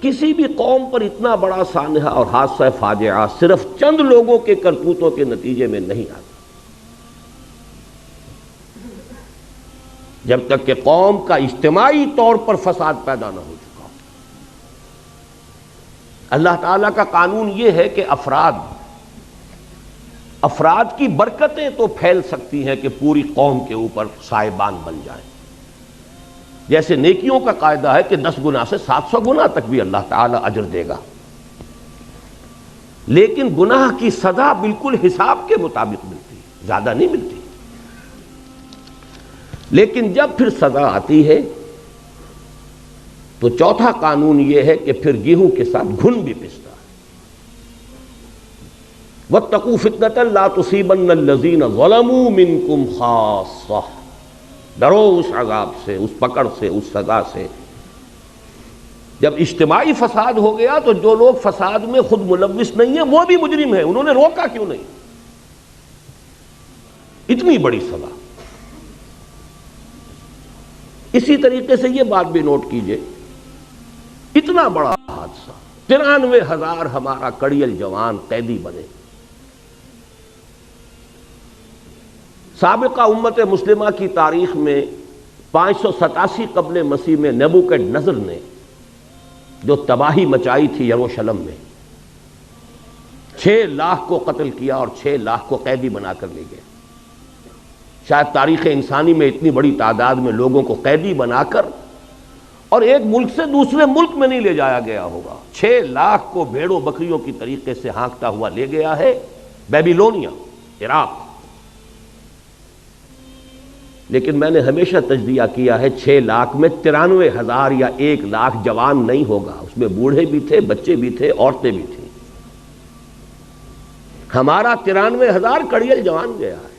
کسی بھی قوم پر اتنا بڑا سانحہ اور حادثہ فاجعہ صرف چند لوگوں کے کرتوتوں کے نتیجے میں نہیں آتا، جب تک کہ قوم کا اجتماعی طور پر فساد پیدا نہ ہو چکا ہو۔ اللہ تعالیٰ کا قانون یہ ہے کہ افراد کی برکتیں تو پھیل سکتی ہیں کہ پوری قوم کے اوپر سائبان بن جائیں، جیسے نیکیوں کا قاعدہ ہے کہ 10 گنا سے 700 گنا تک بھی اللہ تعالیٰ اجر دے گا، لیکن گناہ کی سزا بالکل حساب کے مطابق ملتی ہے، زیادہ نہیں ملتی۔ لیکن جب پھر سزا آتی ہے تو چوتھا قانون یہ ہے کہ پھر گیہوں کے ساتھ گھن بھی پستا ہے۔ وَاتَّقُوا فِتْنَةً لَا تُصِيبَنَّ الَّذِينَ ظَلَمُوا مِنْكُمْ خَاصَّةً، ڈرو اس عذاب سے، اس پکڑ سے، اس سزا سے۔ جب اجتماعی فساد ہو گیا تو جو لوگ فساد میں خود ملوث نہیں ہیں وہ بھی مجرم ہیں، انہوں نے روکا کیوں نہیں؟ اتنی بڑی سزا۔ اسی طریقے سے یہ بات بھی نوٹ کیجئے، اتنا بڑا حادثہ، 93,000 ہمارا کڑیل جوان قیدی بنے۔ سابقہ امت مسلمہ کی تاریخ میں 587 قبل مسیح میں نیبوکڈنیزر نے جو تباہی مچائی تھی یروشلم میں، 6 لاکھ کو قتل کیا اور 6 لاکھ کو قیدی بنا کر لے گئے۔ شاید تاریخ انسانی میں اتنی بڑی تعداد میں لوگوں کو قیدی بنا کر اور ایک ملک سے دوسرے ملک میں نہیں لے جایا گیا ہوگا۔ 6 لاکھ کو بھیڑوں بکریوں کی طریقے سے ہانکتا ہوا لے گیا ہے بیبیلونیا، عراق۔ لیکن میں نے ہمیشہ تجزیہ کیا ہے 6 لاکھ میں 93,000 یا 1 لاکھ جوان نہیں ہوگا، اس میں بوڑھے بھی تھے، بچے بھی تھے، عورتیں بھی تھیں۔ ہمارا 93,000 کڑیل جوان گیا ہے،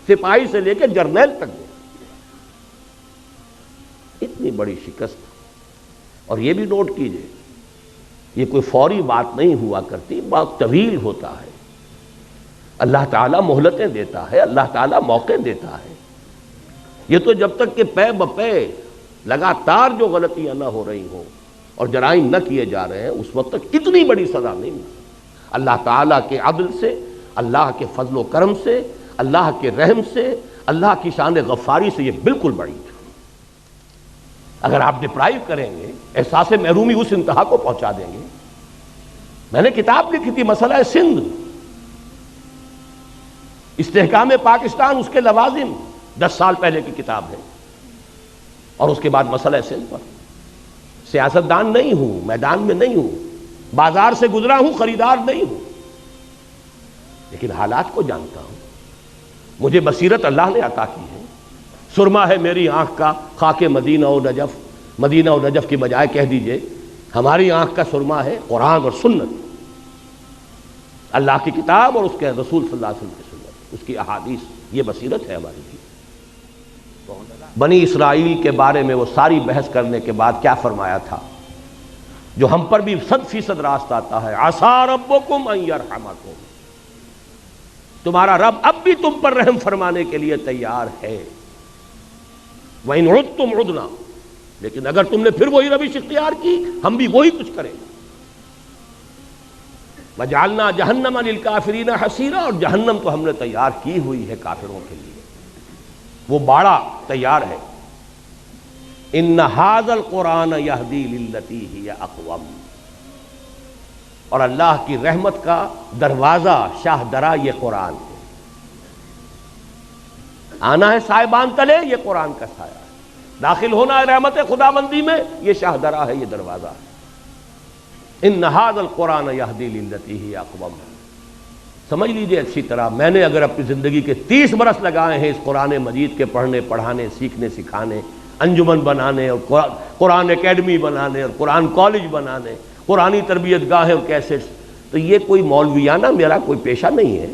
سپاہی سے لے کے جرنیل تک گیا۔ اتنی بڑی شکست۔ اور یہ بھی نوٹ کیجئے، یہ کوئی فوری بات نہیں ہوا کرتی، بات طویل ہوتا ہے۔ اللہ تعالیٰ مہلتیں دیتا ہے، اللہ تعالیٰ موقع دیتا ہے۔ یہ تو جب تک کہ پے بپے لگاتار جو غلطیاں نہ ہو رہی ہوں اور جرائم نہ کیے جا رہے ہیں، اس وقت تک اتنی بڑی سزا نہیں ملتی۔ اللہ تعالیٰ کے عدل سے، اللہ کے فضل و کرم سے، اللہ کے رحم سے، اللہ کی شان غفاری سے یہ بالکل بڑی ہے۔ اگر آپ ڈپرائیو کریں گے، احساس محرومی اس انتہا کو پہنچا دیں گے۔ میں نے کتاب لکھی تھی مسئلہ سندھ، استحکام پاکستان اس کے لوازم، 10 سال پہلے کی کتاب ہے، اور اس کے بعد مسئلہ سندھ پر۔ سیاستدان نہیں ہوں، میدان میں نہیں ہوں، بازار سے گزرا ہوں، خریدار نہیں ہوں، لیکن حالات کو جانتا ہوں۔ مجھے بصیرت اللہ نے عطا کی ہے۔ سرما ہے میری آنکھ کا خاک مدینہ و نجف، مدینہ و نجف کی بجائے کہہ دیجئے ہماری آنکھ کا سرما ہے قرآن اور سنت، اللہ کی کتاب اور اس کے رسول صلی اللہ علیہ وسلم کی سنت، اس کی احادیث۔ یہ بصیرت ہے ہماری بھی۔ بنی اسرائیل کے بارے میں وہ ساری بحث کرنے کے بعد کیا فرمایا تھا جو ہم پر بھی 100% راست آتا ہے؟ عسیٰ ربکم ان یرحمکم، تمہارا رب اب بھی تم پر رحم فرمانے کے لیے تیار ہے۔ وَإِنْ عُدْتُمْ عُدْنَا، لیکن اگر تم نے پھر وہی روش اختیار کی، ہم بھی وہی کچھ کریں گے۔ وَجَعَلْنَا جَهَنَّمَ لِلْكَافِرِينَ حَصِيرًا، اور جہنم تو ہم نے تیار کی ہوئی ہے کافروں کے لیے، وہ باڑا تیار ہے۔ إِنَّ هَذَا الْقُرْآنَ يَهْدِي لِلَّتِي هِيَ أَقْوَمُ، اور اللہ کی رحمت کا دروازہ شاہ درا یہ قرآن ہے۔ آنا ہے سائبان تلے، یہ قرآن کا سایہ ہے۔ داخل ہونا ہے رحمت خداوندی میں، یہ شاہ درا ہے، یہ دروازہ ہے۔ ان ھذا القرآن یہدی للتی ہی اقوم، سمجھ لیجئے اچھی طرح، میں نے اگر اپنی زندگی کے 30 برس لگائے ہیں اس قرآن مجید کے پڑھنے پڑھانے سیکھنے سکھانے، انجمن بنانے اور قرآن اکیڈمی بنانے اور قرآن کالج بنانے، قرآنی تربیت گاہیں اور کیسٹس، تو یہ کوئی مولویانہ میرا کوئی پیشہ نہیں ہے۔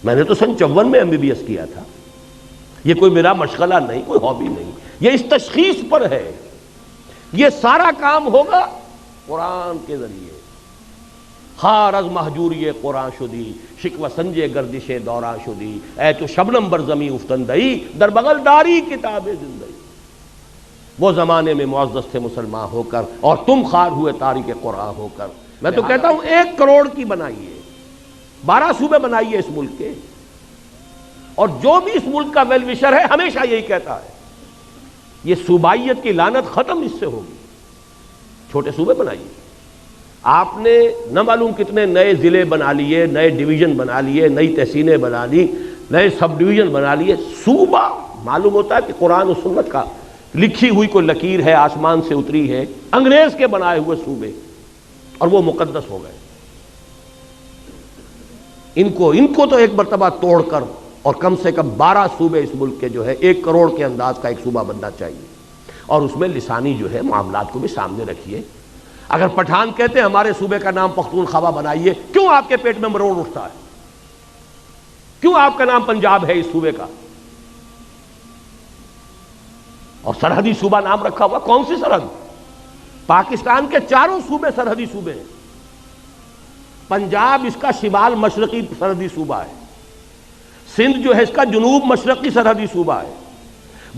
میں نے تو سن 54 میں MBBS کیا تھا، یہ کوئی میرا مشغلہ نہیں، کوئی ہابی نہیں، یہ اس تشخیص پر ہے۔ یہ سارا کام ہوگا قرآن کے ذریعے۔ خار از محجوری قرآن شدی، شکوہ سنجے گردش دوران شدی، اے تو شبنم بر زمیں افتندئی، در بغل داری کتاب زندگی۔ وہ زمانے میں معزز تھے مسلمان ہو کر اور تم خوار ہوئے تارک قرآن ہو کر. میں تو کہتا ہوں 1 کروڑ کی بنائیے، 12 صوبے بنائیے اس ملک کے، اور جو بھی اس ملک کا ویل وشر ہے ہمیشہ یہی کہتا ہے یہ صوبائیت کی لعنت ختم اس سے ہوگی. چھوٹے صوبے بنائیے. آپ نے نہ معلوم کتنے نئے ضلع بنا لیے، نئے ڈویژن بنا لیے، نئی تحصیلیں بنا لی، نئے سب ڈویژن بنا لیے. صوبہ معلوم ہوتا ہے کہ قرآن و سنت کا لکھی ہوئی کوئی لکیر ہے، آسمان سے اتری ہے. انگریز کے بنائے ہوئے صوبے، اور وہ مقدس ہو گئے. ان کو تو ایک مرتبہ توڑ کر، اور کم سے کم 12 صوبے اس ملک کے جو ہے 1 کروڑ کے انداز کا ایک صوبہ بننا چاہیے. اور اس میں لسانی جو ہے معاملات کو بھی سامنے رکھیے. اگر پٹھان کہتے ہیں ہمارے صوبے کا نام پختونخوا بنائیے، کیوں آپ کے پیٹ میں مروڑ اٹھتا ہے؟ کیوں آپ کا نام پنجاب ہے اس صوبے کا؟ اور سرحدی صوبہ نام رکھا ہوا. کون سی سرحد؟ پاکستان کے 4 صوبے سرحدی صوبے ہیں. پنجاب اس کا شمال مشرقی سرحدی صوبہ ہے، سندھ جو ہے اس کا جنوب مشرقی سرحدی صوبہ ہے،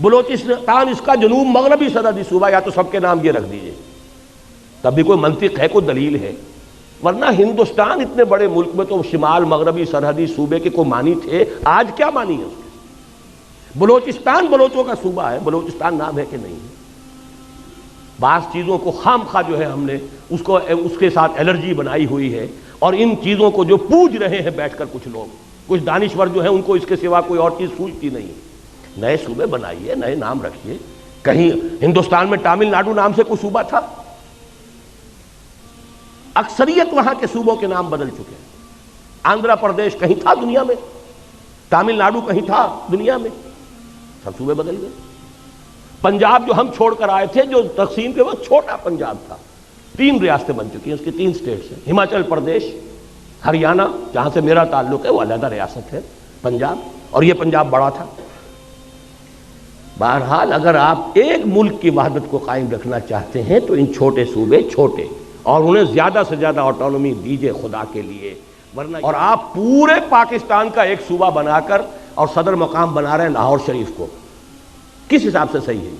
بلوچستان اس کا جنوب مغربی سرحدی صوبہ. یا تو سب کے نام یہ رکھ دیجئے، تب بھی کوئی منطق ہے، کوئی دلیل ہے. ورنہ ہندوستان اتنے بڑے ملک میں تو شمال مغربی سرحدی صوبے کے کوئی معنی تھے. آج کیا معنی ہے اس کے؟ بلوچستان بلوچوں کا صوبہ ہے، بلوچستان نام ہے کہ نہیں ہے؟ بعض چیزوں کو خام خواہ جو ہے ہم نے اس کے ساتھ الرجی بنائی ہوئی ہے، اور ان چیزوں کو جو پوج رہے ہیں بیٹھ کر کچھ لوگ، کچھ دانشور جو ہیں، ان کو اس کے سوا کوئی اور چیز سوچتی نہیں. نئے صوبے بنائیے، نئے نام رکھیے. کہیں ہندوستان میں تامل ناڈو نام سے کوئی صوبہ تھا؟ اکثریت وہاں کے صوبوں کے نام بدل چکے ہیں. آندھرا پردیش کہیں تھا دنیا میں؟ تامل ناڈو کہیں تھا دنیا میں؟ سب صوبے بدل گئے. پنجاب جو ہم چھوڑ کر آئے تھے، جو تقسیم کے وقت چھوٹا پنجاب تھا، 3 ریاستیں بن چکی ہیں، اس کی 3 اسٹیٹس ہیں. ہماچل پردیش، ہریانہ جہاں سے میرا تعلق ہے وہ علیحدہ ریاست ہے پنجاب، اور یہ پنجاب بڑا تھا. بہرحال اگر آپ ایک ملک کی وحدت کو قائم رکھنا چاہتے ہیں تو ان چھوٹے صوبے چھوٹے، اور انہیں زیادہ سے زیادہ آٹونومی دیجئے خدا کے لیے. ورنہ اور آپ پورے پاکستان کا ایک صوبہ بنا کر اور صدر مقام بنا رہے ہیں لاہور شریف کو. کس حساب سے صحیح ہے؟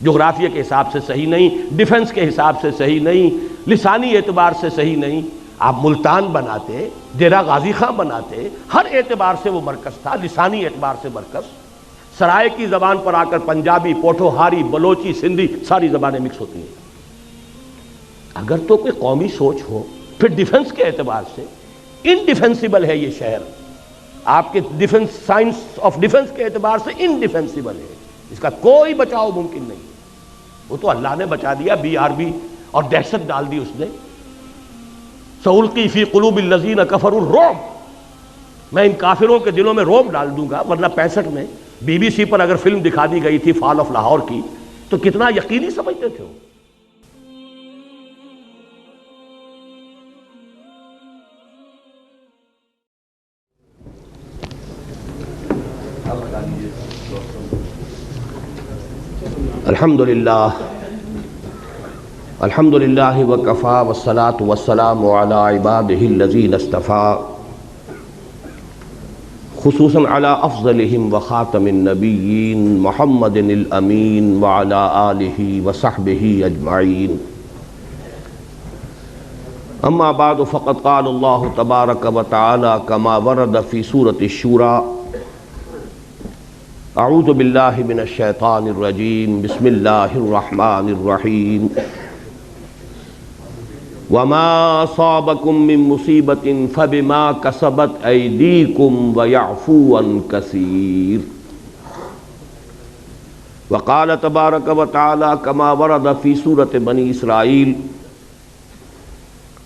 جغرافیہ کے حساب سے صحیح نہیں، ڈیفنس کے حساب سے صحیح نہیں، لسانی اعتبار سے صحیح نہیں. آپ ملتان بناتے، ڈیرہ غازی خان بناتے، ہر اعتبار سے وہ مرکز تھا، لسانی اعتبار سے مرکز. سرائے کی زبان پر آ کر پنجابی، پوٹھوہاری، بلوچی، سندھی ساری زبانیں مکس ہوتی ہیں. اگر تو کوئی قومی سوچ ہو، پھر ڈیفنس کے اعتبار سے انڈیفینسیبل ہے یہ شہر. آپ کے ڈیفنس، سائنس آف ڈیفنس کے اعتبار سے انڈیفینسیبل ہے، اس کا کوئی بچاؤ ممکن نہیں. وہ تو اللہ نے بچا دیا، BRB اور دہشت ڈال دی اس نے. سألقی فی قلوب الذین کفروا الرعب، میں ان کافروں کے دلوں میں رعب ڈال دوں گا. ورنہ 65 میں BBC پر اگر فلم دکھا دی گئی تھی فال آف لاہور کی، تو کتنا یقینی سمجھتے تھے وہ. الحمدللہ وکفا والصلاة والسلام علی عبادہ الذین اصطفیٰ، خصوصاً علی افضلہم وخاتم النبیین محمد الامین وعلی آلہ وصحبہ اجمعین. اما بعد فقد قال اللہ تبارک وتعالی کما ورد فی سورۃ الشورى: اعوذ باللہ من الشیطان الرجیم، بسم اللہ الرحمن الرحیم. وما اصابکم من مصیبت فبما کسبت ایدیکم ویعفو عن کثیر. وقال تبارک وتعالی کما ورد فی سورۃ بنی اسرائیل: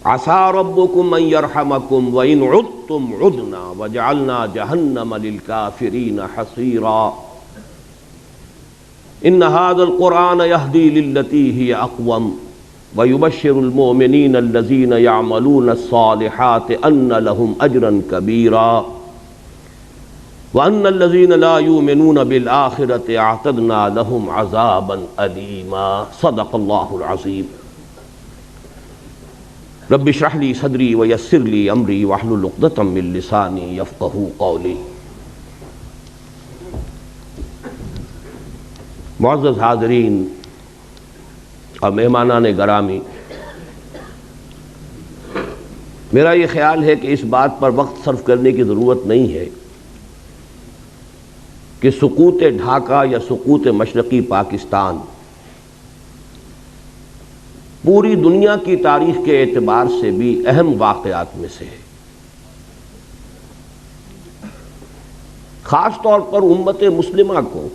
عسى ربكم ان يرحمكم وان عدتم عدنا وجعلنا جهنم للكافرين حصيرا. ان هذا القرآن يهدي للتي هي اقوم ويبشر المؤمنين الذين يعملون الصالحات ان لهم اجرا كبيرا وان الذين لا يؤمنون بالآخرة اعتدنا لهم عذابا أليما. صدق الله العظيم. رب اشرح لي صدري ويسر لي امري واحلل عقدة من لساني يفقهوا قولي. معزز حاضرین اور مہمانان گرامی، میرا یہ خیال ہے کہ اس بات پر وقت صرف کرنے کی ضرورت نہیں ہے کہ سقوط ڈھاکہ یا سقوط مشرقی پاکستان پوری دنیا کی تاریخ کے اعتبار سے بھی اہم واقعات میں سے ہے۔ خاص طور پر امت مسلمہ کو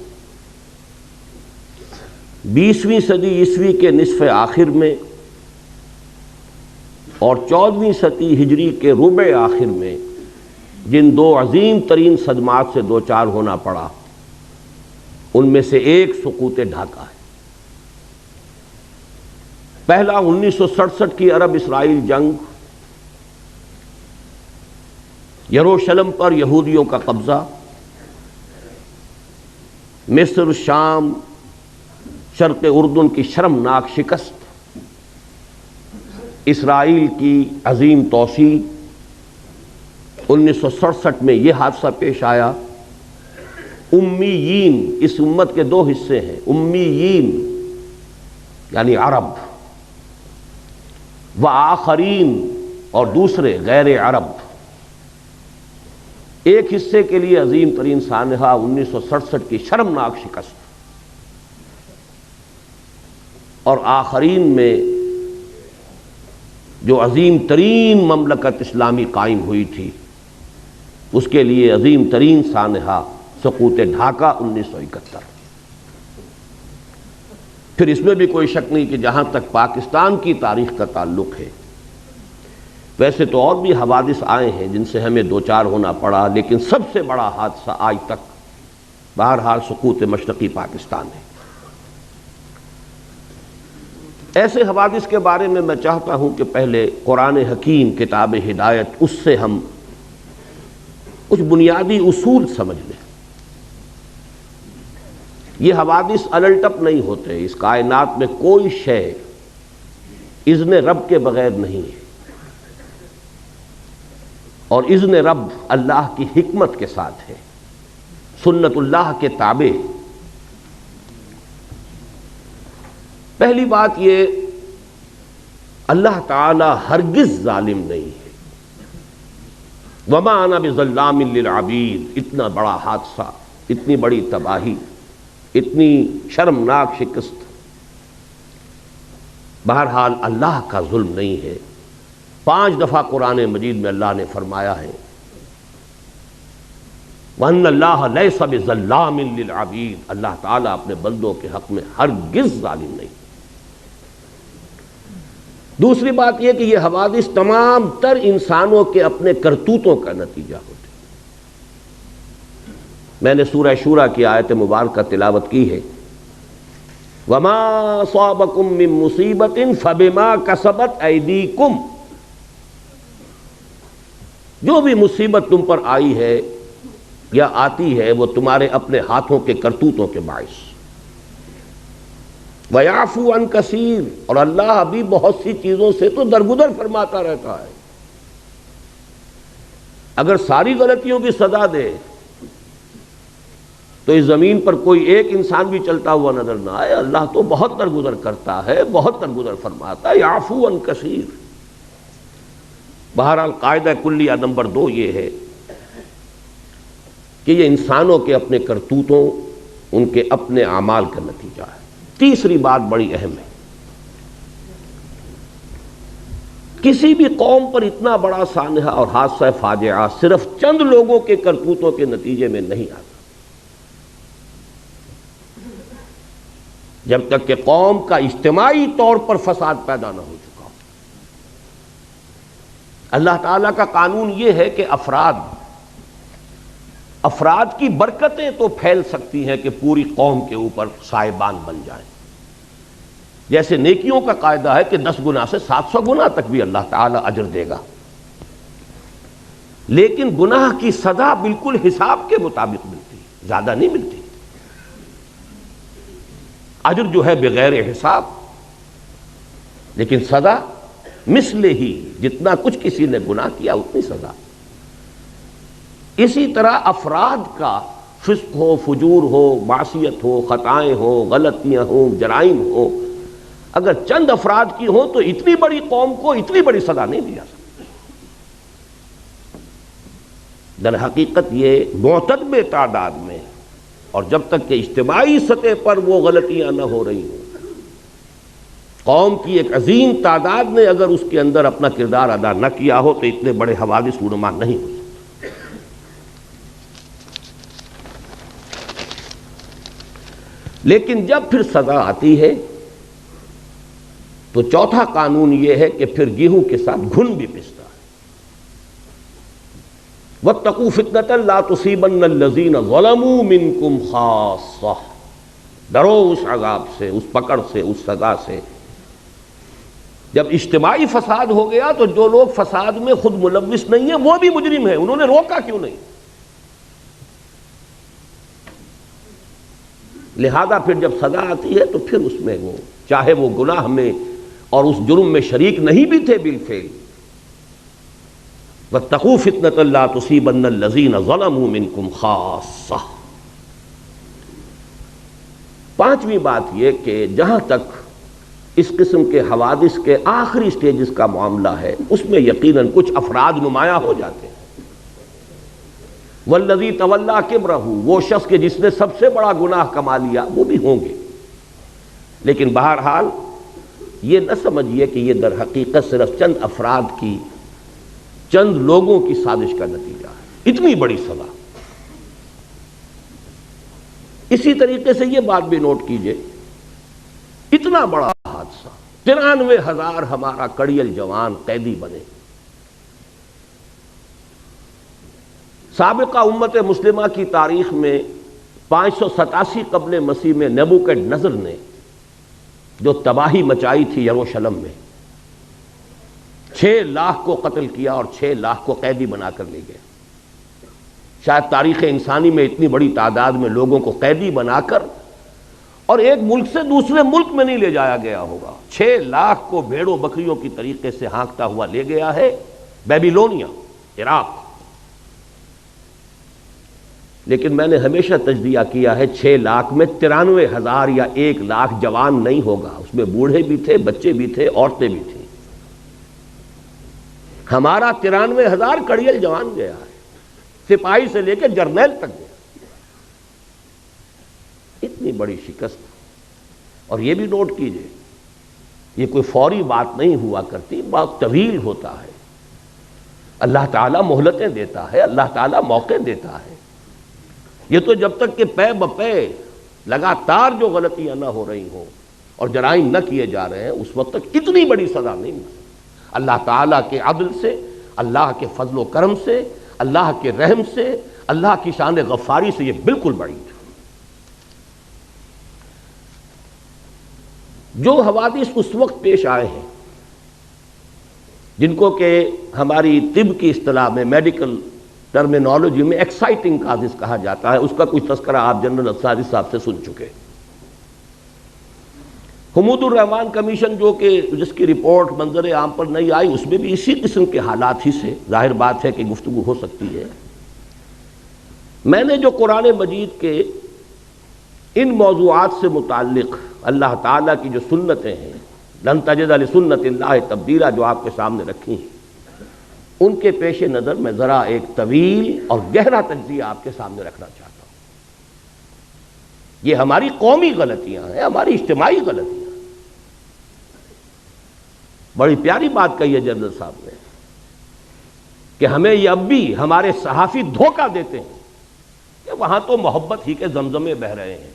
20ویں صدی عیسوی کے نصف آخر میں اور 14ویں صدی ہجری کے ربع آخر میں جن دو عظیم ترین صدمات سے دوچار ہونا پڑا، ان میں سے ایک سقوط ڈھاکہ ہے۔ پہلا 1967 کی عرب اسرائیل جنگ، یروشلم پر یہودیوں کا قبضہ، مصر، شام، شرق اردن کی شرمناک شکست، اسرائیل کی عظیم توسیع۔ 1967 میں یہ حادثہ پیش آیا۔ امیین، اس امت کے دو حصے ہیں، امیین یعنی عرب، و آخرین اور دوسرے غیر عرب۔ ایک حصے کے لیے عظیم ترین سانحہ 1967 کی شرمناک شکست، اور آخرین میں جو عظیم ترین مملکت اسلامی قائم ہوئی تھی، اس کے لیے عظیم ترین سانحہ سقوط ڈھاکہ 1971۔ پھر اس میں بھی کوئی شک نہیں کہ جہاں تک پاکستان کی تاریخ کا تعلق ہے، ویسے تو اور بھی حوادث آئے ہیں جن سے ہمیں دوچار ہونا پڑا، لیکن سب سے بڑا حادثہ آج تک بہرحال سقوط مشرقی پاکستان ہے۔ ایسے حوادث کے بارے میں میں چاہتا ہوں کہ پہلے قرآن حکیم کتاب ہدایت، اس سے ہم کچھ بنیادی اصول سمجھ لیں۔ یہ حوادث الٹپ نہیں ہوتے، اس کائنات میں کوئی شے اذن رب کے بغیر نہیں ہے، اور اذن رب اللہ کی حکمت کے ساتھ ہے، سنت اللہ کے تابع۔ پہلی بات یہ، اللہ تعالی ہرگز ظالم نہیں ہے۔ وما انا بظلام للعبید، اتنا بڑا حادثہ، اتنی بڑی تباہی، اتنی شرمناک شکست، بہرحال اللہ کا ظلم نہیں ہے۔ 5 دفعہ قرآن مجید میں اللہ نے فرمایا ہے وَأَنَّ اللَّهَ لَيْسَ بِظَلَّامٍ لِلْعَبِيدِ، اللہ تعالیٰ اپنے بندوں کے حق میں ہرگز ظالم نہیں۔ دوسری بات یہ کہ یہ حوادث تمام تر انسانوں کے اپنے کرتوتوں کا نتیجہ ہوتے ہیں۔ میں نے سورہ شورى کی آیت مبارکہ تلاوت کی ہے، وَمَا أَصَابَكُم مِّن مُّصِيبَةٍ فَبِمَا كَسَبَتْ أَيْدِيكُمْ، جو بھی مصیبت تم پر آئی ہے یا آتی ہے وہ تمہارے اپنے ہاتھوں کے کرتوتوں کے باعث۔ وَيَعْفُو عَن كَثِيرٍ، اور اللہ ابھی بہت سی چیزوں سے تو درگزر فرماتا رہتا ہے۔ اگر ساری غلطیوں کی سزا دے تو اس زمین پر کوئی ایک انسان بھی چلتا ہوا نظر نہ آئے۔ اللہ تو بہت درگزر کرتا ہے، بہت درگزر فرماتا ہے، یعفو عن کثیر۔ بہرحال قاعدہ کلیہ نمبر 2 یہ ہے کہ یہ انسانوں کے اپنے کرتوتوں، ان کے اپنے اعمال کا نتیجہ ہے۔ تیسری بات بڑی اہم ہے، کسی بھی قوم پر اتنا بڑا سانحہ اور حادثہ فاجعہ صرف چند لوگوں کے کرتوتوں کے نتیجے میں نہیں آتا۔ جب تک کہ قوم کا اجتماعی طور پر فساد پیدا نہ ہو چکا ہو۔ اللہ تعالیٰ کا قانون یہ ہے کہ افراد کی برکتیں تو پھیل سکتی ہیں کہ پوری قوم کے اوپر صاحبان بن جائیں۔ جیسے نیکیوں کا قاعدہ ہے کہ 10 گنا سے 700 گنا تک بھی اللہ تعالیٰ اجر دے گا، لیکن گناہ کی سزا بالکل حساب کے مطابق ملتی، زیادہ نہیں ملتی۔ اجر جو ہے بغیر حساب، لیکن سزا مثل ہی، جتنا کچھ کسی نے گناہ کیا اتنی سزا۔ اسی طرح افراد کا فسق ہو، فجور ہو، معصیت ہو، خطائیں ہو، غلطیاں ہوں، جرائم ہو، اگر چند افراد کی ہوں تو اتنی بڑی قوم کو اتنی بڑی سزا نہیں دی جا سکتی۔ در حقیقت یہ معتدل تعداد میں، اور جب تک کہ اجتماعی سطح پر وہ غلطیاں نہ ہو رہی ہوں، قوم کی ایک عظیم تعداد نے اگر اس کے اندر اپنا کردار ادا نہ کیا ہو تو اتنے بڑے حوادث رونما نہیں ہو سکتے۔ لیکن جب پھر سزا آتی ہے تو چوتھا قانون یہ ہے کہ پھر گیہوں کے ساتھ گھن بھی پستا ہے۔ وَاتَّقُوا فِتْنَةً لَا تُصِيبَنَّ الَّذِينَ ظَلَمُوا مِنْكُمْ خَاصَّةً، ڈرو اس عذاب سے، اس پکڑ سے، اس سزا سے۔ جب اجتماعی فساد ہو گیا تو جو لوگ فساد میں خود ملوث نہیں ہیں وہ بھی مجرم ہیں، انہوں نے روکا کیوں نہیں؟ لہذا پھر جب سزا آتی ہے تو پھر اس میں وہ چاہے وہ گناہ میں اور اس جرم میں شریک نہیں بھی تھے بالفعل، وَاتَّقُوا فِتْنَةً لَا تُصِيبَنَّ الَّذِينَ ظَلَمُوا مِنْكُمْ خَاصَّةً۔ پانچویں بات یہ کہ جہاں تک اس قسم کے حوادث کے آخری سٹیجز کا معاملہ ہے اس میں یقیناً کچھ افراد نمایاں ہو جاتے ہیں۔ والذی تولی کبرہ، وہ شخص کے جس نے سب سے بڑا گناہ کما لیا، وہ بھی ہوں گے، لیکن بہرحال یہ نہ سمجھیے کہ یہ در حقیقت صرف چند افراد کی، چند لوگوں کی سازش کا نتیجہ ہے، اتنی بڑی سزا۔ اسی طریقے سے یہ بات بھی نوٹ کیجئے، اتنا بڑا حادثہ، 93,000 ہمارا کڑیل جوان قیدی بنے۔ سابقہ امت مسلمہ کی تاریخ میں 587 قبل مسیح میں نیبوکڈ-نظر نے جو تباہی مچائی تھی یروشلم میں، 6 لاکھ کو قتل کیا اور 6 لاکھ کو قیدی بنا کر لے گیا۔ شاید تاریخ انسانی میں اتنی بڑی تعداد میں لوگوں کو قیدی بنا کر اور ایک ملک سے دوسرے ملک میں نہیں لے جایا گیا ہوگا۔ 6 لاکھ کو بھیڑوں بکریوں کی طریقے سے ہانکتا ہوا لے گیا ہے بیبیلونیا، عراق۔ لیکن میں نے ہمیشہ تجزیہ کیا ہے 6 لاکھ میں 93,000 یا 1 لاکھ جوان نہیں ہوگا، اس میں بوڑھے بھی تھے، بچے بھی تھے، عورتیں بھی تھیں۔ ہمارا 93,000 کڑیل جوان گیا ہے، سپاہی سے لے کے جرنیل تک گیا۔ اتنی بڑی شکست، اور یہ بھی نوٹ کیجئے یہ کوئی فوری بات نہیں ہوا کرتی، بات طویل ہوتا ہے۔ اللہ تعالیٰ مہلتیں دیتا ہے، اللہ تعالیٰ موقع دیتا ہے۔ یہ تو جب تک کہ پے بپے لگاتار جو غلطیاں نہ ہو رہی ہوں اور جرائم نہ کیے جا رہے ہیں اس وقت تک اتنی بڑی سزا نہیں ملتی۔ اللہ تعالیٰ کے عدل سے، اللہ کے فضل و کرم سے، اللہ کے رحم سے، اللہ کی شان غفاری سے یہ بالکل بڑی ہے۔ جو حوادث اس وقت پیش آئے ہیں، جن کو کہ ہماری طب کی اصطلاح میں، میڈیکل ٹرمینالوجی میں ایکسائٹنگ کازز کہا جاتا ہے، اس کا کچھ تذکرہ آپ جنرل انصاری صاحب سے سن چکے۔ حمود الرحمان کمیشن جو کہ جس کی رپورٹ منظر عام پر نہیں آئی، اس میں بھی اسی قسم کے حالات ہی سے ظاہر بات ہے کہ گفتگو ہو سکتی ہے۔ میں نے جو قرآن مجید کے ان موضوعات سے متعلق اللہ تعالیٰ کی جو سنتیں ہیں، لن تجد لسنت اللہ تبدیلا، جو آپ کے سامنے رکھی ہیں، ان کے پیش نظر میں ذرا ایک طویل اور گہرا تجزیہ آپ کے سامنے رکھنا چاہتا ہوں۔ یہ ہماری قومی غلطیاں ہیں، ہماری اجتماعی غلطیاں۔ بڑی پیاری بات کہی ہے جنرل صاحب نے کہ ہمیں یہ اب بھی ہمارے صحافی دھوکہ دیتے ہیں کہ وہاں تو محبت ہی کے زمزمے بہہ رہے ہیں،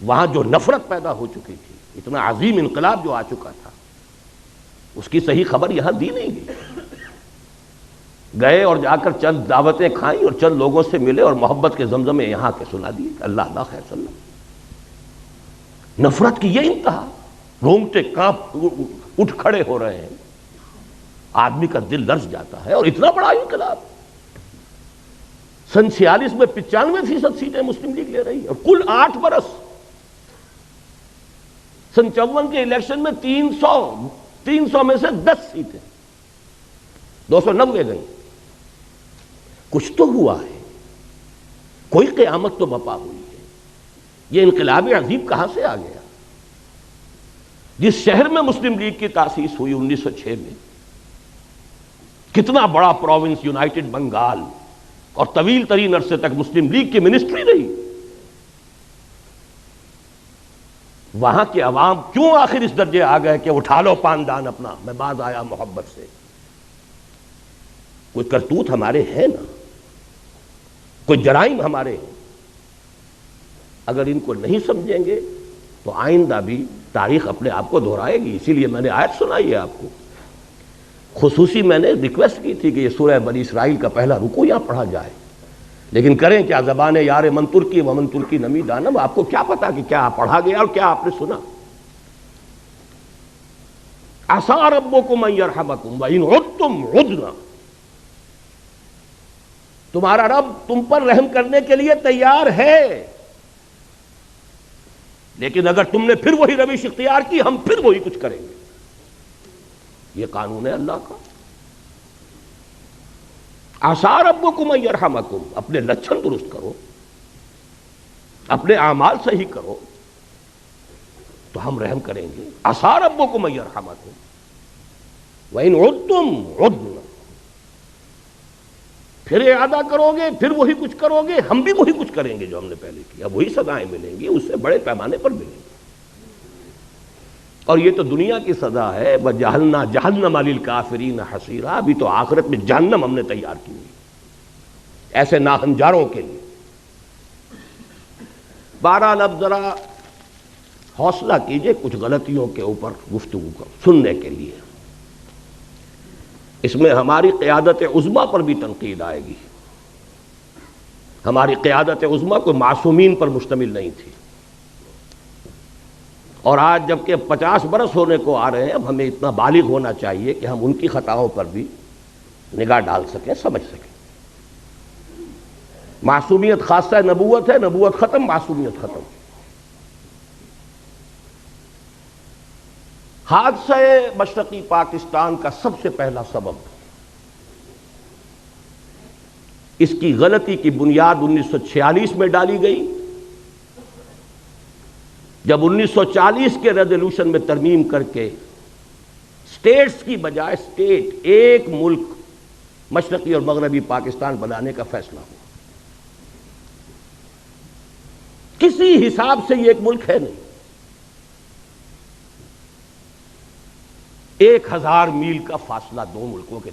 وہاں جو نفرت پیدا ہو چکی تھی، اتنا عظیم انقلاب جو آ چکا تھا، اس کی صحیح خبر یہاں دی نہیں گئی۔ گئے اور جا کر چند دعوتیں کھائیں اور چند لوگوں سے ملے اور محبت کے زمزمے یہاں کے سنا دیے، اللہ اللہ خیر صلی اللہ۔ نفرت کی یہ انتہا، رونگٹے کانپ اٹھ کھڑے ہو رہے ہیں، آدمی کا دل لرز جاتا ہے۔ اور اتنا بڑا انقلاب، سن 46 میں 95% سیٹیں مسلم لیگ لے رہی ہے، اور کل 8 برس۔ سن 54 کے الیکشن میں 300 میں سے 10 سیٹیں، 290 گئیں۔ کچھ تو ہوا ہے، کوئی قیامت تو بپا ہوئی ہے. یہ انقلاب عظیم کہاں سے آ گیا؟ جس شہر میں مسلم لیگ کی تاسیس ہوئی 1906 میں، کتنا بڑا پروونس یونائٹڈ بنگال، اور طویل ترین عرصے تک مسلم لیگ کی منسٹری رہی. وہاں کے عوام کیوں آخر اس درجے آ گئے کہ اٹھا لو پاندان اپنا، میں باز آیا محبت سے؟ کوئی کرتوت ہمارے ہیں نا، کوئی جرائم ہمارے ہیں. اگر ان کو نہیں سمجھیں گے تو آئندہ بھی تاریخ اپنے آپ کو دہرائے گی. اسی لیے میں نے آیت سنائی ہے آپ کو. خصوصی میں نے ریکویسٹ کی تھی کہ یہ سورہ بنی اسرائیل کا پہلا رکوع یہاں پڑھا جائے، لیکن کریں کیا، زبان یار من ترکی ومن ترکی نمی دانم. آپ کو کیا پتا کہ کیا پڑھا گیا اور کیا آپ نے سنا. عسیٰ ربکم ان یرحمکم وان عدتم عدنا. تمہارا رب تم پر رحم کرنے کے لیے تیار ہے، لیکن اگر تم نے پھر وہی روش اختیار کی ہم پھر وہی کچھ کریں گے. یہ قانون ہے اللہ کا. عسیٰ ربکم ان یرحمکم. اپنے لچھن درست کرو، اپنے اعمال صحیح کرو تو ہم رحم کریں گے. عسیٰ ربکم ان یرحمکم وان عدتم عدنا. پھر ارادہ کرو گے پھر وہی کچھ کرو گے، ہم بھی وہی کچھ کریں گے جو ہم نے پہلے کیا. وہی سزائیں ملیں گی، اس سے بڑے پیمانے پر ملیں گی. اور یہ تو دنیا کی سزا ہے. وَجَعَلْنَا جَهَنَّمَ لِلْكَافِرِينَ حَصِيرًا. ابھی تو آخرت میں جہنم ہم نے تیار کی ہوئی ایسے ناہنجاروں کے لیے. بہرحال اب ذرا حوصلہ کیجئے کچھ غلطیوں کے اوپر گفتگو کو سننے کے لیے. اس میں ہماری قیادت عظمیٰ پر بھی تنقید آئے گی. ہماری قیادت عظمیٰ کوئی معصومین پر مشتمل نہیں تھی، اور آج جبکہ 50 برس ہونے کو آ رہے ہیں اب ہمیں اتنا بالغ ہونا چاہیے کہ ہم ان کی خطاؤں پر بھی نگاہ ڈال سکیں، سمجھ سکیں. معصومیت خاصہ نبوت ہے، نبوت ختم، معصومیت ختم. حادثہ مشرقی پاکستان کا سب سے پہلا سبب، اس کی غلطی کی بنیاد 1946 میں ڈالی گئی، جب 1940 کے ریزولوشن میں ترمیم کر کے اسٹیٹس کی بجائے اسٹیٹ، ایک ملک مشرقی اور مغربی پاکستان بنانے کا فیصلہ ہوا. کسی حساب سے یہ ایک ملک ہے نہیں. 1000 میل کا فاصلہ دو ملکوں کے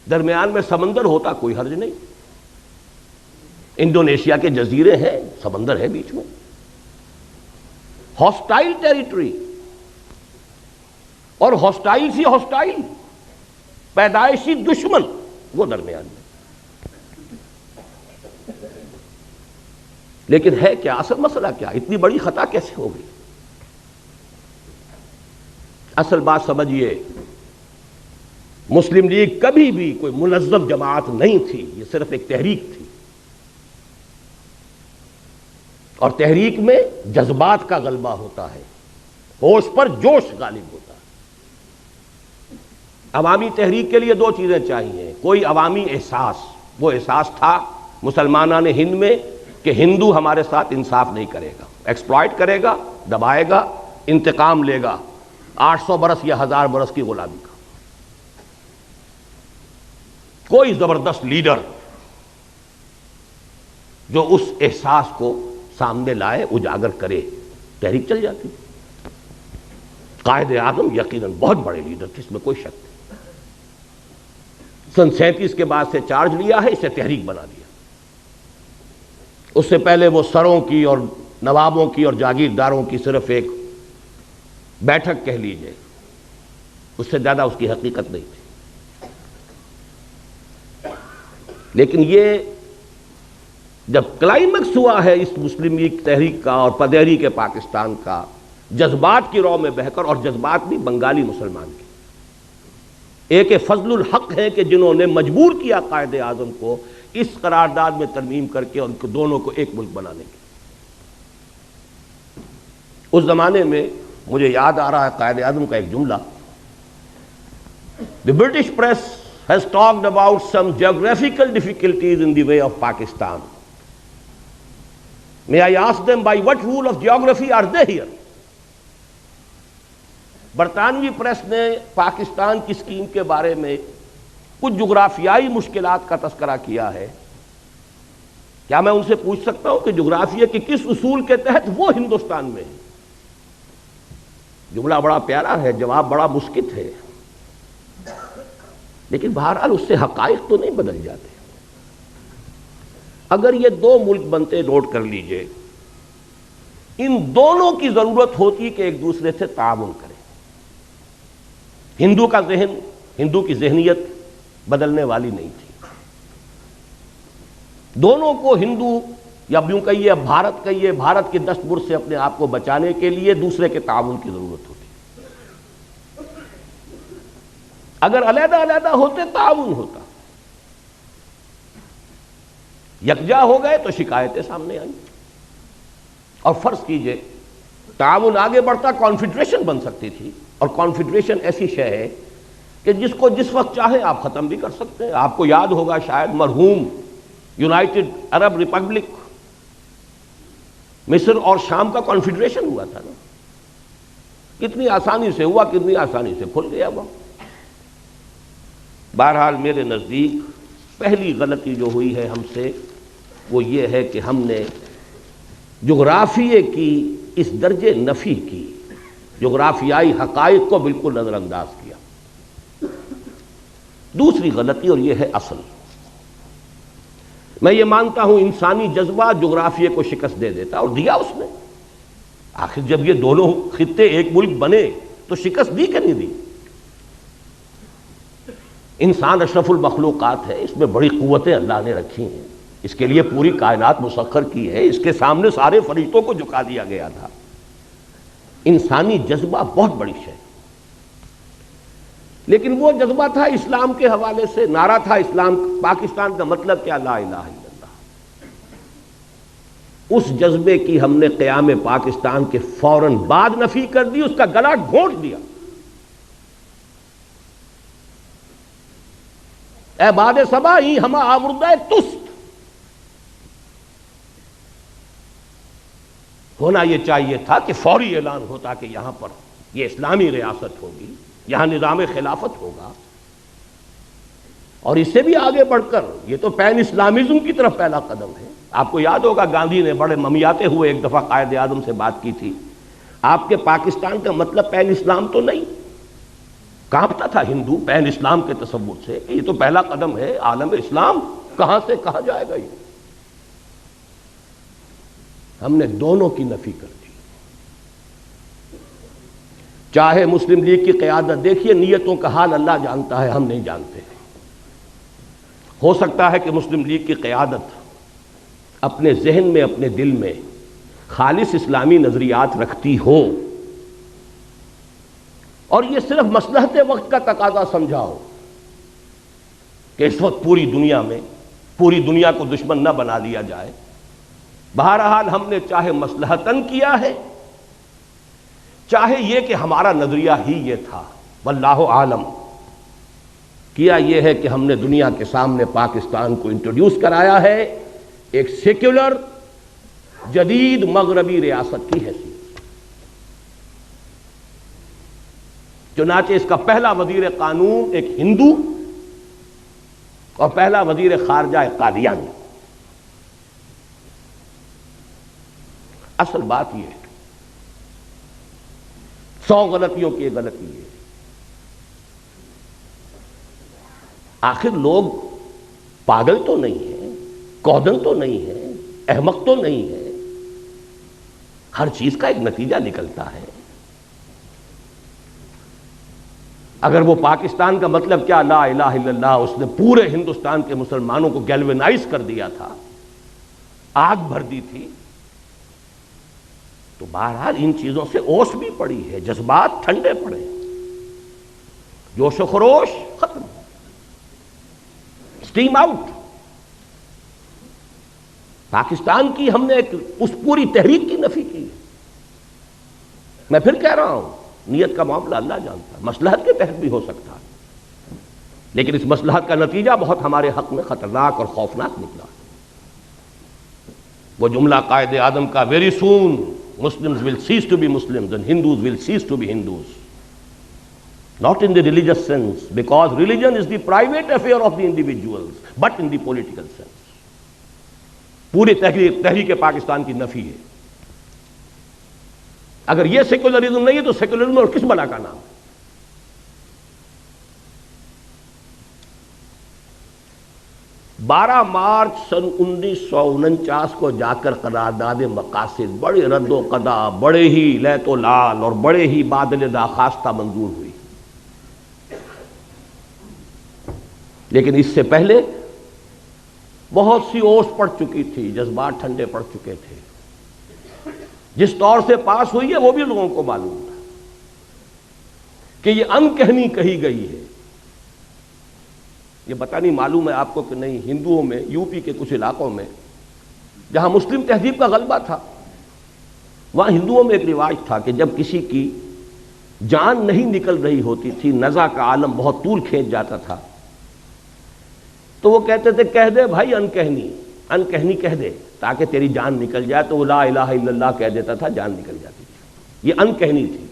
درمیان میں سمندر ہوتا کوئی حرج نہیں. انڈونیشیا کے جزیرے ہیں، سمندر ہے بیچ میں. ہاسٹائل ٹیریٹری، اور ہاسٹائل سی ہاسٹائل، پیدائشی دشمن وہ درمیان میں. لیکن ہے کیا اصل مسئلہ؟ کیا اتنی بڑی خطا کیسے ہو گئی؟ اصل بات سمجھیے، مسلم لیگ کبھی بھی کوئی منظم جماعت نہیں تھی، یہ صرف ایک تحریک تھی. اور تحریک میں جذبات کا غلبہ ہوتا ہے، ہوش پر جوش غالب ہوتا ہے. عوامی تحریک کے لیے دو چیزیں چاہیے. کوئی عوامی احساس، وہ احساس تھا مسلمانان ہند میں کہ ہندو ہمارے ساتھ انصاف نہیں کرے گا، ایکسپلائٹ کرے گا، دبائے گا، انتقام لے گا 800 برس یا 1000 برس کی غلامی کا. کوئی زبردست لیڈر جو اس احساس کو سامنے لائے، اجاگر کرے، تحریک چل جاتی. قائد اعظم یقیناً بہت بڑے لیڈر تھے، اس میں کوئی شک نہیں. سن 37 کے بعد سے چارج لیا ہے، اسے تحریک بنا دیا. اس سے پہلے وہ سروں کی اور نوابوں کی اور جاگیرداروں کی صرف ایک بیٹھک کہہ لیجئے، اس سے زیادہ اس کی حقیقت نہیں تھی. لیکن یہ جب کلائمیکس ہوا ہے اس مسلم لیگ تحریک کا اور پدیری کے پاکستان کا، جذبات کی رو میں بہ کر، اور جذبات بھی بنگالی مسلمان کے، ایک فضل الحق ہیں کہ جنہوں نے مجبور کیا قائد اعظم کو اس قرارداد میں ترمیم کر کے ان کو دونوں کو ایک ملک بنانے کے. اس زمانے میں مجھے یاد آ رہا ہے قائد اعظم کا ایک جملہ. The British press has talked about some geographical difficulties in the way of Pakistan. May I ask them, by what rule of geography are they here? برطانوی پریس نے پاکستان کی اسکیم کے بارے میں کچھ جغرافیائی مشکلات کا تذکرہ کیا ہے. کیا میں ان سے پوچھ سکتا ہوں کہ جغرافیہ کے کس اصول کے تحت وہ ہندوستان میں ہے؟ جملہ بڑا پیارا ہے، جواب بڑا مسکت ہے، لیکن بہرحال اس سے حقائق تو نہیں بدل جاتے. اگر یہ دو ملک بنتے، نوٹ کر لیجئے، ان دونوں کی ضرورت ہوتی کہ ایک دوسرے سے تعاون کریں. ہندو کا ذہن، ہندو کی ذہنیت بدلنے والی نہیں تھی. دونوں کو ہندو یا یوں کہیے بھارت کہیے، بھارت کے دستبر سے اپنے آپ کو بچانے کے لیے دوسرے کے تعاون کی ضرورت ہوتی. اگر علیحدہ علیحدہ ہوتے تعاون ہوتا، یکجا ہو گئے تو شکایتیں سامنے آئیں. اور فرض کیجئے تعاون آگے بڑھتا، کانفیڈریشن بن سکتی تھی. اور کانفیڈریشن ایسی شے ہے کہ جس کو جس وقت چاہیں آپ ختم بھی کر سکتے ہیں. آپ کو یاد ہوگا شاید مرحوم یونائٹڈ عرب ریپبلک مصر اور شام کا کانفیڈریشن ہوا تھا نا، کتنی آسانی سے ہوا، کتنی آسانی سے کھل گیا وہ. بہرحال میرے نزدیک پہلی غلطی جو ہوئی ہے ہم سے وہ یہ ہے کہ ہم نے جغرافیے کی اس درجے نفی کی، جغرافیائی حقائق کو بالکل نظر انداز کیا. دوسری غلطی، اور یہ ہے اصل، میں یہ مانتا ہوں انسانی جذبہ جغرافیے کو شکست دے دیتا، اور دیا اس نے. آخر جب یہ دونوں خطے ایک ملک بنے تو شکست دی کہ نہیں دی؟ انسان اشرف المخلوقات ہے، اس میں بڑی قوتیں اللہ نے رکھی ہیں، اس کے لیے پوری کائنات مسخر کی ہے، اس کے سامنے سارے فرشتوں کو جھکا دیا گیا تھا. انسانی جذبہ بہت بڑی شے، لیکن وہ جذبہ تھا اسلام کے حوالے سے، نعرہ تھا اسلام، پاکستان کا مطلب کیا؟ لا الہ الا اللہ. اس جذبے کی ہم نے قیام پاکستان کے فوراً بعد نفی کر دی، اس کا گلا گھونٹ دیا. اے باد صبا ہی ہما آمردہ تست. ہونا یہ چاہیے تھا کہ فوری اعلان ہوتا کہ یہاں پر یہ اسلامی ریاست ہوگی، یہاں نظام خلافت ہوگا. اور اس سے بھی آگے بڑھ کر یہ تو پین اسلامزم کی طرف پہلا قدم ہے. آپ کو یاد ہوگا گاندھی نے بڑے ممیاتے ہوئے ایک دفعہ قائد اعظم سے بات کی تھی، آپ کے پاکستان کا مطلب پین اسلام تو نہیں؟ کانپتا تھا ہندو پین اسلام کے تصور سے کہ یہ تو پہلا قدم ہے، عالم اسلام کہاں سے کہاں جائے گا. یہ ہم نے دونوں کی نفی کر دی. چاہے مسلم لیگ کی قیادت، دیکھیے نیتوں کا حال اللہ جانتا ہے، ہم نہیں جانتے. ہو سکتا ہے کہ مسلم لیگ کی قیادت اپنے ذہن میں، اپنے دل میں خالص اسلامی نظریات رکھتی ہو، اور یہ صرف مصلحت وقت کا تقاضا سمجھا ہو کہ اس وقت پوری دنیا میں پوری دنیا کو دشمن نہ بنا لیا جائے. بہرحال ہم نے چاہے مصلحتاً کیا ہے، چاہے یہ کہ ہمارا نظریہ ہی یہ تھا، واللہ عالم، کیا یہ ہے کہ ہم نے دنیا کے سامنے پاکستان کو انٹروڈیوس کرایا ہے ایک سیکولر جدید مغربی ریاست کی حیثیت. چنانچہ اس کا پہلا وزیر قانون ایک ہندو اور پہلا وزیر خارجہ ایک قادیانی. اصل بات یہ ہے، 100 غلطیوں کی ایک غلطی ہے. آخر لوگ پاگل تو نہیں ہیں، کودن تو نہیں ہے، احمق تو نہیں ہے، ہر چیز کا ایک نتیجہ نکلتا ہے. اگر وہ پاکستان کا مطلب کیا لا الہ الا اللہ، اس نے پورے ہندوستان کے مسلمانوں کو گیلوینائز کر دیا تھا، آگ بھر دی تھی، تو بہرحال ان چیزوں سے اوس بھی پڑی ہے، جذبات ٹھنڈے پڑے، جوش و خروش ختم، اسٹیم آؤٹ. پاکستان کی ہم نے اس پوری تحریک کی نفی کی. میں پھر کہہ رہا ہوں، نیت کا معاملہ اللہ جانتا ہے، مصلحت کے تحت بھی ہو سکتا ہے، لیکن اس مصلحت کا نتیجہ بہت ہمارے حق میں خطرناک اور خوفناک نکلا. وہ جملہ قائد اعظم کا very soon Muslims will cease to be Muslims and Hindus will cease to be Hindus. Not in the religious sense, because religion is the private affair of the individuals, but in the political sense. پوری تحریک پاکستان کی نفی ہے. اگر یہ secularism نہیں ہے تو سیکولرزم اور کس بلا کا نام ہے؟ 12 مارچ سن 1949 کو جا کر قرارداد مقاصد بڑے رد و قدا، بڑے ہی لیت و لال اور بڑے ہی بادل داخواستہ منظور ہوئی. لیکن اس سے پہلے بہت سی اوس پڑ چکی تھی، جذبات ٹھنڈے پڑ چکے تھے. جس طور سے پاس ہوئی ہے وہ بھی لوگوں کو معلوم تھا کہ یہ انکہنی کہی گئی ہے. یہ پتہ نہیں معلوم ہے آپ کو کہ نہیں، ہندوؤں میں یو پی کے کچھ علاقوں میں جہاں مسلم تہذیب کا غلبہ تھا، وہاں ہندوؤں میں ایک رواج تھا کہ جب کسی کی جان نہیں نکل رہی ہوتی تھی، نزع کا عالم بہت طول کھینچ جاتا تھا، تو وہ کہتے تھے کہہ دے بھائی انکہنی کہہ دے تاکہ تیری جان نکل جائے. تو وہ لا الہ الا اللہ کہہ دیتا تھا، جان نکل جاتی تھی. یہ انکہنی تھی.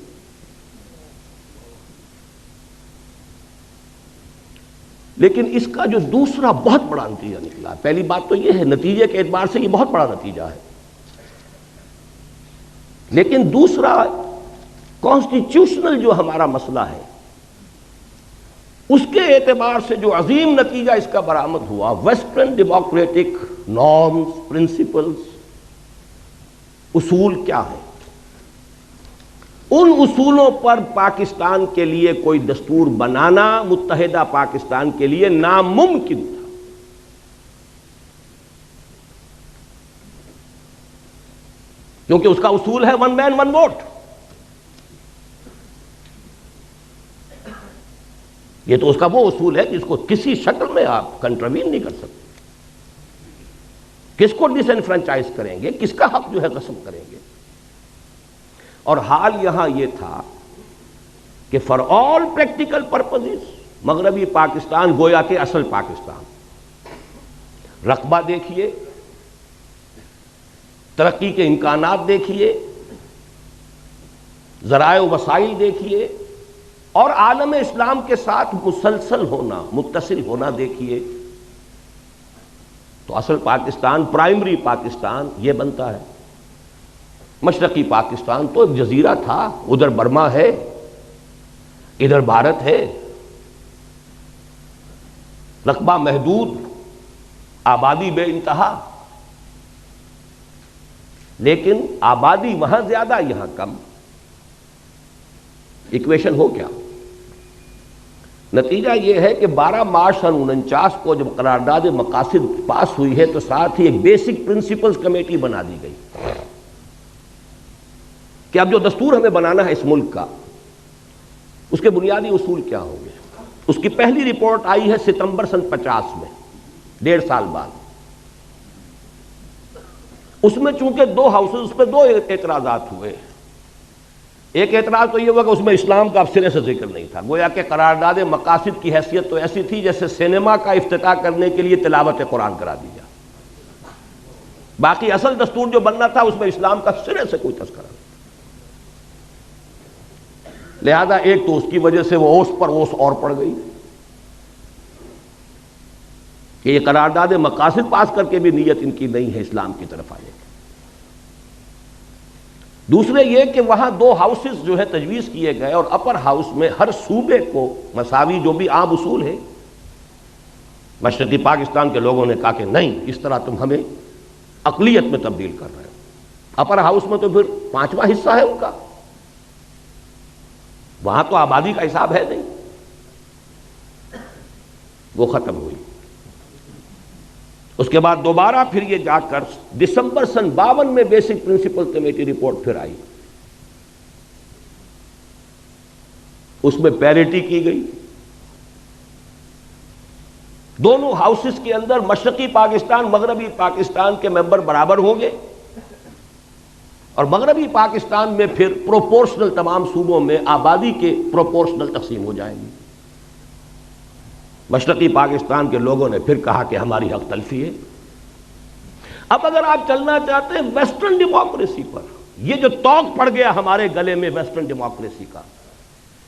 لیکن اس کا جو دوسرا بہت بڑا نتیجہ نکلا، پہلی بات تو یہ ہے نتیجے کے اعتبار سے یہ بہت بڑا نتیجہ ہے، لیکن دوسرا کانسٹیٹیوشنل جو ہمارا مسئلہ ہے اس کے اعتبار سے جو عظیم نتیجہ اس کا برآمد ہوا، ویسٹرن ڈیموکریٹک نارمز، پرنسپلز، اصول کیا ہے؟ ان اصولوں پر پاکستان کے لیے کوئی دستور بنانا متحدہ پاکستان کے لیے ناممکن تھا. کیونکہ اس کا اصول ہے ون مین ون ووٹ. یہ تو اس کا وہ اصول ہے جس کو کسی شکل میں آپ کنٹروین نہیں کر سکتے. کس کو ڈس انفرنچائز کریں گے، کس کا حق جو ہے غصب کریں گے. اور حال یہاں یہ تھا کہ فار آل پریکٹیکل پرپزز مغربی پاکستان گویا کہ اصل پاکستان. رقبہ دیکھیے، ترقی کے امکانات دیکھیے، ذرائع و وسائل دیکھیے، اور عالم اسلام کے ساتھ مسلسل ہونا، متصل ہونا دیکھیے، تو اصل پاکستان، پرائمری پاکستان یہ بنتا ہے. مشرقی پاکستان تو ایک جزیرہ تھا، ادھر برما ہے، ادھر بھارت ہے، رقبہ محدود، آبادی بے انتہا، لیکن آبادی وہاں زیادہ یہاں کم. ایکویشن ہو کیا؟ نتیجہ یہ ہے کہ 12 مارچ سن 49 کو جب قرارداد مقاصد پاس ہوئی ہے تو ساتھ ہی ایک بیسک پرنسپلز کمیٹی بنا دی گئی کہ اب جو دستور ہمیں بنانا ہے اس ملک کا، اس کے بنیادی اصول کیا ہوں گے. اس کی پہلی رپورٹ آئی ہے ستمبر سن 50 میں، 1.5 سال بعد. اس میں چونکہ 2 ہاؤسز، اس پہ 2 اعتراضات ہوئے. ایک اعتراض تو یہ ہوا کہ اس میں اسلام کا اب سرے سے ذکر نہیں تھا، گویا کہ قرارداد مقاصد کی حیثیت تو ایسی تھی جیسے سینما کا افتتاح کرنے کے لیے تلاوت قرآن کرا دی جائے. باقی اصل دستور جو بننا تھا اس میں اسلام کا سرے سے کوئی تذکرہ نہیں. لہذا ایک تو اس کی وجہ سے وہ اوس پر اوس اور پڑ گئی کہ یہ قرارداد مقاصد پاس کر کے بھی نیت ان کی نہیں ہے اسلام کی طرف آنے کی. دوسرے یہ کہ وہاں 2 ہاؤسز جو ہے تجویز کیے گئے، اور اپر ہاؤس میں ہر صوبے کو مساوی، جو بھی عام اصول ہے. مشرقی پاکستان کے لوگوں نے کہا کہ نہیں، اس طرح تم ہمیں اقلیت میں تبدیل کر رہے ہو. اپر ہاؤس میں تو پھر 5واں حصہ ہے ان کا، وہاں تو آبادی کا حساب ہے نہیں. وہ ختم ہوئی. اس کے بعد دوبارہ پھر یہ جا کر دسمبر سن 52 میں بیسک پرنسپل کمیٹی رپورٹ پھر آئی. اس میں پیریٹی کی گئی. دونوں ہاؤسز کے اندر مشرقی پاکستان، مغربی پاکستان کے ممبر برابر ہوں گے، اور مغربی پاکستان میں پھر پروپورشنل تمام صوبوں میں آبادی کے پروپورشنل تقسیم ہو جائے گی. مشرقی پاکستان کے لوگوں نے پھر کہا کہ ہماری حق تلفی ہے۔ اب اگر آپ چلنا چاہتے ہیں ویسٹرن ڈیموکریسی پر، یہ جو توق پڑ گیا ہمارے گلے میں ویسٹرن ڈیموکریسی کا،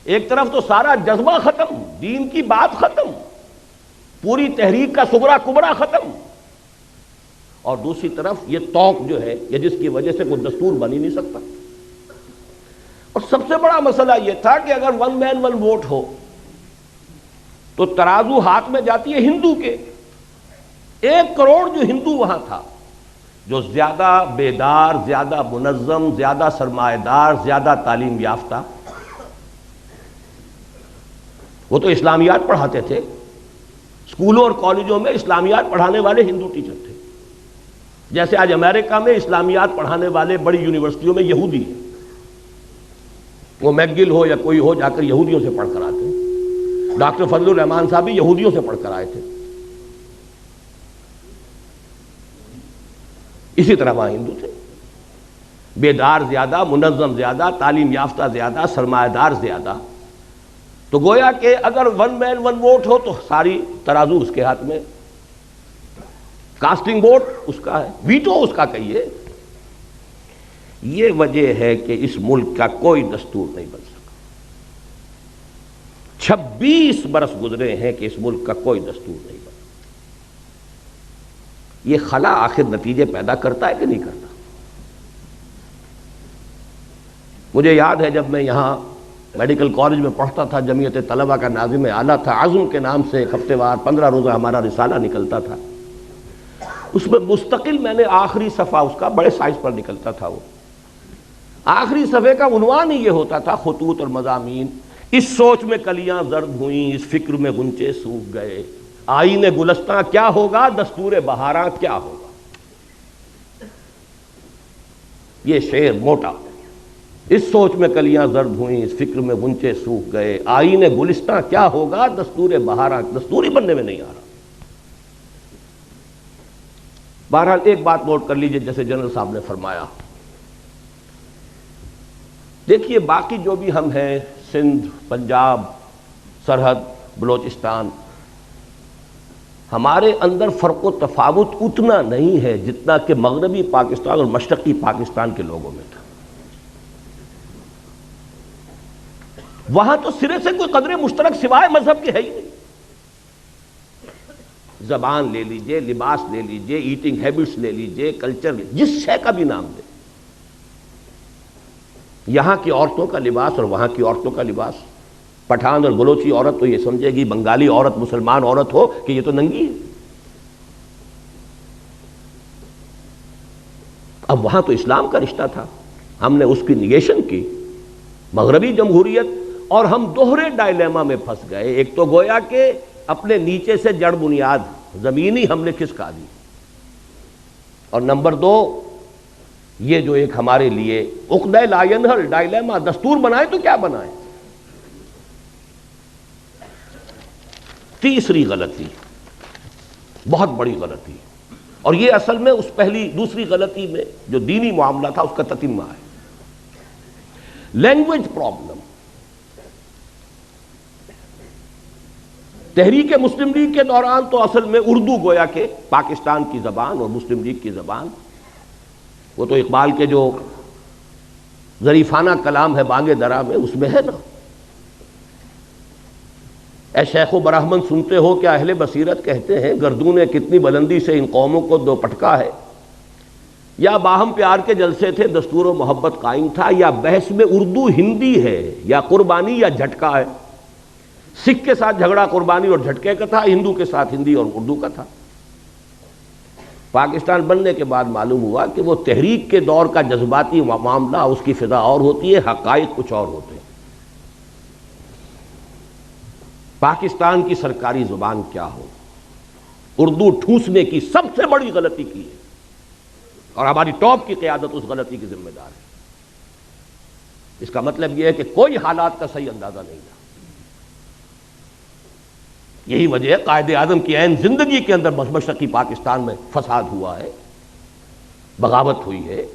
ایک طرف تو سارا جذبہ ختم، دین کی بات ختم، پوری تحریک کا صغرا کبرا ختم، اور دوسری طرف یہ توق جو ہے یہ جس کی وجہ سے کوئی دستور بن ہی نہیں سکتا۔ اور سب سے بڑا مسئلہ یہ تھا کہ اگر ون مین ون ووٹ ہو تو ترازو ہاتھ میں جاتی ہے ہندو کے، 1 کروڑ جو ہندو وہاں تھا، جو زیادہ بیدار، زیادہ منظم، زیادہ سرمایہ دار، زیادہ تعلیم یافتہ، وہ تو اسلامیات پڑھاتے تھے، اسکولوں اور کالجوں میں اسلامیات پڑھانے والے ہندو ٹیچر تھے، جیسے آج امریکہ میں اسلامیات پڑھانے والے بڑی یونیورسٹیوں میں یہودی ہیں، وہ میکگل ہو یا کوئی ہو جا کر یہودیوں سے پڑھ کر آتے ہیں۔ ڈاکٹر فضل الرحمان صاحب بھی یہودیوں سے پڑھ کر آئے تھے۔ اسی طرح وہاں ہندو تھے، بیدار زیادہ، منظم زیادہ، تعلیم یافتہ زیادہ، سرمایہ دار زیادہ۔ تو گویا کہ اگر ون مین ون ووٹ ہو تو ساری ترازو اس کے ہاتھ میں، کاسٹنگ ووٹ اس کا ہے، ویٹو اس کا کہیے۔ یہ وجہ ہے کہ اس ملک کا کوئی دستور نہیں بن سکا۔ 26 برس گزرے ہیں کہ اس ملک کا کوئی دستور نہیں بنا۔ یہ خلا آخر نتیجے پیدا کرتا ہے کہ نہیں کرتا؟ مجھے یاد ہے جب میں یہاں میڈیکل کالج میں پڑھتا تھا، جمعیت طلبہ کا ناظم اعلیٰ تھا، عزم کے نام سے ایک ہفتے وار 15 روزہ ہمارا رسالہ نکلتا تھا۔ اس میں مستقل میں نے آخری صفحہ اس کا بڑے سائز پر نکلتا تھا، وہ آخری صفحے کا عنوان ہی یہ ہوتا تھا، خطوط اور مضامین: اس سوچ میں کلیاں زرد ہوئیں، اس فکر میں غنچے سوکھ گئے، آئین گلستاں کیا ہوگا، دستور بہاراں کیا ہوگا۔ یہ شعر موٹا: اس سوچ میں کلیاں زرد ہوئیں، اس فکر میں غنچے سوکھ گئے، آئین گلستاں کیا ہوگا، دستور بہاراں، دستور ہی بننے میں نہیں آ رہا۔ بہرحال ایک بات نوٹ کر لیجئے، جیسے جنرل صاحب نے فرمایا، دیکھیے باقی جو بھی ہم ہیں، سندھ، پنجاب، سرحد، بلوچستان، ہمارے اندر فرق و تفاوت اتنا نہیں ہے جتنا کہ مغربی پاکستان اور مشرقی پاکستان کے لوگوں میں تھا۔ وہاں تو سرے سے کوئی قدر مشترک سوائے مذہب کے ہے ہی نہیں۔ زبان لے لیجئے، لباس لے لیجئے، ایٹنگ ہیبٹس لے لیجئے، کلچر، جس شے کا بھی نام دے، یہاں کی عورتوں کا لباس اور وہاں کی عورتوں کا لباس، پٹھان اور بلوچی عورت تو یہ سمجھے گی، بنگالی عورت مسلمان عورت ہو کہ یہ تو ننگی ہے۔ اب وہاں تو اسلام کا رشتہ تھا، ہم نے اس کی نیگیشن کی، مغربی جمہوریت، اور ہم دوہرے ڈائلیما میں پھنس گئے۔ ایک تو گویا کہ اپنے نیچے سے جڑ بنیاد زمینی ہم نے کھسکا دی، اور نمبر 2 یہ جو ایک ہمارے لیے عقدہ لا ینحل ڈائلیما، دستور بنائے تو کیا بنائے۔ تیسری غلطی، بہت بڑی غلطی، اور یہ اصل میں اس دوسری غلطی میں جو دینی معاملہ تھا اس کا تتمہ ہے، لینگویج پرابلم۔ تحریک مسلم لیگ کے دوران تو اصل میں اردو گویا کہ پاکستان کی زبان اور مسلم لیگ کی زبان، وہ تو اقبال کے جو ظریفانہ کلام ہے بانگ درا میں، اس میں ہے نا، اے شیخ و برہمن سنتے ہو کیا اہل بصیرت کہتے ہیں، گردون کتنی بلندی سے ان قوموں کو دو پٹکا ہے، یا باہم پیار کے جلسے تھے دستور و محبت قائم تھا، یا بحث میں اردو ہندی ہے، یا قربانی یا جھٹکا ہے۔ سکھ کے ساتھ جھگڑا قربانی اور جھٹکے کا تھا، ہندو کے ساتھ ہندی اور اردو کا تھا۔ پاکستان بننے کے بعد معلوم ہوا کہ وہ تحریک کے دور کا جذباتی معاملہ، اس کی فضا اور ہوتی ہے، حقائق کچھ اور ہوتے ہیں۔ پاکستان کی سرکاری زبان کیا ہو، اردو ٹھوسنے کی سب سے بڑی غلطی کی ہے، اور ہماری ٹاپ کی قیادت اس غلطی کی ذمہ دار ہے۔ اس کا مطلب یہ ہے کہ کوئی حالات کا صحیح اندازہ نہیں تھا۔ یہی وجہ ہے قائد اعظم کی عین زندگی کے اندر مشرقی پاکستان میں فساد ہوا ہے، بغاوت ہوئی ہے،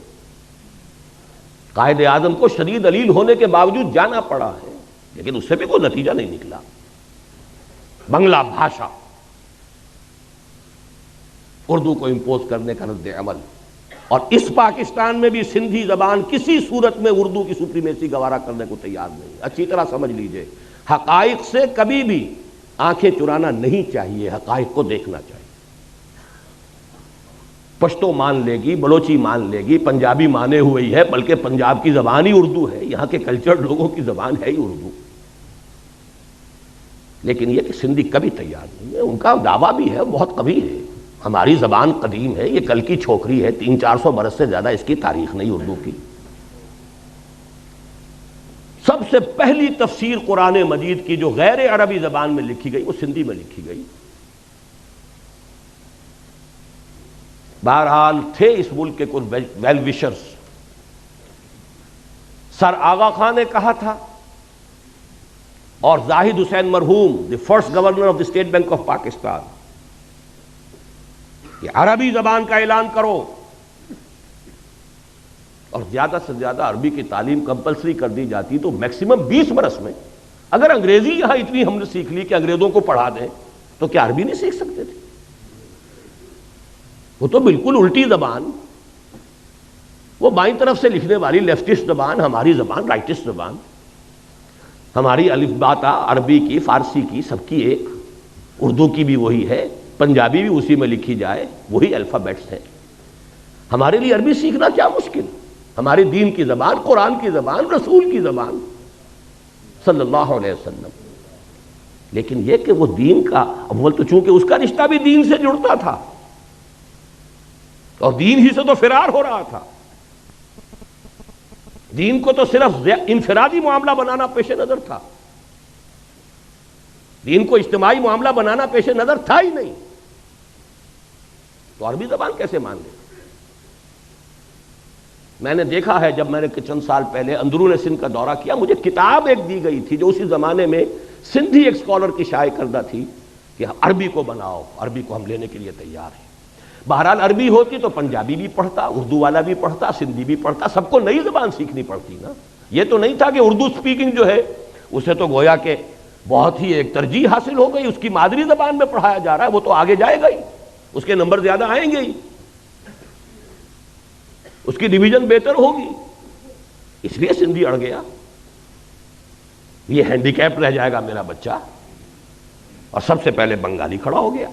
قائد اعظم کو شدید علیل ہونے کے باوجود جانا پڑا ہے، لیکن اس سے بھی کوئی نتیجہ نہیں نکلا۔ بنگلہ بھاشا، اردو کو امپوز کرنے کا رد عمل، اور اس پاکستان میں بھی سندھی زبان کسی صورت میں اردو کی سپریمیسی گوارا کرنے کو تیار نہیں۔ اچھی طرح سمجھ لیجئے، حقائق سے کبھی بھی آنکھیں چرانا نہیں چاہیے، حقائق کو دیکھنا چاہیے۔ پشتو مان لے گی، بلوچی مان لے گی، پنجابی مانے ہوئی ہے، بلکہ پنجاب کی زبان ہی اردو ہے، یہاں کے کلچرڈ لوگوں کی زبان ہے ہی اردو، لیکن یہ کہ سندھی کبھی تیار نہیں ہے۔ ان کا دعویٰ بھی ہے، بہت قوی ہے، ہماری زبان قدیم ہے، یہ کل کی چھوکری ہے، 300-400 برس سے زیادہ اس کی تاریخ نہیں اردو کی۔ سب سے پہلی تفسیر قرآن مجید کی جو غیر عربی زبان میں لکھی گئی وہ سندھی میں لکھی گئی۔ بہرحال تھے اس ملک کے کچھ ویل وشرز، سر آغا خان نے کہا تھا، اور زاہد حسین مرحوم، the first governor of the state bank of Pakistan, کہ عربی زبان کا اعلان کرو، اور زیادہ سے زیادہ عربی کی تعلیم کمپلسری کر دی جاتی تو میکسیمم 20 برس میں اگر انگریزی یہاں اتنی ہم نے سیکھ لی کہ انگریزوں کو پڑھا دیں تو کیا عربی نہیں سیکھ سکتے تھے؟ وہ تو بالکل الٹی زبان، وہ بائیں طرف سے لکھنے والی لیفٹسٹ زبان، ہماری زبان رائٹسٹ زبان، ہماری الف با تا عربی کی، فارسی کی، سب کی ایک، اردو کی بھی وہی ہے، پنجابی بھی اسی میں لکھی جائے، وہی الفابیٹس ہیں۔ ہمارے لیے عربی سیکھنا کیا مشکل، ہماری دین کی زبان، قرآن کی زبان، رسول کی زبان صلی اللہ علیہ وسلم۔ لیکن یہ کہ وہ دین کا، اول تو چونکہ اس کا رشتہ بھی دین سے جڑتا تھا اور دین ہی سے تو فرار ہو رہا تھا، دین کو تو صرف انفرادی معاملہ بنانا پیش نظر تھا، دین کو اجتماعی معاملہ بنانا پیش نظر تھا ہی نہیں، تو عربی زبان کیسے مان لے؟ میں نے دیکھا ہے، جب میں نے چند سال پہلے اندرون سندھ کا دورہ کیا، مجھے کتاب ایک دی گئی تھی جو اسی زمانے میں سندھی ایک اسکالر کی شائع کردہ تھی کہ عربی کو بناؤ، عربی کو ہم لینے کے لیے تیار ہیں۔ بہرحال عربی ہوتی تو پنجابی بھی پڑھتا، اردو والا بھی پڑھتا، سندھی بھی پڑھتا، سب کو نئی زبان سیکھنی پڑتی نا۔ یہ تو نہیں تھا کہ اردو سپیکنگ جو ہے اسے تو گویا کہ بہت ہی ایک ترجیح حاصل ہو گئی، اس کی مادری زبان میں پڑھایا جا رہا ہے، وہ تو آگے جائے گا ہی، اس کے نمبر زیادہ آئیں گے ہی، اس کی ڈویژن بہتر ہوگی، اس لیے سندھی اڑ گیا، یہ ہینڈی کیپ رہ جائے گا میرا بچہ، اور سب سے پہلے بنگالی کھڑا ہو گیا۔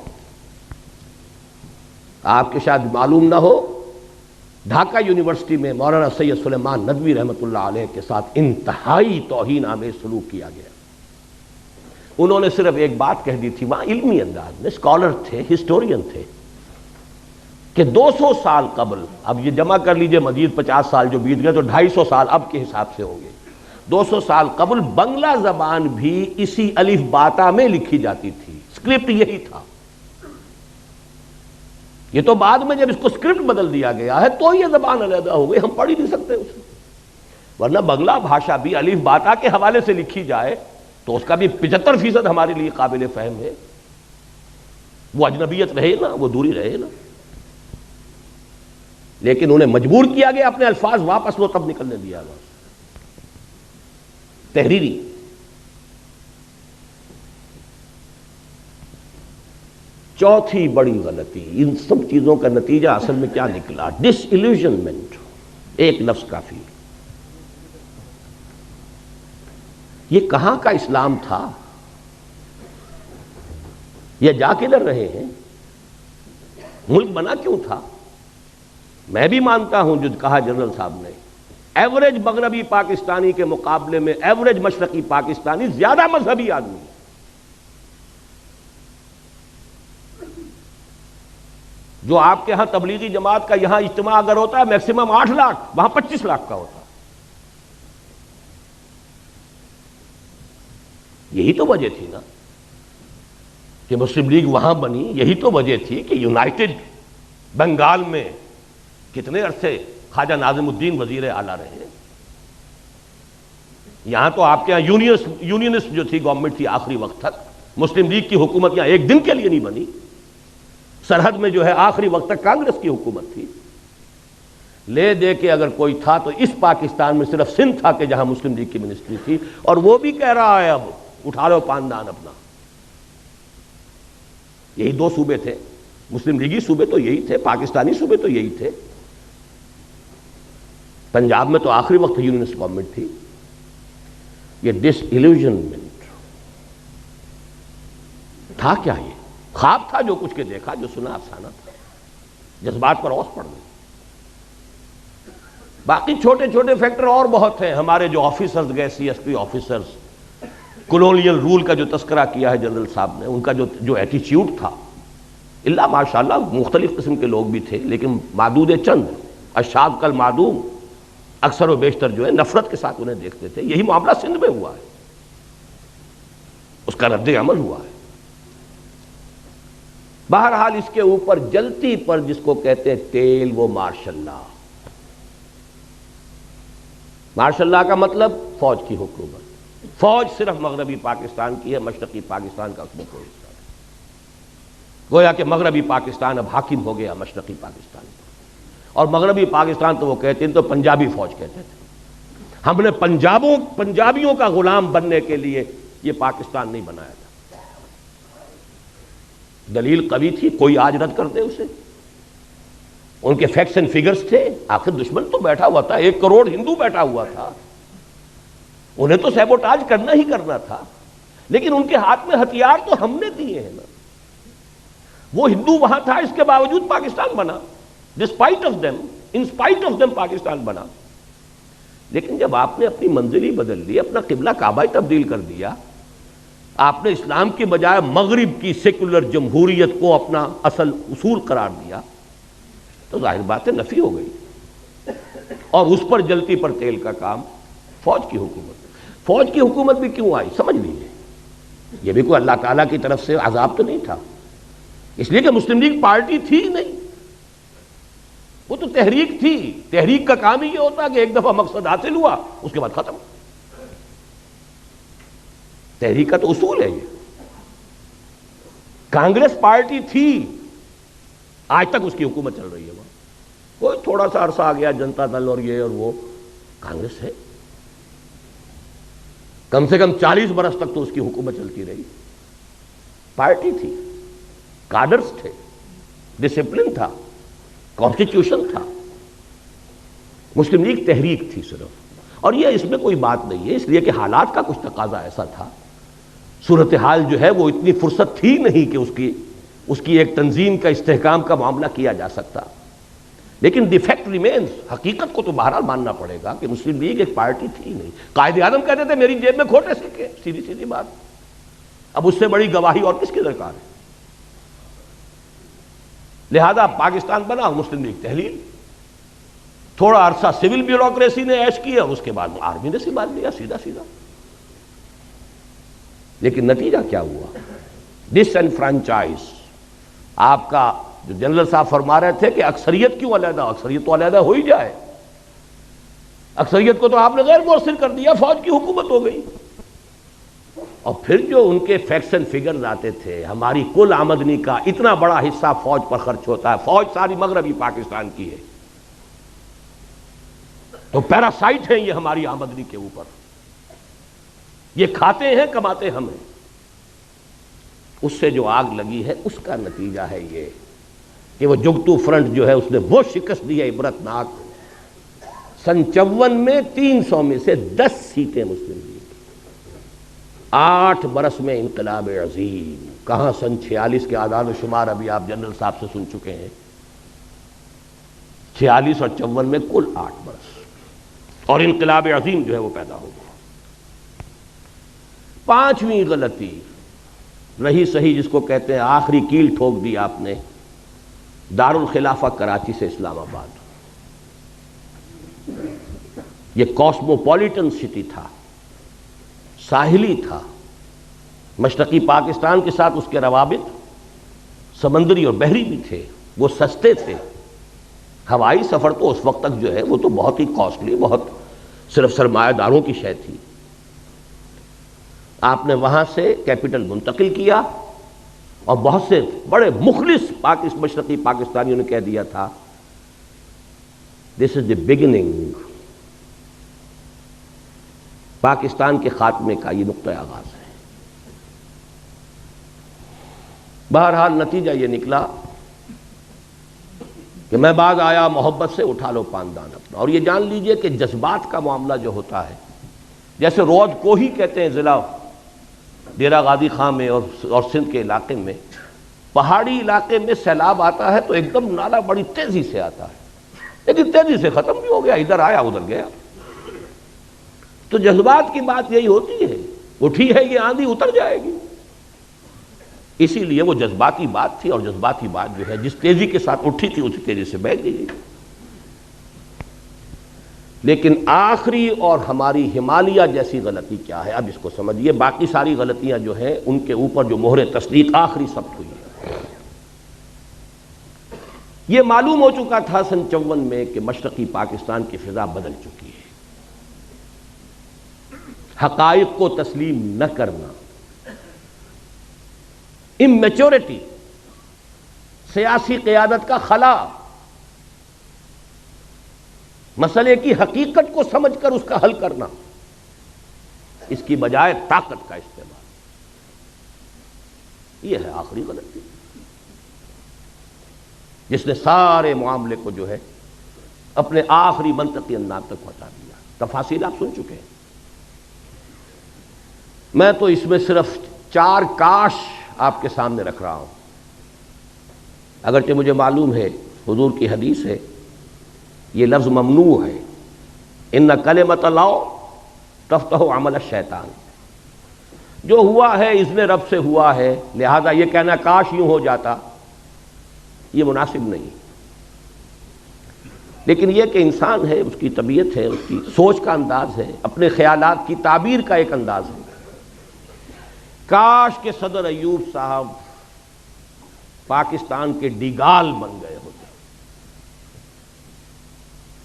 آپ کے شاید معلوم نہ ہو، ڈھاکہ یونیورسٹی میں مولانا سید سلیمان ندوی رحمۃ اللہ علیہ کے ساتھ انتہائی توہین آمیز سلوک کیا گیا۔ انہوں نے صرف ایک بات کہہ دی تھی، وہاں علمی انداز میں، اسکالر تھے، ہسٹورین تھے، کہ 200 سال قبل، اب یہ جمع کر لیجئے مزید 50 سال جو بیت گئے تو 250 سال اب کے حساب سے ہوں گے، 200 سال قبل بنگلہ زبان بھی اسی الف باتا میں لکھی جاتی تھی، اسکرپٹ یہی تھا۔ یہ تو بعد میں جب اس کو اسکرپٹ بدل دیا گیا ہے تو یہ زبان علیحدہ ہو گئی، ہم پڑھ ہی نہیں سکتے اسے، ورنہ بنگلہ بھاشا بھی الف باتا کے حوالے سے لکھی جائے تو اس کا بھی 75% ہمارے لیے قابل فہم ہے، وہ اجنبیت رہے نا، وہ دوری رہے نا، لیکن انہیں مجبور کیا گیا اپنے الفاظ واپس لو، تب نکلنے دیا گیا تحریری۔ چوتھی بڑی غلطی، ان سب چیزوں کا نتیجہ اصل میں کیا نکلا؟ ڈس ایلیوژنمنٹ، ایک لفظ کافی۔ یہ کہاں کا اسلام تھا؟ یہ جا کدھر رہے ہیں؟ ملک بنا کیوں تھا؟ میں بھی مانتا ہوں جو کہا جنرل صاحب نے، ایوریج مغربی پاکستانی کے مقابلے میں ایوریج مشرقی پاکستانی زیادہ مذہبی آدمی، جو آپ کے ہاں تبلیغی جماعت کا یہاں اجتماع اگر ہوتا ہے میکسیمم 8 لاکھ، وہاں 25 لاکھ کا ہوتا۔ یہی تو وجہ تھی نا کہ مسلم لیگ وہاں بنی، یہی تو وجہ تھی کہ یونائٹڈ بنگال میں کتنے عرصے خواجہ ناظم الدین وزیر اعلیٰ رہے، یہاں تو آپ کے یہاں یونینسٹ جو تھی گورنمنٹ تھی آخری وقت تک، مسلم لیگ کی حکومت یہاں ایک دن کے لیے نہیں بنی، سرحد میں جو ہے آخری وقت تک کانگریس کی حکومت تھی۔ لے دے کے اگر کوئی تھا تو اس پاکستان میں صرف سندھ تھا کہ جہاں مسلم لیگ کی منسٹری تھی، اور وہ بھی کہہ رہا ہے اب اٹھا لو پاندان اپنا، یہی دو صوبے تھے، مسلم لیگی صوبے تو یہی تھے، پاکستانی صوبے تو یہی تھے. پنجاب میں تو آخری وقت یونینسٹ گورنمنٹ تھی. یہ ڈس ایلیوژنمنٹ تھا کیا؟ یہ خواب تھا جو کچھ کے دیکھا، جو سنا افسانہ تھا، جذبات پر اوس پڑ گئی. باقی چھوٹے چھوٹے فیکٹر اور بہت ہیں. ہمارے جو آفیسرز گئے، C S P officers, colonial rule کا جو تذکرہ کیا ہے جنرل صاحب نے، ان کا جو ایٹیچیوڈ تھا، اللہ ماشاءاللہ مختلف قسم کے لوگ بھی تھے، لیکن معدود چند، اشاد کل معدوم، اکثر و بیشتر جو ہے نفرت کے ساتھ انہیں دیکھتے تھے. یہی معاملہ سندھ میں ہوا ہے، اس کا رد عمل ہوا ہے. بہرحال اس کے اوپر جلتی پر جس کو کہتے ہیں تیل، وہ مارشل لا. مارشل لا کا مطلب فوج کی حکومت. فوج صرف مغربی پاکستان کی ہے، مشرقی پاکستان کا اس میں کوئی حصہ نہیں. گویا کہ مغربی پاکستان اب حاکم ہو گیا مشرقی پاکستان پر. اور مغربی پاکستان تو وہ کہتے ہیں تو پنجابی فوج کہتے تھے. ہم نے پنجابیوں کا غلام بننے کے لیے یہ پاکستان نہیں بنایا تھا. دلیل قوی تھی، کوئی آج رد کر دے اسے. ان کے فیکٹس اینڈ فگرز تھے. آخر دشمن تو بیٹھا ہوا تھا، 1 کروڑ ہندو بیٹھا ہوا تھا، انہیں تو سیبوٹاج کرنا ہی کرنا تھا. لیکن ان کے ہاتھ میں ہتھیار تو ہم نے دیے ہیں نا. وہ ہندو وہاں تھا، اس کے باوجود پاکستان بنا. Despite of them, in spite of them Pakistan بنا. لیکن جب آپ نے اپنی منزل ہی بدل لی، اپنا قبلہ کعبہ تبدیل کر دیا، آپ نے اسلام کی بجائے مغرب کی سیکولر جمہوریت کو اپنا اصل اصول قرار دیا، تو ظاہر بات ہے نفی ہو گئی. اور اس پر جلتی پر تیل کا کام فوج کی حکومت. فوج کی حکومت بھی کیوں آئی سمجھ لیجیے. یہ بھی کوئی اللہ تعالیٰ کی طرف سے عذاب تو نہیں تھا، اس لیے کہ مسلم لیگ پارٹی تھی نہیں، وہ تو تحریک تھی. تحریک کا کام ہی یہ ہوتا کہ ایک دفعہ مقصد حاصل ہوا اس کے بعد ختم. تحریک کا تو اصول ہے یہ. کانگریس پارٹی تھی، آج تک اس کی حکومت چل رہی ہے. وہاں کوئی تھوڑا سا عرصہ آ گیا جنتا دل اور یہ اور وہ، کانگریس ہے. کم سے کم 40 برس تک تو اس کی حکومت چلتی رہی. پارٹی تھی، کادرز تھے، ڈسپلن تھا، کانسٹیٹیوشن تھا. مسلم لیگ تحریک تھی صرف. اور یہ اس میں کوئی بات نہیں ہے، اس لیے کہ حالات کا کچھ تقاضا ایسا تھا. صورتحال جو ہے وہ اتنی فرصت تھی نہیں کہ اس کی ایک تنظیم کا استحکام کا معاملہ کیا جا سکتا. لیکن دی فیکٹ ریمینز، حقیقت کو تو بہرحال ماننا پڑے گا کہ مسلم لیگ ایک پارٹی تھی نہیں. قائد اعظم کہتے تھے میری جیب میں کھوٹے سکے، سیدھی سیدھی بات. اب اس سے بڑی گواہی اور کس کی درکار ہے؟ لہذا پاکستان بنا، مسلم لیگ تحلیل. تھوڑا عرصہ سول بیوروکریسی نے عیش کیا، اس کے بعد آرمی نے سنبھال لیا سیدھا سیدھا. لیکن نتیجہ کیا ہوا؟ ڈس انفرانچائز. آپ کا جو جنرل صاحب فرما رہے تھے کہ اکثریت کیوں علیحدہ، اکثریت تو علیحدہ ہو ہی جائے. اکثریت کو تو آپ نے غیر مؤثر کر دیا، فوج کی حکومت ہو گئی. اور پھر جو ان کے فیکٹس اینڈ فگرز آتے تھے، ہماری کل آمدنی کا اتنا بڑا حصہ فوج پر خرچ ہوتا ہے. فوج ساری مغربی پاکستان کی ہے، تو پیراسائٹ ہیں یہ ہماری آمدنی کے اوپر. یہ کھاتے ہیں، کماتے ہم ہیں. اس سے جو آگ لگی ہے اس کا نتیجہ ہے یہ کہ وہ جگتو فرنٹ جو ہے اس نے وہ شکست دی ہے عبرتناک. سن 54 میں 300 میں سے 10 سیٹیں مسلم لیگ. 8 برس میں انقلاب عظیم. کہاں سن 46 کے اعداد و شمار ابھی آپ جنرل صاحب سے سن چکے ہیں. 46 اور 54 میں کل 8 برس، اور انقلاب عظیم جو ہے وہ پیدا ہو گیا. 5ویں غلطی رہی صحیح، جس کو کہتے ہیں آخری کیل ٹھوک دی آپ نے، دارالخلافہ کراچی سے اسلام آباد. یہ کاسموپولیٹن سٹی تھا، ساحلی تھا. مشرقی پاکستان کے ساتھ اس کے روابط سمندری اور بحری بھی تھے. وہ سستے تھے. ہوائی سفر تو اس وقت تک جو ہے وہ تو بہت ہی کاسٹلی، بہت صرف سرمایہ داروں کی شے تھی. آپ نے وہاں سے کیپٹل منتقل کیا، اور بہت سے بڑے مخلص مشرقی پاکستانیوں نے کہہ دیا تھا دس از دی بگننگ. پاکستان کے خاتمے کا یہ نقطۂ آغاز ہے. بہرحال نتیجہ یہ نکلا کہ میں باز آیا محبت سے، اٹھا لو پاندان اپنا۔ اور یہ جان لیجئے کہ جذبات کا معاملہ جو ہوتا ہے، جیسے رود کوہی کہتے ہیں ضلع ڈیرہ غازی خان میں اور سندھ کے علاقے میں، پہاڑی علاقے میں سیلاب آتا ہے تو ایک دم نالا بڑی تیزی سے آتا ہے، لیکن تیزی سے ختم بھی ہو گیا، ادھر آیا ادھر گیا۔ تو جذبات کی بات یہی ہوتی ہے، اٹھی ہے یہ آندھی اتر جائے گی۔ اسی لیے وہ جذباتی بات تھی، اور جذباتی بات جو ہے جس تیزی کے ساتھ اٹھی تھی اسی تیزی سے بہہ گئی۔ لیکن آخری اور ہماری ہمالیہ جیسی غلطی کیا ہے، اب اس کو سمجھیے۔ باقی ساری غلطیاں جو ہیں ان کے اوپر جو مہر تصدیق آخری ثبت ہوئی ہے، یہ معلوم ہو چکا تھا سن 54 میں کہ مشرقی پاکستان کی فضا بدل چکی ہے۔ حقائق کو تسلیم نہ کرنا، اممیچورٹی، سیاسی قیادت کا خلا، مسئلے کی حقیقت کو سمجھ کر اس کا حل کرنا، اس کی بجائے طاقت کا استعمال، یہ ہے آخری غلطی جس نے سارے معاملے کو جو ہے اپنے آخری منطقی انداز تک پہنچا دیا۔ تفاصیل آپ سن چکے ہیں، میں تو اس میں صرف 4 کاش آپ کے سامنے رکھ رہا ہوں، اگرچہ مجھے معلوم ہے حضور کی حدیث ہے، یہ لفظ ممنوع ہے، ان کلمۃ اللہ تفتح عمل الشیطان، جو ہوا ہے اس نے رب سے ہوا ہے، لہذا یہ کہنا کاش یوں ہو جاتا یہ مناسب نہیں۔ لیکن یہ کہ انسان ہے، اس کی طبیعت ہے، اس کی سوچ کا انداز ہے، اپنے خیالات کی تعبیر کا ایک انداز ہے۔ کاش کہ صدر ایوب صاحب پاکستان کے ڈیگال بن گئے ہوتے۔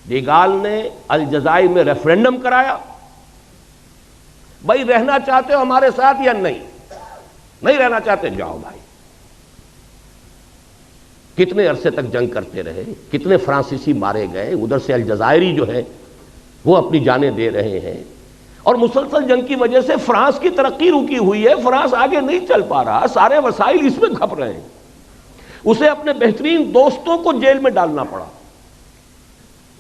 ڈیگال نے الجزائر میں ریفرینڈم کرایا، بھائی رہنا چاہتے ہو ہمارے ساتھ یا نہیں رہنا چاہتے جاؤ بھائی۔ کتنے عرصے تک جنگ کرتے رہے، کتنے فرانسیسی مارے گئے، ادھر سے الجزائری جو ہے وہ اپنی جانیں دے رہے ہیں، اور مسلسل جنگ کی وجہ سے فرانس کی ترقی رکی ہوئی ہے، فرانس آگے نہیں چل پا رہا، سارے وسائل اس میں کھپ رہے ہیں، اسے اپنے بہترین دوستوں کو جیل میں ڈالنا پڑا۔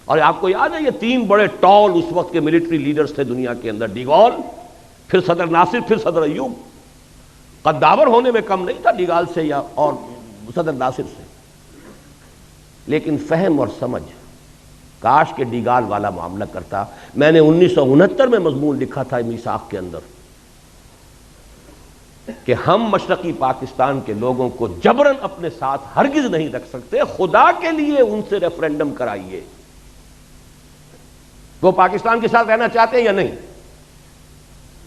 اور آپ کو یاد ہے یہ 3 بڑے ٹال اس وقت کے ملٹری لیڈرز تھے دنیا کے اندر، ڈیگال، پھر صدر ناصر، پھر صدر ایوب۔ قداور ہونے میں کم نہیں تھا ڈیگال سے یا اور صدر ناصر سے، لیکن فہم اور سمجھ، کاش کہ ڈیگال والا معاملہ کرتا۔ میں نے 1969 میں مضمون لکھا تھا میثاق کے اندر کہ ہم مشرقی پاکستان کے لوگوں کو جبراً اپنے ساتھ ہرگز نہیں رکھ سکتے، خدا کے لیے ان سے ریفرینڈم کرائیے، وہ پاکستان کے ساتھ رہنا چاہتے ہیں یا نہیں،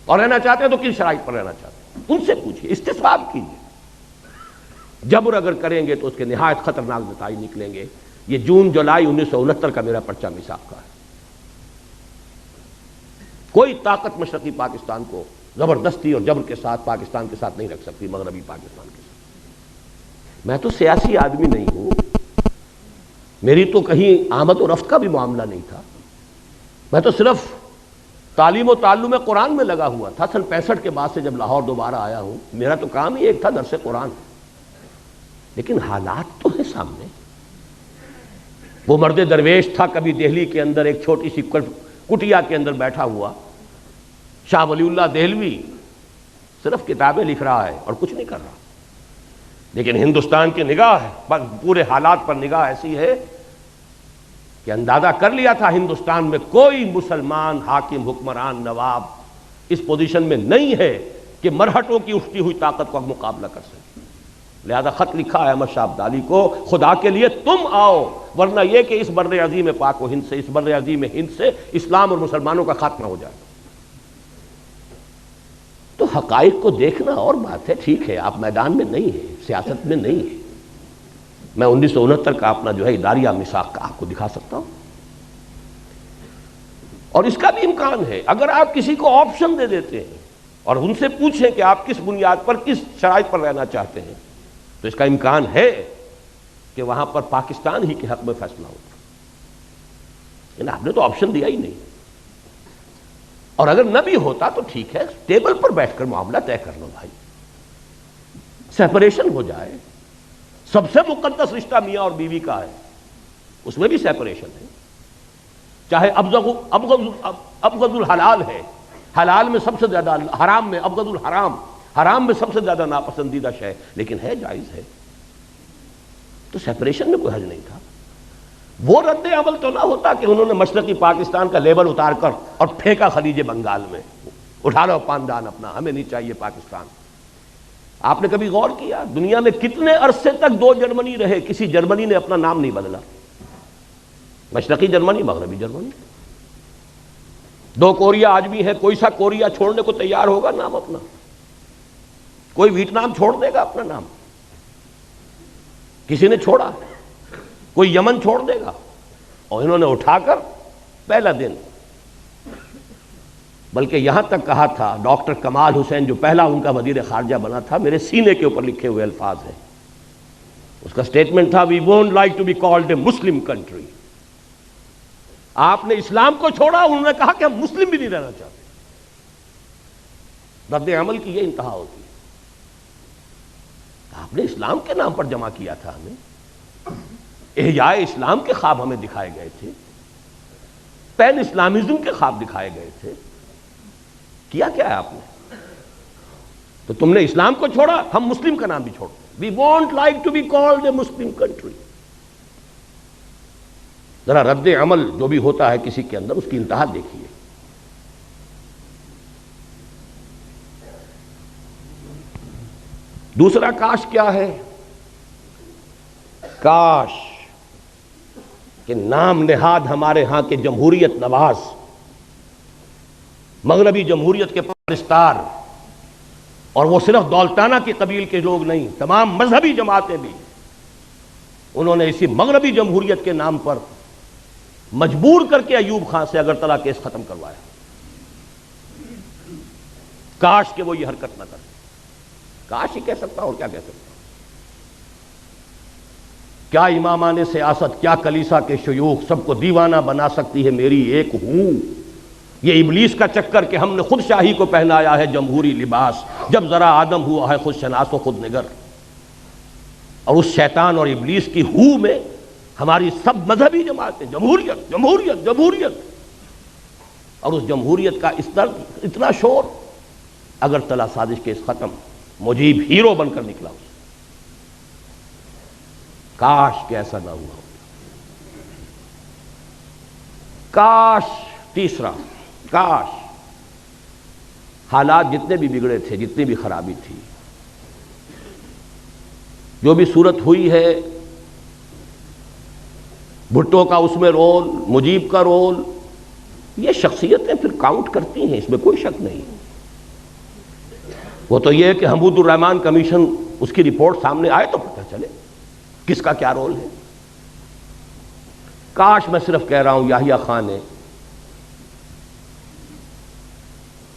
اور رہنا چاہتے ہیں تو کن شرائط پر رہنا چاہتے ہیں، ان سے پوچھئے، استصواب کیجیے۔ جبر اگر کریں گے تو اس کے نہایت خطرناک نتائج نکلیں گے۔ یہ جون جولائی 1969 کا میرا پرچہ میثاق کا ہے۔ کوئی طاقت مشرقی پاکستان کو زبردستی اور جبر کے ساتھ پاکستان کے ساتھ نہیں رکھ سکتی، مغربی پاکستان کے ساتھ۔ میں تو سیاسی آدمی نہیں ہوں، میری تو کہیں آمد و رفت کا بھی معاملہ نہیں تھا، میں تو صرف تعلیم و تعلم قرآن میں لگا ہوا تھا۔ سن 65 کے بعد سے جب لاہور دوبارہ آیا ہوں، میرا تو کام ہی ایک تھا، درس قرآن۔ لیکن حالات تو ہیں سامنے۔ وہ مرد درویش تھا کبھی دہلی کے اندر ایک چھوٹی سی کٹیا کے اندر بیٹھا ہوا، شاہ ولی اللہ دہلوی، صرف کتابیں لکھ رہا ہے اور کچھ نہیں کر رہا، لیکن ہندوستان کی نگاہ پورے حالات پر نگاہ ایسی ہے کہ اندازہ کر لیا تھا ہندوستان میں کوئی مسلمان حاکم، حکمران، نواب اس پوزیشن میں نہیں ہے کہ مرہٹوں کی اٹھتی ہوئی طاقت کا مقابلہ کر سکے۔ لہذا خط لکھا ہے احمد شاہ ابدالی کو، خدا کے لیے تم آؤ، ورنہ یہ کہ اس بر عظیم پاک و ہند سے، اس بر عظیم ہند سے اسلام اور مسلمانوں کا خاتمہ ہو جائے۔ تو حقائق کو دیکھنا اور بات ہے، ٹھیک ہے آپ میدان میں نہیں ہیں، سیاست میں نہیں ہیں، میں 1969 کا اپنا جو ہے اداریہ میثاق کا آپ کو دکھا سکتا ہوں، اور اس کا بھی امکان ہے اگر آپ کسی کو آپشن دے دیتے ہیں اور ان سے پوچھیں کہ آپ کس بنیاد پر، کس شرائط پر رہنا چاہتے ہیں، تو اس کا امکان ہے کہ وہاں پر پاکستان ہی کے حق میں فیصلہ ہوگا۔ لیکن آپ نے تو آپشن دیا ہی نہیں، اور اگر نہ بھی ہوتا تو ٹھیک ہے، ٹیبل پر بیٹھ کر معاملہ طے کر لو بھائی، سیپریشن ہو جائے. سب سے مقدس رشتہ میاں اور بیوی کا ہے، اس میں بھی سیپریشن ہے. چاہے ابغض الحلال ہے، حلال میں سب سے زیادہ، حرام میں ابغض الحرام، حرام میں سب سے زیادہ ناپسندیدہ شے، لیکن ہے، جائز ہے. تو سیپریشن میں کوئی حرج نہیں تھا. وہ رد عمل تو نہ ہوتا کہ انہوں نے مشرقی پاکستان کا لیبل اتار کر اور پھینکا خلیج بنگال میں، اٹھا لو پاندان اپنا، ہمیں نہیں چاہیے پاکستان. آپ نے کبھی غور کیا دنیا میں کتنے عرصے تک دو جرمنی رہے، کسی جرمنی نے اپنا نام نہیں بدلا؟ مشرقی جرمنی، مغربی جرمنی. دو کوریا آج بھی ہے، کوئی سا کوریا چھوڑنے کو تیار ہوگا نام اپنا؟ کوئی ویتنام چھوڑ دے گا اپنا نام؟ کسی نے چھوڑا؟ کوئی یمن چھوڑ دے گا؟ اور انہوں نے اٹھا کر پہلا دن، بلکہ یہاں تک کہا تھا ڈاکٹر کمال حسین جو پہلا ان کا وزیر خارجہ بنا تھا، میرے سینے کے اوپر لکھے ہوئے الفاظ ہیں، اس کا سٹیٹمنٹ تھا we won't like to be called a Muslim country. آپ نے اسلام کو چھوڑا، انہوں نے کہا کہ ہم مسلم بھی نہیں رہنا چاہتے. رد عمل کی یہ انتہا ہوتی ہے. آپ نے اسلام کے نام پر جمع کیا تھا ہمیں، احیاء اسلام کے خواب ہمیں دکھائے گئے تھے، پین اسلامزم کے خواب دکھائے گئے تھے. کیا ہے آپ نے؟ تو تم نے اسلام کو چھوڑا، ہم مسلم کا نام بھی چھوڑ. We want like to be called a Muslim country. ذرا رد عمل جو بھی ہوتا ہے کسی کے اندر، اس کی انتہا دیکھیے. دوسرا کاش کیا ہے؟ کاش کہ نام نہاد ہمارے ہاں کے جمہوریت نواز، مغربی جمہوریت کے پرستار، اور وہ صرف دولتانہ کے قبیل کے لوگ نہیں، تمام مذہبی جماعتیں بھی، انہوں نے اسی مغربی جمہوریت کے نام پر مجبور کر کے ایوب خان سے اگرتلہ کیس ختم کروایا. کاش کہ وہ یہ حرکت نہ کرتے. کاش ہی کہہ سکتا اور کیا کہہ سکتا. کیا امامان سیاست، کیا کلیسا کے شیوخ، سب کو دیوانہ بنا سکتی ہے میری ایک ہوں. یہ ابلیس کا چکر کہ ہم نے خود شاہی کو پہنایا ہے جمہوری لباس، جب ذرا آدم ہوا ہے خود شناس و خود نگر. اور اس شیطان اور ابلیس کی ہو میں ہماری سب مذہبی جماعتیں جمہوریت جمہوریت جمہوریت، اور اس جمہوریت کا اس طرح اتنا شور. اگرتلہ سازش کیس ختم، مجیب ہیرو بن کر نکلا. کاش کہ ایسا نہ ہوا. کاش. تیسرا، کاش حالات جتنے بھی بگڑے تھے، جتنی بھی خرابی تھی، جو بھی صورت ہوئی ہے، بھٹو کا اس میں رول، مجیب کا رول، یہ شخصیتیں پھر کاؤنٹ کرتی ہیں، اس میں کوئی شک نہیں. وہ تو یہ ہے کہ حمود الرحمان کمیشن اس کی رپورٹ سامنے آئے تو پتہ چلے کس کا کیا رول ہے. کاش، میں صرف کہہ رہا ہوں، یحییٰ خان نے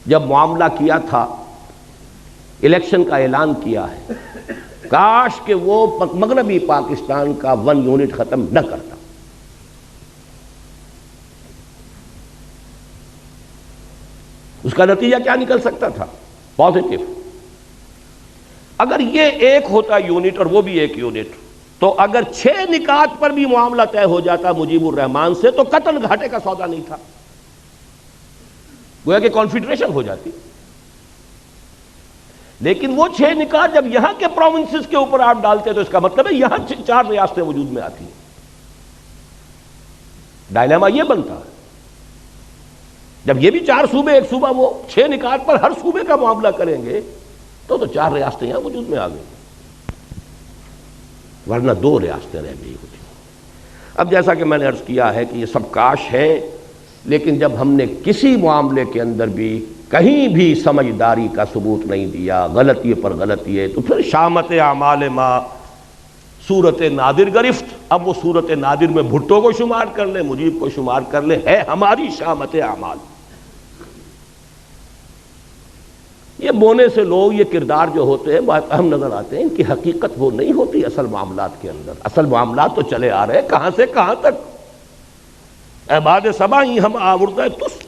جب معاملہ کیا تھا، الیکشن کا اعلان کیا ہے، کاش کہ وہ مغربی پاکستان کا 1 یونٹ ختم نہ کرتا. اس کا نتیجہ کیا نکل سکتا تھا؟ پازیٹو. اگر یہ ایک ہوتا یونٹ اور وہ بھی ایک یونٹ، تو اگر 6 نکات پر بھی معاملہ طے ہو جاتا مجیب الرحمان سے، تو قتل گھاٹے کا سودا نہیں تھا، گویا کہ کانفیڈریشن ہو جاتی. لیکن وہ 6 نکات جب یہاں کے پروونسز کے اوپر آپ ڈالتے تو اس کا مطلب ہے یہاں 4 ریاستیں وجود میں آتی ہیں. ڈائلیما یہ بنتا ہے جب یہ بھی 4 صوبے، ایک صوبہ، وہ 6 نکات پر ہر صوبے کا معاملہ کریں گے تو 4 ریاستیں یہاں وجود میں آ گئی، ورنہ 2 ریاستیں رہ گئی ہوتی. اب جیسا کہ میں نے عرض کیا ہے کہ یہ سب کاش ہے، لیکن جب ہم نے کسی معاملے کے اندر بھی کہیں بھی سمجھداری کا ثبوت نہیں دیا، غلطی پر غلطی ہے، تو پھر شامت اعمال ما صورت نادر گرفت. اب وہ صورت نادر میں بھٹو کو شمار کر لیں، مجیب کو شمار کر لیں، ہے ہماری شامت اعمال. یہ بونے سے لوگ، یہ کردار جو ہوتے ہیں بہت اہم نظر آتے ہیں، ان کی حقیقت وہ نہیں ہوتی اصل معاملات کے اندر. اصل معاملات تو چلے آ رہے ہیں کہاں سے کہاں تک. عباد سبا ہی ہم آوردہ تست.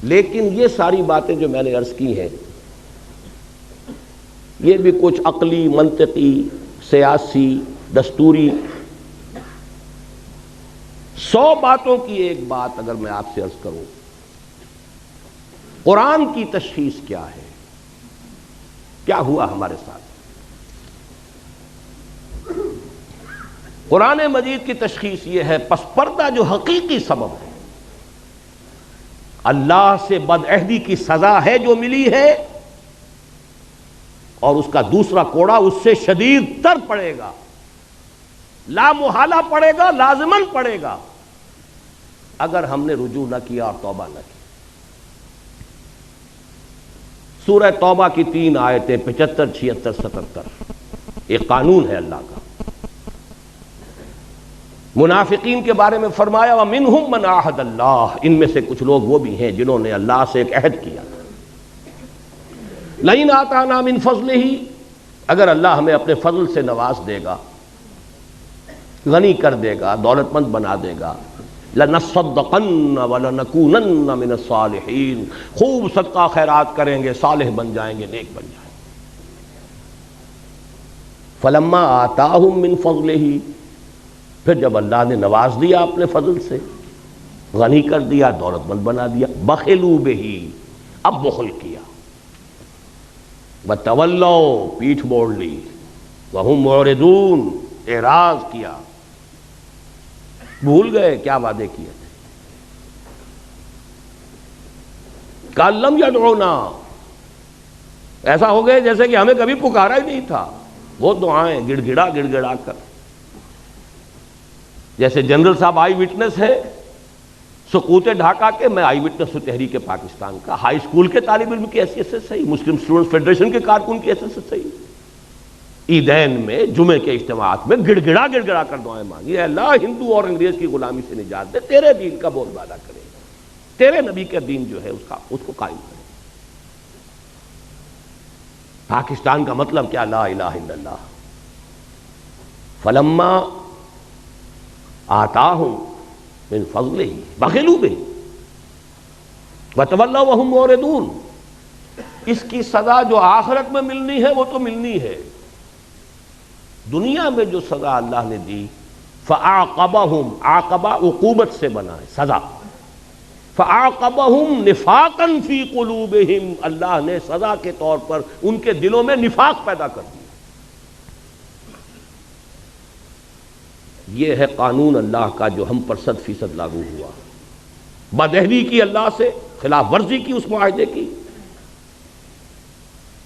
لیکن یہ ساری باتیں جو میں نے عرض کی ہیں، یہ بھی کچھ عقلی، منطقی، سیاسی، دستوری 100 باتوں کی ایک بات اگر میں آپ سے عرض کروں، قرآن کی تشخیص کیا ہے؟ کیا ہوا ہمارے ساتھ؟ قرآن مجید کی تشخیص یہ ہے، پس پردہ جو حقیقی سبب ہے، اللہ سے بدعہدی کی سزا ہے جو ملی ہے، اور اس کا دوسرا کوڑا اس سے شدید تر پڑے گا، لا محالہ پڑے گا، لازماً پڑے گا، اگر ہم نے رجوع نہ کیا اور توبہ نہ کی۔ سورہ توبہ کی 3 آیتیں 75، 76، 77 ایک قانون ہے اللہ کا۔ منافقین کے بارے میں فرمایا وَمِنْهُمْ مَنْ عَاهَدَ اللَّهُ، ان میں سے کچھ لوگ وہ بھی ہیں جنہوں نے اللہ سے ایک عہد کیا، لَئِنْ آتَانَا مِنْ فَضْلِهِ، اگر اللہ ہمیں اپنے فضل سے نواز دے گا، غنی کر دے گا، دولت مند بنا دے گا، لَنَصَّدَّقَنَّ وَلَنَكُونَنَّ مِنَ الصَّالِحِينَ، خوب صدقہ خیرات کریں گے، صالح بن جائیں گے، نیک بن جائیں گے۔ فَلَمَّا آتَاهُم مِّن فَضْلِهِ، پھر جب اللہ نے نواز دیا اپنے فضل سے، غنی کر دیا، دولت مند بنا دیا، بخلوا بہ، اب بخل کیا، وتولوا، پیٹھ موڑ لی، وہم معرضون، اعراض کیا، بھول گئے کیا وعدے کیے تھے۔ کأن لم یدعونا، ایسا ہو گئے جیسے کہ ہمیں کبھی پکارا ہی نہیں تھا۔ وہ دعائیں گڑ گڑا کر، جیسے جنرل صاحب آئی وٹنس ہے سقوط ڈھاکہ کے، میں آئی وٹنس ہوں تحریک پاکستان کا، ہائی اسکول کے طالب علم کی حیثیت سے صحیح، مسلم اسٹوڈنٹ فیڈریشن کے کارکن کی حیثیت سے صحیح، عیدین میں، جمعے کے اجتماعات میں گڑ گڑا کر دعائیں مانگی، اے اللہ ہندو اور انگریز کی غلامی سے نجات دے، تیرے دین کا بول بالا کرے، تیرے نبی کا دین جو ہے اس کو قائم کرے۔ پاکستان کا مطلب کیا؟ لا الہ الا اللہ۔ فلما آتاہم من فضلہ بخلوا بہ وتولوا وہم معرضون، اس کی سزا جو آخرت میں ملنی ہے وہ تو ملنی ہے، دنیا میں جو سزا اللہ نے دی، فعاقبہم، عاقبہ عقوبت سے بنا ہے، سزا، فعاقبہم نفاقا فی قلوبہم، اللہ نے سزا کے طور پر ان کے دلوں میں نفاق پیدا کر دیا۔ یہ ہے قانون اللہ کا جو ہم پر 100% لاگو ہوا، بدعہدی کی اللہ سے، خلاف ورزی کی اس معاہدے کی،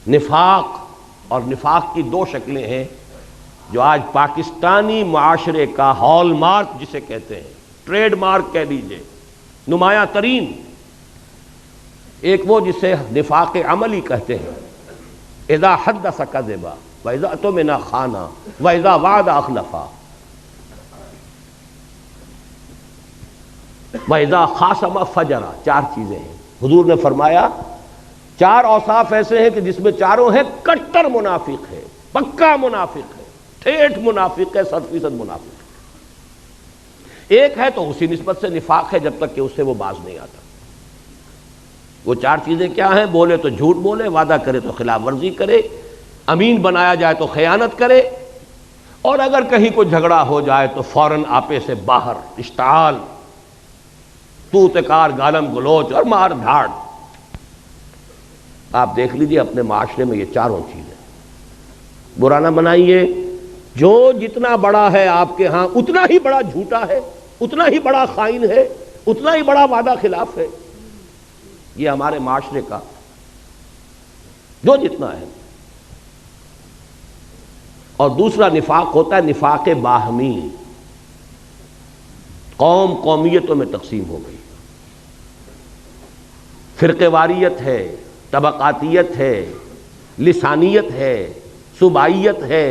نفاق، اور نفاق کی 2 شکلیں ہیں جو آج پاکستانی معاشرے کا ہال مارک جسے کہتے ہیں، ٹریڈ مارک کہہ لیجئے، نمایاں ترین، ایک وہ جسے نفاق عملی کہتے ہیں، اذا حدث کذب واذا اؤتمن خان واذا وعد اخلف وَإِذَا خَاصَمَ فَجَرَ، 4 چیزیں ہیں۔ حضور نے فرمایا 4 اوصاف ایسے ہیں کہ جس میں چاروں ہیں کٹر منافق ہے، پکا منافق ہے، ٹھیٹھ منافق ہے، 100% منافق ہے۔ ایک ہے تو اسی نسبت سے نفاق ہے جب تک کہ اس سے وہ باز نہیں آتا۔ وہ 4 چیزیں کیا ہیں؟ بولے تو جھوٹ بولے، وعدہ کرے تو خلاف ورزی کرے، امین بنایا جائے تو خیانت کرے، اور اگر کہیں کوئی جھگڑا ہو جائے تو فوراً آپے سے باہر، اشتعال، توتکار، گالم گلوچ اور مار دھاڑ۔ آپ دیکھ لیجئے اپنے معاشرے میں یہ 4 چیزیں، برا نہ بنائیے، جو جتنا بڑا ہے آپ کے ہاں اتنا ہی بڑا جھوٹا ہے، اتنا ہی بڑا خائن ہے، اتنا ہی بڑا وعدہ خلاف ہے، یہ ہمارے معاشرے کا جو جتنا ہے۔ اور دوسرا نفاق ہوتا ہے نفاق باہمی، قوم قومیتوں میں تقسیم ہو گئی، فرقے واریت ہے، طبقاتیت ہے، لسانیت ہے، صوبائیت ہے،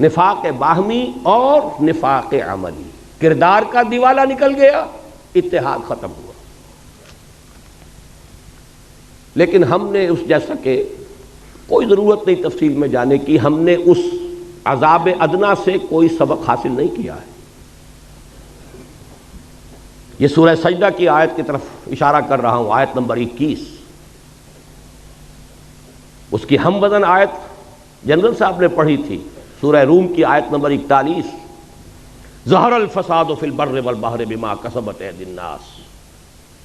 نفاق باہمی اور نفاق عملی، کردار کا دیوالا نکل گیا، اتحاد ختم ہوا۔ لیکن ہم نے اس جیسا کہ کوئی ضرورت نہیں تفصیل میں جانے کی، ہم نے اس عذاب ادنا سے کوئی سبق حاصل نہیں کیا ہے۔ یہ سورہ سجدہ کی آیت کی طرف اشارہ کر رہا ہوں، آیت نمبر 21، اس کی ہم وزن آیت جنرل صاحب نے پڑھی تھی، سورہ روم کی آیت نمبر 41، ظہر الفساد فی البر والبحر بما کسبت ایدی الناس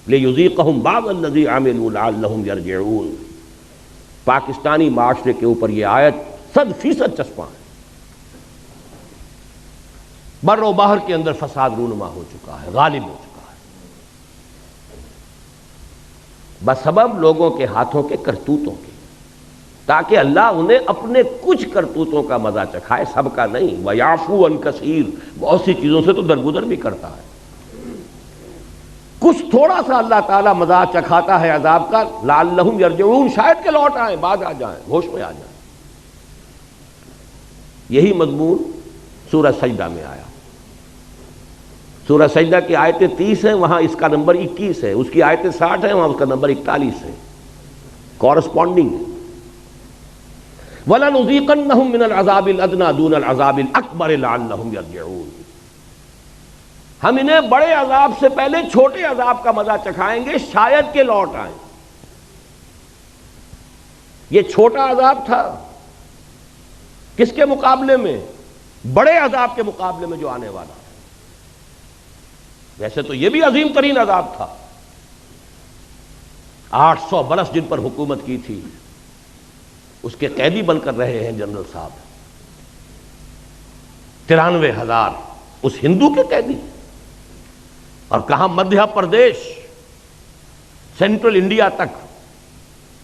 لیذیقہم بعض الذی عملوا لعلہم یرجعون۔ پاکستانی معاشرے کے اوپر یہ آیت 100% چسپاں ہے۔ بر و بحر کے اندر فساد رونما ہو چکا ہے، غالب ہو چکا ہے، بسبب لوگوں کے ہاتھوں کے کرتوتوں کے، تاکہ اللہ انہیں اپنے کچھ کرتوتوں کا مزہ چکھائے، سب کا نہیں۔ وَيَعْفُو عَنْ كَثِيرٍ، بہت سی چیزوں سے تو درگزر بھی کرتا ہے، کچھ تھوڑا سا اللہ تعالیٰ مزہ چکھاتا ہے عذاب کا، لعلہم یرجعون، شاید کہ لوٹ آئیں، باز آ جائیں، ہوش میں آ جائیں۔ یہی مضمون سورہ سجدہ میں آیا۔ سورہ سجدہ کی آیتیں 30 ہیں، وہاں اس کا نمبر 21 ہے، اس کی آیتیں 60 ہیں، وہاں اس کا نمبر 41 ہے، کورسپونڈنگ ہے۔ وَلَنُذِيقَنَّهُم مِّنَ الْعَذَابِ الْأَدْنَىٰ دُونَ الْعَذَابِ الْأَكْبَرِ لَعَلَّهُمْ يَرْجِعُونَ۔ ہم انہیں بڑے عذاب سے پہلے چھوٹے عذاب کا مزہ چکھائیں گے، شاید کہ لوٹ آئیں۔ یہ چھوٹا عذاب تھا کس کے مقابلے میں؟ بڑے عذاب کے مقابلے میں جو آنے والا ہے۔ ویسے تو یہ بھی عظیم ترین عذاب تھا، 800 برس جن پر حکومت کی تھی، اس کے قیدی بن کر رہے ہیں جنرل صاحب، 93,000 اس ہندو کے قیدی، اور کہاں مدھیہ پردیش، سینٹرل انڈیا تک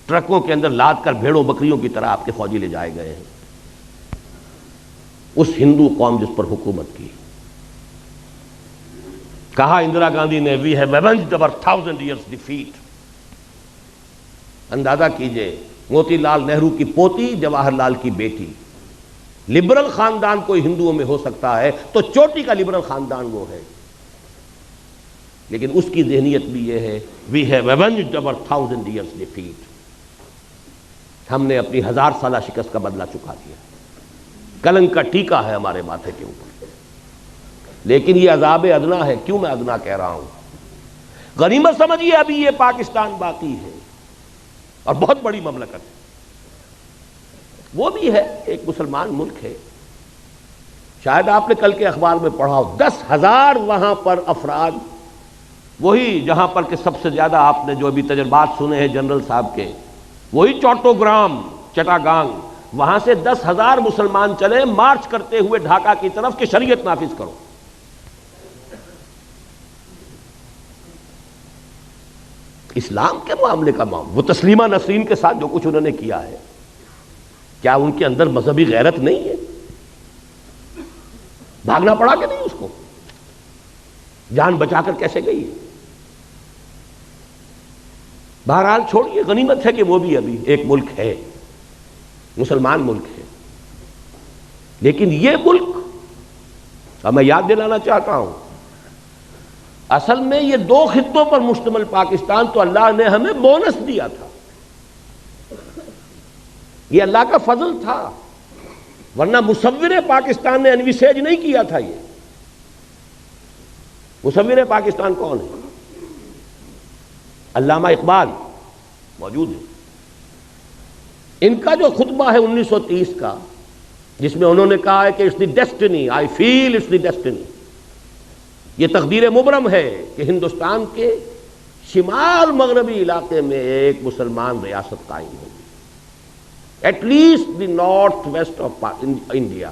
ٹرکوں کے اندر لاد کر بھیڑوں بکریوں کی طرح آپ کے فوجی لے جائے گئے ہیں، اس ہندو قوم جس پر حکومت کی۔ کہا اندرا گاندھی نے we have avenged over 1000 years defeat۔ اندازہ کیجئے، موتی لال نہرو کی پوتی، جواہر لال کی بیٹی، لبرل خاندان کوئی ہندوؤں میں ہو سکتا ہے تو چوٹی کا لبرل خاندان وہ ہے، لیکن اس کی ذہنیت بھی یہ ہے، we have avenged over 1000 years defeat۔ ہم نے اپنی 1000 سالہ شکست کا بدلہ چکا دیا، کلنک کا ٹیکا ہے ہمارے ماتھے کے اوپر۔ لیکن یہ عذاب ادنا ہے۔ کیوں میں ادنا کہہ رہا ہوں؟ غنیمت سمجھیے ابھی یہ پاکستان باقی ہے، اور بہت بڑی مملکت ہے، وہ بھی ہے، ایک مسلمان ملک ہے۔ شاید آپ نے کل کے اخبار میں پڑھا ہو، 10,000 وہاں پر افراد، وہی جہاں پر کہ سب سے زیادہ آپ نے جو ابھی تجربات سنے ہیں جنرل صاحب کے، وہی چوٹوگرام، چٹاگانگ، وہاں سے 10,000 مسلمان چلے مارچ کرتے ہوئے ڈھاکہ کی طرف کہ شریعت نافذ کرو۔ اسلام کے معاملے کا معاملہ، وہ تسلیمہ نسرین کے ساتھ جو کچھ انہوں نے کیا ہے، کیا ان کے اندر مذہبی غیرت نہیں ہے؟ بھاگنا پڑا کہ نہیں اس کو؟ جان بچا کر کیسے گئی ہے؟ بہرحال چھوڑیے، غنیمت ہے کہ وہ بھی ابھی ایک ملک ہے، مسلمان ملک ہے۔ لیکن یہ ملک، اب میں یاد دلانا چاہتا ہوں، اصل میں یہ 2 خطوں پر مشتمل پاکستان تو اللہ نے ہمیں بونس دیا تھا، یہ اللہ کا فضل تھا، ورنہ مصور پاکستان نے انویسیج نہیں کیا تھا۔ یہ مصور پاکستان کون ہے؟ علامہ اقبال موجود ہے، ان کا جو خطبہ ہے 1930 کا، جس میں انہوں نے کہا ہے کہ it's the destiny, I feel it's the destiny, یہ تقدیر مبرم ہے کہ ہندوستان کے شمال مغربی علاقے میں ایک مسلمان ریاست قائم ہوگی، at least the north west of India.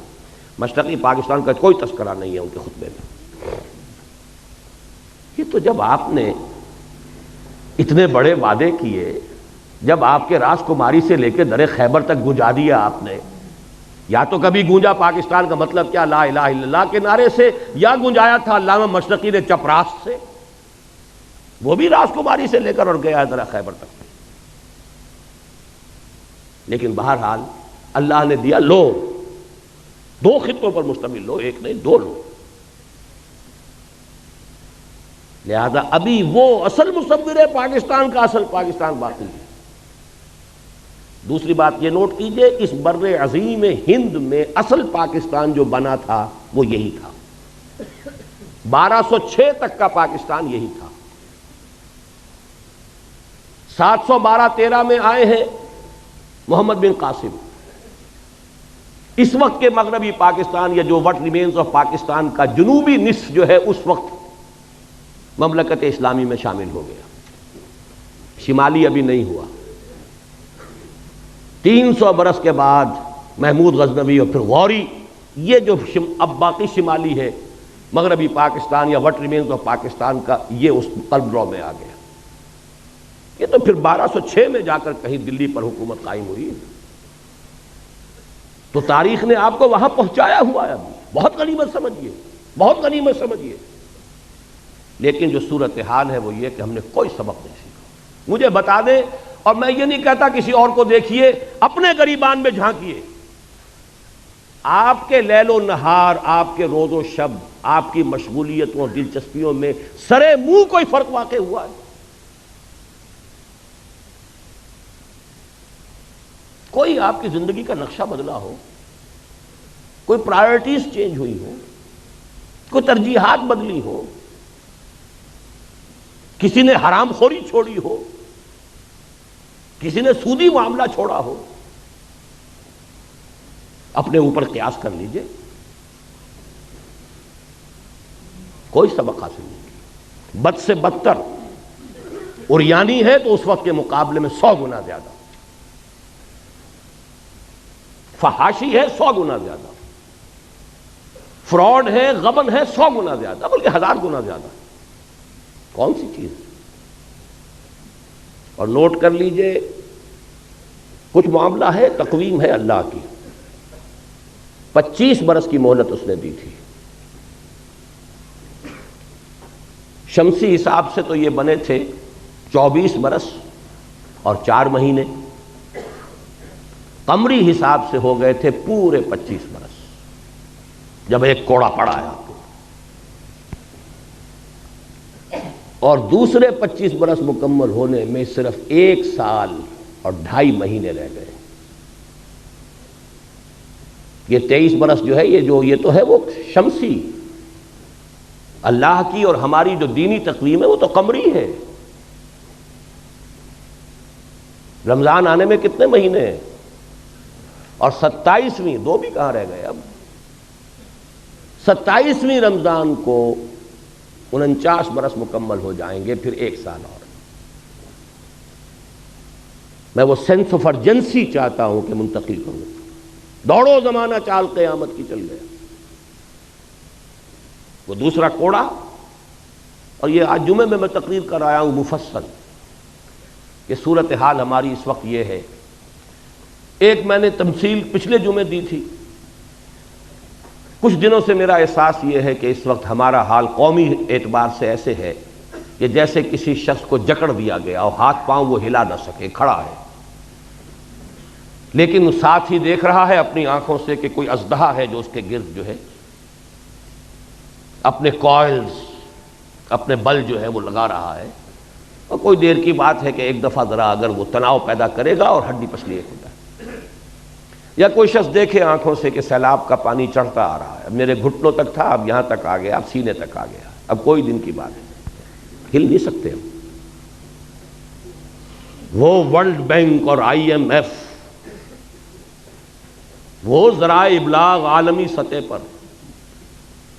مشرقی پاکستان کا کوئی تذکرہ نہیں ہے ان کے خطبے میں۔ یہ تو جب آپ نے اتنے بڑے وعدے کیے، جب آپ کے راز کماری سے لے کے در خیبر تک گونجا دیا آپ نے، یا تو کبھی گونجا پاکستان کا مطلب کیا لا الہ الا اللہ کے نعرے سے، یا گونجایا تھا علامہ مشرقی نے چپراس سے، وہ بھی راز کماری سے لے کر اور گیا ہے در خیبر تک۔ لیکن بہرحال اللہ نے دیا، لو، 2 خطوں پر مشتمل لو، ایک نہیں 2 لو۔ لہذا ابھی وہ اصل مصور پاکستان کا اصل پاکستان باقی ہے۔ دوسری بات یہ نوٹ کیجئے، اس بر عظیم ہند میں اصل پاکستان جو بنا تھا وہ یہی تھا، 1206 تک کا پاکستان یہی تھا۔ 712-13 میں آئے ہیں محمد بن قاسم اس وقت کے مغربی پاکستان یا جو وٹ ریمینز آف پاکستان کا جنوبی نصف جو ہے اس وقت مملکت اسلامی میں شامل ہو گیا، شمالی ابھی نہیں ہوا۔ 300 برس کے بعد محمود غزنوی اور پھر غوری، یہ جو اب باقی شمالی ہے مغربی پاکستان یا وٹ ریمینز آف پاکستان کا، یہ اس قلب رو میں آ گیا۔ یہ تو پھر 1206 میں جا کر کہیں دلی پر حکومت قائم ہوئی، تو تاریخ نے آپ کو وہاں پہنچایا ہوا ہے۔ ابھی بہت غنیمت سمجھیے، بہت غنیمت سمجھیے، لیکن جو صورتحال ہے وہ یہ کہ ہم نے کوئی سبق نہیں سیکھا۔ مجھے بتا دیں، اور میں یہ نہیں کہتا کسی اور کو دیکھیے، اپنے گریبان میں جھانکیے، آپ کے لیل و نہار، آپ کے روز و شب، آپ کی مشغولیتوں اور دلچسپیوں میں سرے منہ کوئی فرق واقع ہوا ہے؟ کوئی آپ کی زندگی کا نقشہ بدلا ہو، کوئی پرائرٹیز چینج ہوئی ہو، کوئی ترجیحات بدلی ہو، کسی نے حرام خوری چھوڑی ہو، کسی نے سودی معاملہ چھوڑا ہو؟ اپنے اوپر قیاس کر لیجئے، کوئی سبق حاصل نہیں کیا۔ بد سے بدتر اوریانی ہے تو اس وقت کے مقابلے میں 100 گنا زیادہ، فحاشی ہے 100 گنا زیادہ، فراڈ ہے، غبن ہے 100 گنا زیادہ، بلکہ 1000 گنا زیادہ۔ کون سی چیز؟ اور نوٹ کر لیجئے، کچھ معاملہ ہے، تقویم ہے اللہ کی، 25 برس کی مہلت اس نے دی تھی۔ شمسی حساب سے تو یہ بنے تھے 24 برس اور 4 مہینے، قمری حساب سے ہو گئے تھے پورے 25 برس، جب ایک کوڑا پڑا ہے آپ کو، اور دوسرے 25 برس مکمل ہونے میں صرف 1 سال اور 2.5 مہینے رہ گئے۔ یہ 23 برس جو ہے، یہ تو ہے وہ شمسی، اللہ کی اور ہماری جو دینی تقویم ہے وہ تو قمری ہے۔ رمضان آنے میں کتنے مہینے ہیں؟ اور 27ویں، 2 بھی کہاں رہ گئے اب؟ 27ویں رمضان کو 49 برس مکمل ہو جائیں گے، پھر 1 سال اور۔ میں وہ سینس آف ارجنسی چاہتا ہوں کہ منتقل کروں۔ دوڑو زمانہ چال قیامت کی چل گیا، وہ دوسرا کوڑا۔ اور یہ آج جمعے میں تقریر کر آیا ہوں مفصل، کہ صورتحال ہماری اس وقت یہ ہے۔ ایک میں نے تمثیل پچھلے جمعے دی تھی، کچھ دنوں سے میرا احساس یہ ہے کہ اس وقت ہمارا حال قومی اعتبار سے ایسے ہے کہ جیسے کسی شخص کو جکڑ دیا گیا اور ہاتھ پاؤں وہ ہلا نہ سکے، کھڑا ہے، لیکن ساتھ ہی دیکھ رہا ہے اپنی آنکھوں سے کہ کوئی اژدہا ہے جو اس کے گرد جو ہے اپنے کوائلز، اپنے بل جو ہے وہ لگا رہا ہے، اور کوئی دیر کی بات ہے کہ ایک دفعہ ذرا اگر وہ تناؤ پیدا کرے گا اور ہڈی پسلی ایک ہو جائے۔ یا کوئی شخص دیکھے آنکھوں سے کہ سیلاب کا پانی چڑھتا آ رہا ہے، اب میرے گھٹنوں تک تھا، اب یہاں تک آ گیا، اب سینے تک آ گیا، اب کوئی دن کی بات ہے، ہل نہیں سکتے ہم۔ وہ ورلڈ بینک اور IMF، وہ ذرائع ابلاغ عالمی سطح پر،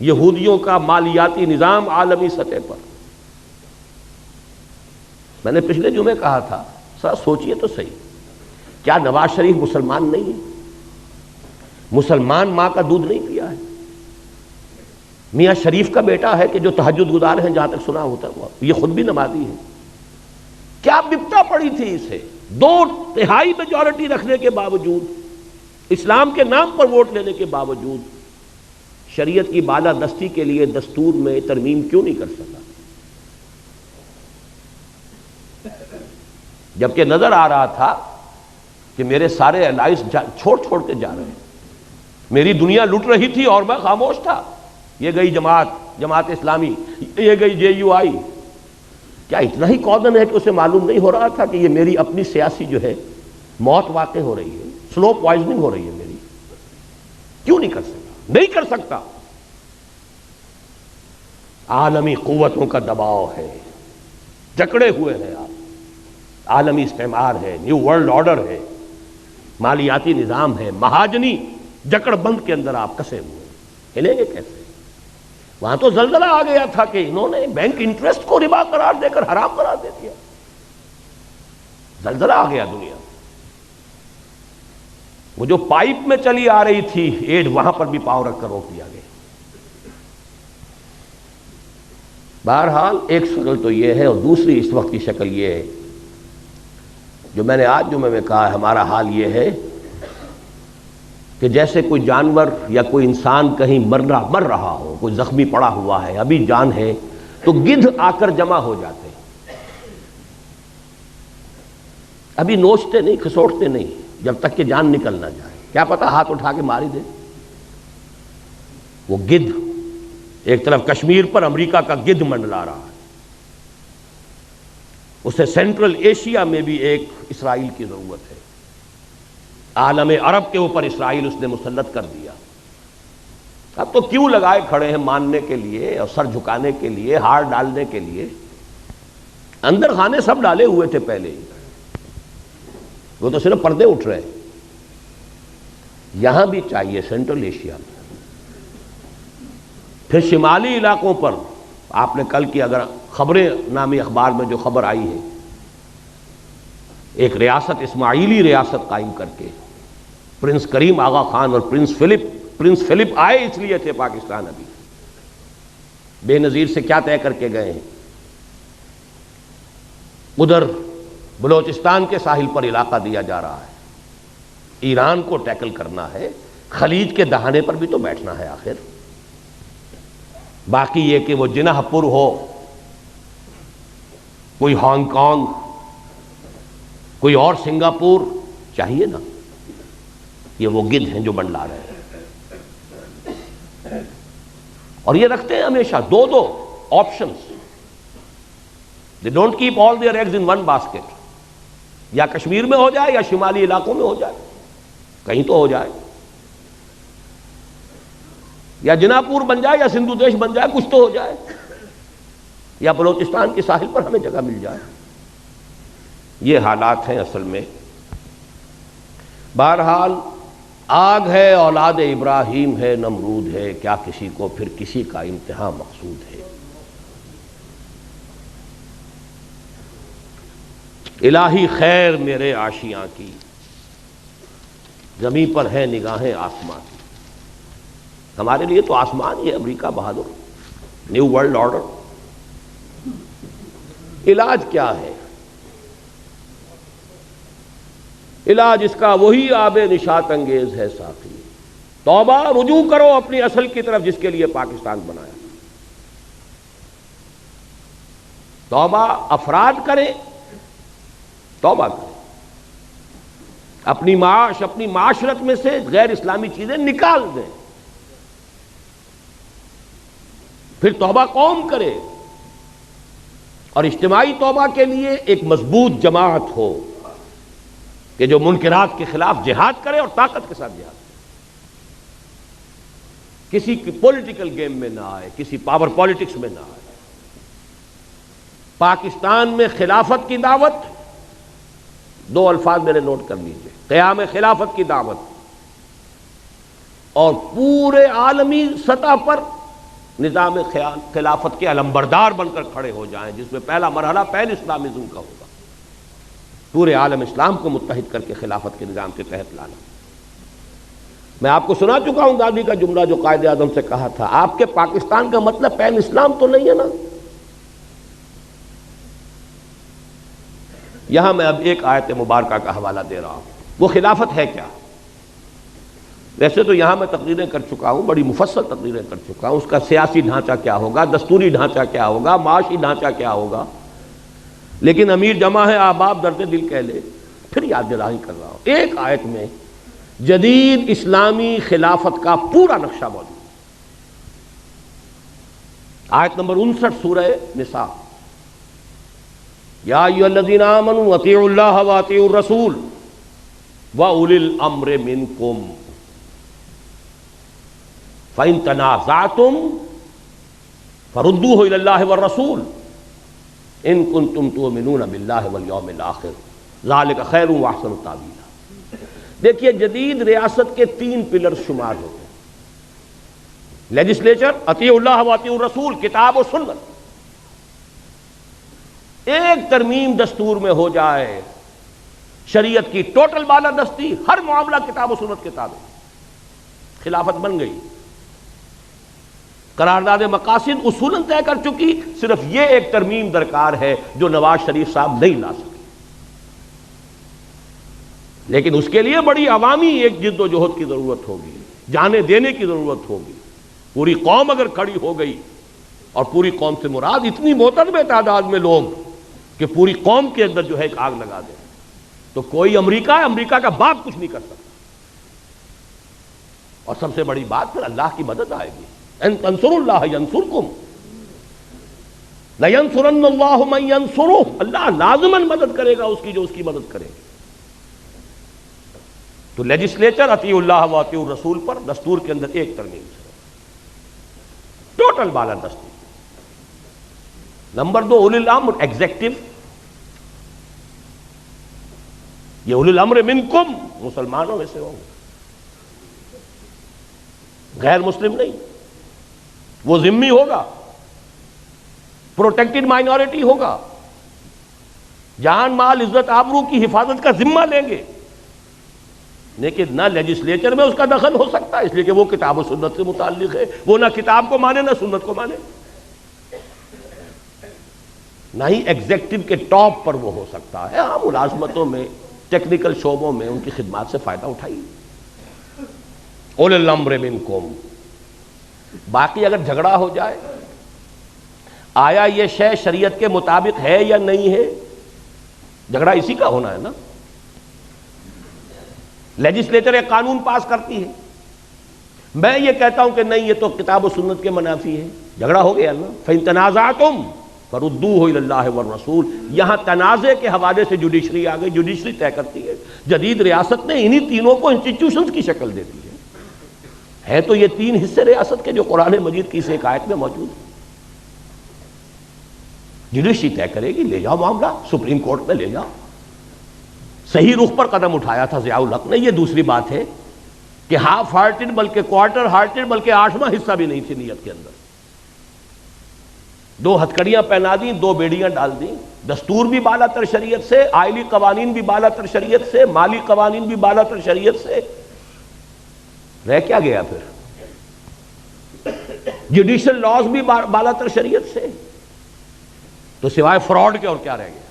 یہودیوں کا مالیاتی نظام عالمی سطح پر۔ میں نے پچھلے جمعے کہا تھا، سر سوچئے تو صحیح، کیا نواز شریف مسلمان نہیں ہے؟ مسلمان ماں کا دودھ نہیں پیا ہے؟ میاں شریف کا بیٹا ہے کہ جو تہجد گزار ہیں، جہاں تک سنا ہوتا ہے، یہ خود بھی نمازی ہے۔ کیا بپتا پڑی تھی اسے 2/3 میجورٹی رکھنے کے باوجود، اسلام کے نام پر ووٹ لینے کے باوجود، شریعت کی بالادستی کے لیے دستور میں ترمیم کیوں نہیں کر سکا؟ جبکہ نظر آ رہا تھا کہ میرے سارے الائز چھوڑ کے جا رہے ہیں، میری دنیا لٹ رہی تھی اور میں خاموش تھا۔ یہ گئی جماعت اسلامی، یہ گئی JUI۔ کیا اتنا ہی کودن ہے کہ اسے معلوم نہیں ہو رہا تھا کہ یہ میری اپنی سیاسی جو ہے موت واقع ہو رہی ہے، سلو پوائزننگ ہو رہی ہے میری؟ کیوں نہیں کر سکتا؟ نہیں کر سکتا۔ عالمی قوتوں کا دباؤ ہے، جکڑے ہوئے ہیں آپ، عالمی استعمار ہے، نیو ورلڈ آرڈر ہے، مالیاتی نظام ہے، مہاجنی جکڑ بند کے اندر آپ کسے ہوئے، ہلیں گے کیسے؟ وہاں تو زلزلہ آ گیا تھا کہ انہوں نے بینک انٹرسٹ کو ربا قرار دے کر حرام قرار دے دیا، زلزلہ آ گیا دنیا میں۔ وہ جو پائپ میں چلی آ رہی تھی ایڈ، وہاں پر بھی پاؤں رکھ کر روک دیا گیا۔ بہرحال ایک شکل تو یہ ہے، اور دوسری اس وقت کی شکل یہ ہے جو میں نے آج جمعے میں کہا، ہمارا حال یہ ہے کہ جیسے کوئی جانور یا کوئی انسان کہیں مر رہا ہو، کوئی زخمی پڑا ہوا ہے، ابھی جان ہے، تو گدھ آ کر جمع ہو جاتے ہیں، ابھی نوچتے نہیں، کھسوٹتے نہیں جب تک کہ جان نکل نہ جائے، کیا پتا ہاتھ اٹھا کے مار ہی دے۔ وہ گدھ ایک طرف کشمیر پر امریکہ کا گدھ منڈلا رہا ہے، اسے سینٹرل ایشیا میں بھی ایک اسرائیل کی ضرورت ہے، عالم عرب کے اوپر اسرائیل اس نے مسلط کر دیا۔ اب تو کیوں لگائے کھڑے ہیں ماننے کے لیے اور سر جھکانے کے لیے، ہار ڈالنے کے لیے، اندر خانے سب ڈالے ہوئے تھے پہلے ہی، وہ تو صرف پردے اٹھ رہے ہیں۔ یہاں بھی چاہیے سینٹرل ایشیا میں، پھر شمالی علاقوں پر آپ نے کل کی اگر خبریں نامی اخبار میں جو خبر آئی ہے، ایک ریاست اسماعیلی ریاست قائم کر کے پرنس کریم آغا خان اور پرنس فلپ آئے اس لیے تھے پاکستان، ابھی بے نظیر سے کیا طے کر کے گئے ہیں، ادھر بلوچستان کے ساحل پر علاقہ دیا جا رہا ہے، ایران کو ٹیکل کرنا ہے، خلیج کے دہانے پر بھی تو بیٹھنا ہے آخر۔ باقی یہ کہ وہ جناح پور ہو، کوئی ہانگ کانگ، کوئی اور سنگاپور، چاہیے نا، یہ وہ گدھ ہیں جو منڈلا رہے ہیں، اور یہ رکھتے ہیں ہمیشہ دو options, they don't keep all their eggs in one basket، یا کشمیر میں ہو جائے یا شمالی علاقوں میں ہو جائے، کہیں تو ہو جائے، یا جناح پور بن جائے یا سندھو دیش بن جائے، کچھ تو ہو جائے، یا بلوچستان کے ساحل پر ہمیں جگہ مل جائے۔ یہ حالات ہیں اصل میں۔ بہرحال آگ ہے، اولاد ابراہیم ہے، نمرود ہے، کیا کسی کو پھر کسی کا امتحان مقصود ہے۔ الہی خیر میرے آشیاں کی، زمین پر ہے نگاہیں آسمان کی۔ ہمارے لیے تو آسمان یہ امریکہ بہادر، نیو ورلڈ آرڈر۔ علاج کیا ہے؟ علاج اس کا وہی آب نشاط انگیز ہے ساقی، توبہ، رجوع کرو اپنی اصل کی طرف جس کے لیے پاکستان بنایا۔ توبہ افراد کریں، توبہ کریں، اپنی معاش، اپنی معاشرت میں سے غیر اسلامی چیزیں نکال دیں، پھر توبہ قوم کرے، اور اجتماعی توبہ کے لیے ایک مضبوط جماعت ہو کہ جو منکرات کے خلاف جہاد کرے اور طاقت کے ساتھ جہاد کرے، کسی کی پولیٹیکل گیم میں نہ آئے، کسی پاور پالیٹکس میں نہ آئے۔ پاکستان میں خلافت کی دعوت، دو الفاظ میرے نوٹ کر لیجئے، قیام خلافت کی دعوت، اور پورے عالمی سطح پر نظام خلافت کے علمبردار بن کر کھڑے ہو جائیں، جس میں پہلا مرحلہ پین اسلامزم کا ہوگا، پورے عالم اسلام کو متحد کر کے خلافت کے نظام کے تحت لانا۔ میں آپ کو سنا چکا ہوں گاندھی کا جملہ جو قائد اعظم سے کہا تھا، آپ کے پاکستان کا مطلب پین اسلام تو نہیں ہے نا۔ یہاں میں اب ایک آیت مبارکہ کا حوالہ دے رہا ہوں، وہ خلافت ہے کیا؟ ویسے تو یہاں میں تقریریں کر چکا ہوں، بڑی مفصل تقریریں کر چکا ہوں، اس کا سیاسی ڈھانچہ کیا ہوگا، دستوری ڈھانچہ کیا ہوگا، معاشی ڈھانچہ کیا ہوگا، لیکن امیر جمع ہے احباب درد دل کہہ لے، پھر یاد دلائی کر رہا ہوں۔ ایک آیت میں جدید اسلامی خلافت کا پورا نقشہ موجود ہے، آیت نمبر 59 سورہ نساء، یا ایھا الذین آمنوا اطیعوا اللہ واطیعوا الرسول واولی الامر منکم فَإِن تَنَازَعْتُمْ فَرُدُّوهُ إِلَى اللَّهِ وَالرَّسُولِ إِن كُنتُمْ تُؤْمِنُونَ بِاللَّهِ وَالْيَوْمِ الْآخِرِ ذَلِكَ خَيْرٌ وَأَحْسَنُ تَأْوِيلًا۔ دیکھیے جدید ریاست کے 3 پلر شمار ہوتے ہیں: لیجسلیچر، اطیع اللہ و اطیع الرسول، کتاب و سنت. ایک ترمیم دستور میں ہو جائے، شریعت کی ٹوٹل بالادستی، ہر معاملہ کتاب و سنت کے تابع، خلافت بن گئی. قرارداد مقاصد اصولاً طے کر چکی، صرف یہ ایک ترمیم درکار ہے جو نواز شریف صاحب نہیں لا سکے. لیکن اس کے لیے بڑی عوامی ایک جد و جہد کی ضرورت ہوگی، جانے دینے کی ضرورت ہوگی. پوری قوم اگر کھڑی ہو گئی، اور پوری قوم سے مراد اتنی معتدل تعداد میں لوگ کہ پوری قوم کے اندر جو ہے ایک آگ لگا دیں، تو کوئی امریکہ کا باپ کچھ نہیں کر سکتا. اور سب سے بڑی بات پھر اللہ کی مدد آئے گی. ان تنصروا اللہ ینصرکم لینصرن اللہ من ینصرہ، اللہ لازماً مدد کرے گا اس کی جو اس کی مدد کرے. تو لیجسلیچر اطیع اللہ و اطیع الرسول پر دستور کے اندر ایک ترمیم سے ٹوٹل بالادستی. نمبر 2 اولی الامر ایگزیکٹو. یہ اولی الامر منکم مسلمانوں میں سے ہوں گے، غیر مسلم نہیں. وہ ذمہ ہوگا، پروٹیکٹڈ مائنورٹی ہوگا، جان مال عزت آبرو کی حفاظت کا ذمہ لیں گے. لیکن نہ لیجسلیچر میں اس کا دخل ہو سکتا ہے، اس لیے کہ وہ کتاب و سنت سے متعلق ہے. وہ نہ کتاب کو مانے نہ سنت کو مانے. نہ ہی ایگزیکٹو کے ٹاپ پر وہ ہو سکتا ہے. ہاں ملازمتوں میں، ٹیکنیکل شعبوں میں ان کی خدمات سے فائدہ اٹھائیے. اولی الامر منکم. باقی اگر جھگڑا ہو جائے، آیا یہ شے شریعت کے مطابق ہے یا نہیں ہے، جھگڑا اسی کا ہونا ہے نا. لیجسلیچر ایک قانون پاس کرتی ہے، میں یہ کہتا ہوں کہ نہیں یہ تو کتاب و سنت کے منافی ہے، جھگڑا ہو گیا نا. فَإِن تَنَازَعْتُمْ فَرُدُّوهُ إِلَى اللَّهِ وَالرَّسُولِ. یہاں تنازع کے حوالے سے جوڈیشری آ گئی، جوڈیشری طے کرتی ہے. جدید ریاست نے انہی تینوں کو انسٹیٹیوشنز کی شکل دے دی ہے تو یہ 3 حصے ریاست کے جو قرآن مجید کی اس ایک آیت میں موجود ہے. جوڈیشری طے کرے گی، لے جاؤ معاملہ سپریم کورٹ میں لے جاؤ. صحیح رخ پر قدم اٹھایا تھا ضیاء الحق نے. یہ دوسری بات ہے کہ ہاف ہارٹڈ بلکہ کوارٹر ہارٹڈ بلکہ 8واں حصہ بھی نہیں تھی نیت کے اندر. 2 ہتھکڑیاں پہنا دیں، 2 بیڑیاں ڈال دیں. دستور بھی بالا تر شریعت سے، آئلی قوانین بھی بالا تر شریعت سے، مالی قوانین بھی بالا تر شریعت سے. رہ کیا گیا پھر؟ جوڈیشل لاز بھی بالا تر شریعت سے. تو سوائے فراڈ کے اور کیا رہ گیا؟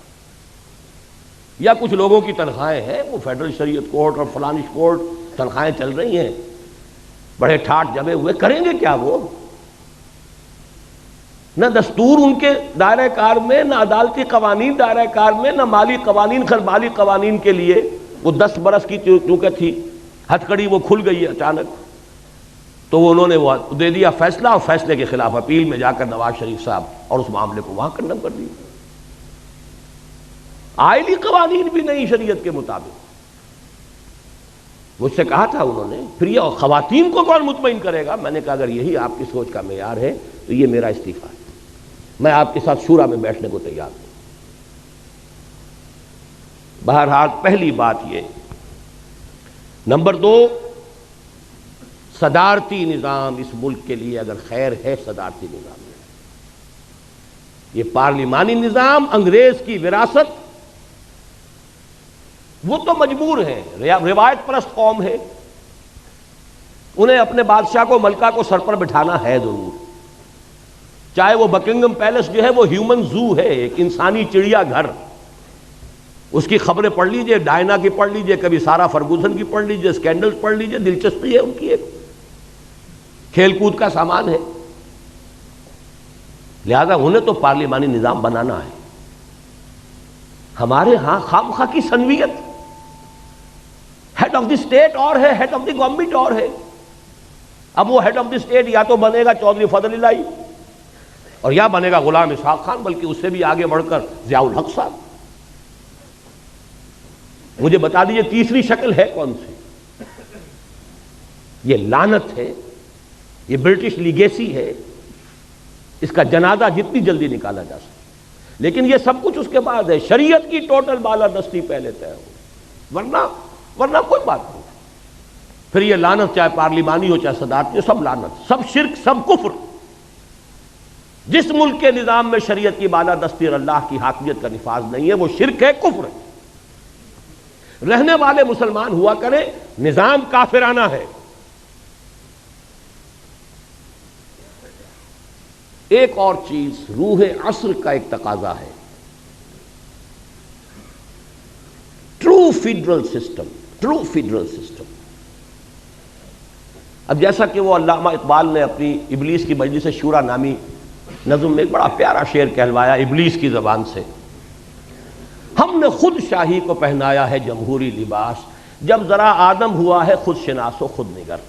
یا کچھ لوگوں کی تنخواہیں ہیں، وہ فیڈرل شریعت کورٹ اور فلانش کورٹ تنخواہیں چل رہی ہیں، بڑے ٹھاٹ جمے ہوئے، کریں گے کیا وہ؟ نہ دستور ان کے دائرہ کار میں، نہ عدالتی قوانین دائرہ کار میں، نہ مالی قوانین. خیر مالی قوانین کے لیے وہ 10 برس کی چونکہ تھی ہتھ کڑی، وہ کھل گئی اچانک، تو وہ انہوں نے وہ دے دیا فیصلہ، اور فیصلے کے خلاف اپیل میں جا کر نواز شریف صاحب اور اس معاملے کو وہاں کنڈم کر دیا. آئلی قوانین بھی نہیں شریعت کے مطابق. مجھ سے کہا تھا انہوں نے، پھر یہ خواتین کو کون مطمئن کرے گا؟ میں نے کہا اگر یہی آپ کی سوچ کا معیار ہے تو یہ میرا استعفیٰ ہے. میں آپ کے ساتھ شورا میں بیٹھنے کو تیار ہوں. بہرحال پہلی بات یہ. نمبر 2، صدارتی نظام اس ملک کے لیے اگر خیر ہے، صدارتی نظام ہے. یہ پارلیمانی نظام انگریز کی وراثت، وہ تو مجبور ہیں، روایت پرست قوم ہے، انہیں اپنے بادشاہ کو، ملکہ کو سر پر بٹھانا ہے ضرور. چاہے وہ بکنگم پیلس جو ہے وہ ہیومن زو ہے، ایک انسانی چڑیا گھر. اس کی خبریں پڑھ لیجئے، ڈائنا کی پڑھ لیجئے، کبھی سارا فرگوسن کی پڑھ لیجئے، سکینڈلز پڑھ لیجئے، دلچسپی ہے ان کی، ایک کھیل کود کا سامان ہے. لہذا انہیں تو پارلیمانی نظام بنانا ہے. ہمارے ہاں خام خواہ کی سنویت، ہیڈ آف دی اسٹیٹ اور ہے، ہیڈ آف دی گورنمنٹ اور ہے. اب وہ ہیڈ آف دی اسٹیٹ یا تو بنے گا چودھری فضل الہی، اور یا بنے گا غلام اسحاق خان، بلکہ اس سے بھی آگے بڑھ کر ضیاء الحق صاحب. مجھے بتا دیجئے تیسری شکل ہے کون سی؟ یہ لعنت ہے، یہ برٹش لیگیسی ہے. اس کا جنازہ جتنی جلدی نکالا جا سکے. لیکن یہ سب کچھ اس کے بعد ہے، شریعت کی ٹوٹل بالادستی پہلے طے ہو، ورنہ کوئی بات نہیں. پھر یہ لعنت چاہے پارلیمانی ہو چاہے صدارتی ہو، سب لعنت، سب شرک، سب کفر۔ جس ملک کے نظام میں شریعت کی بالادستی اور اللہ کی حاکمیت کا نفاذ نہیں ہے وہ شرک ہے، کفر ہے۔ رہنے والے مسلمان ہوا کریں، نظام کافرانہ ہے۔ ایک اور چیز روح عصر کا ایک تقاضا ہے، true federal system, true federal system. اب جیسا کہ وہ علامہ اقبال نے اپنی ابلیس کی مجلس شورا نامی نظم میں ایک بڑا پیارا شعر کہلوایا ابلیس کی زبان سے، ہم نے خود شاہی کو پہنایا ہے جمہوری لباس، جب ذرا آدم ہوا ہے خود شناس و خود نگر۔